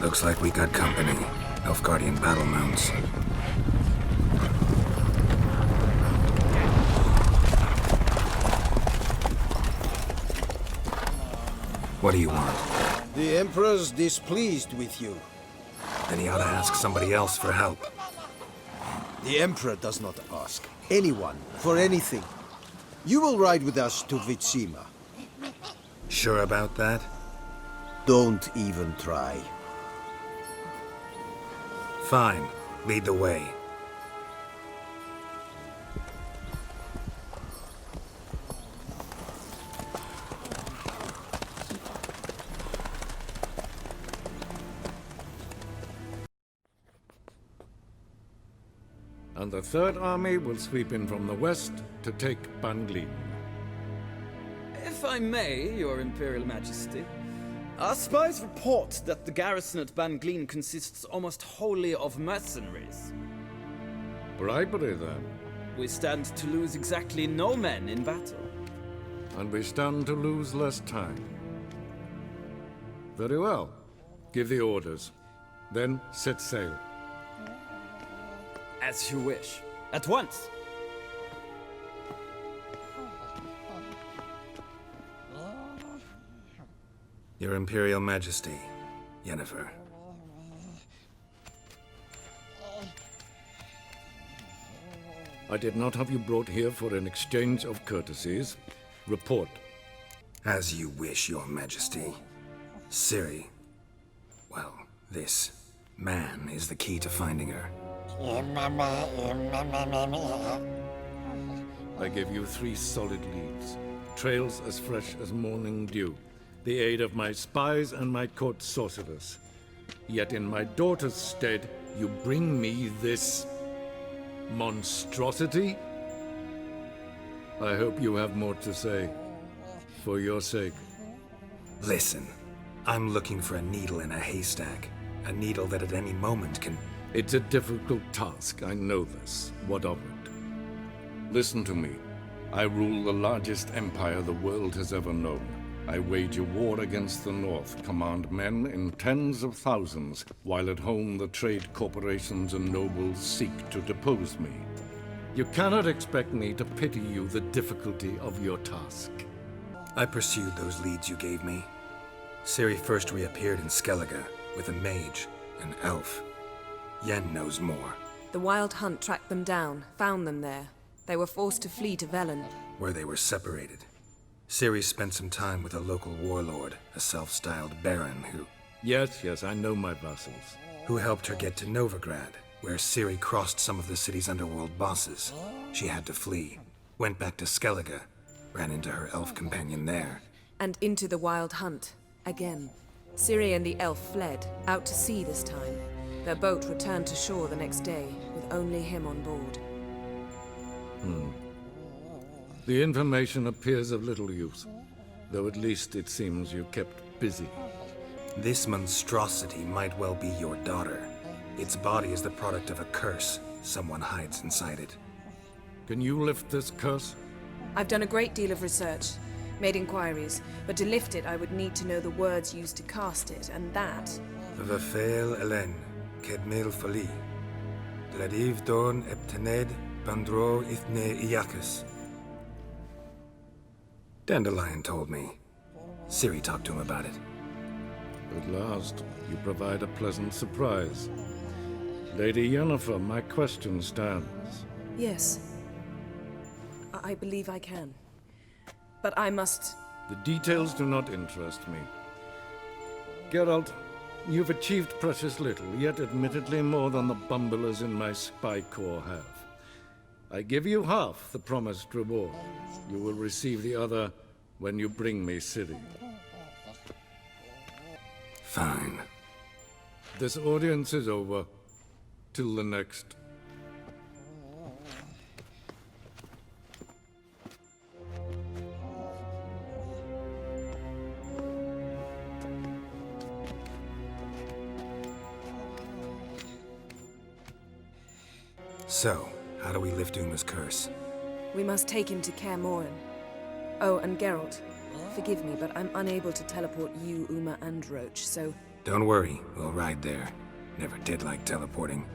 [SPEAKER 1] Looks like we got company. Nilfgaardian battle mounts. What do you want?
[SPEAKER 11] The Emperor's displeased with you.
[SPEAKER 1] Then he ought to ask somebody else for help.
[SPEAKER 11] The Emperor does not ask anyone for anything. You will ride with us to Vitsima.
[SPEAKER 1] Sure about that?
[SPEAKER 11] Don't even try.
[SPEAKER 1] Fine. Lead the way.
[SPEAKER 17] And the Third Army will sweep in from the west to take Banglin.
[SPEAKER 12] If I may, Your Imperial Majesty, our spies report that the garrison at Banglin consists almost wholly of mercenaries.
[SPEAKER 17] Bribery, then.
[SPEAKER 12] We stand to lose exactly no men in battle.
[SPEAKER 17] And we stand to lose less time. Very well. Give the orders. Then set sail.
[SPEAKER 12] As you wish. At once!
[SPEAKER 1] Your Imperial Majesty, Yennefer.
[SPEAKER 17] I did not have you brought here for an exchange of courtesies. Report.
[SPEAKER 1] As you wish, Your Majesty. Ciri. Well, this man is the key to finding her.
[SPEAKER 17] I gave you 3 solid leads. Trails as fresh as morning dew. The aid of my spies and my court sorcerers. Yet in my daughter's stead, you bring me this monstrosity? I hope you have more to say. For your sake.
[SPEAKER 1] Listen, I'm looking for a needle in a haystack. A needle that at any moment can...
[SPEAKER 17] It's a difficult task, I know this. What of it? Listen to me. I rule the largest empire the world has ever known. I wage a war against the North, command men in tens of thousands, while at home the trade corporations and nobles seek to depose me. You cannot expect me to pity you the difficulty of your task.
[SPEAKER 1] I pursued those leads you gave me. Ciri first reappeared in Skellige with a mage, an elf. Yen knows more.
[SPEAKER 8] The Wild Hunt tracked them down, found them there. They were forced to flee to Velen,
[SPEAKER 1] Where they were separated. Ciri spent some time with a local warlord, a self-styled baron
[SPEAKER 17] Yes, I know my vassals.
[SPEAKER 1] who helped her get to Novigrad, where Ciri crossed some of the city's underworld bosses. She had to flee, went back to Skellige, ran into her elf companion there.
[SPEAKER 8] and into the Wild Hunt, again. Ciri and the elf fled, out to sea this time. Their boat returned to shore the next day, with only him on board.
[SPEAKER 17] The information appears of little use, though at least it seems you kept busy.
[SPEAKER 1] This monstrosity might well be your daughter. Its body is the product of a curse. Someone hides inside it.
[SPEAKER 17] Can you lift this curse?
[SPEAKER 8] I've done a great deal of research, made inquiries, but to lift it I would need to know the words used to cast it, and that...
[SPEAKER 1] Vafel Elen, Kedmil Fali. Gladiv Dorn Eptened Bandro Ithne Iacus. Dandelion told me. Ciri talked to him about it.
[SPEAKER 17] At last, you provide a pleasant surprise. Lady Yennefer, my question stands.
[SPEAKER 8] Yes. I believe I can. But I must...
[SPEAKER 17] The details do not interest me. Geralt, you've achieved precious little, yet admittedly more than the bumblers in my spy corps have. I give you half the promised reward. You will receive the other when you bring me Ciri.
[SPEAKER 1] Fine.
[SPEAKER 17] This audience is over. Till the next.
[SPEAKER 1] So, how do we lift Uma's curse?
[SPEAKER 8] We must take him to Kaer Morhen. Oh, and Geralt, forgive me, but I'm unable to teleport you, Uma, and Roach, so...
[SPEAKER 1] Don't worry, we'll ride there. Never did like teleporting.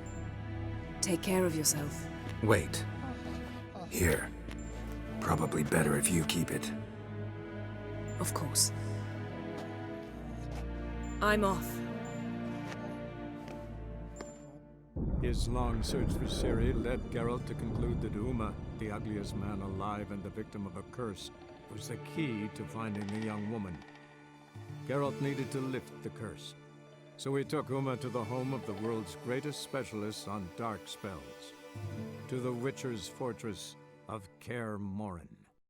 [SPEAKER 8] Take care of yourself.
[SPEAKER 1] Wait. Here. Probably better if you keep it.
[SPEAKER 8] Of course. I'm off.
[SPEAKER 2] His long search for Ciri led Geralt to conclude that Uma, the ugliest man alive and the victim of a curse, was the key to finding the young woman. Geralt needed to lift the curse, so he took Uma to the home of the world's greatest specialists on dark spells, to the Witcher's fortress of Kaer Morhen.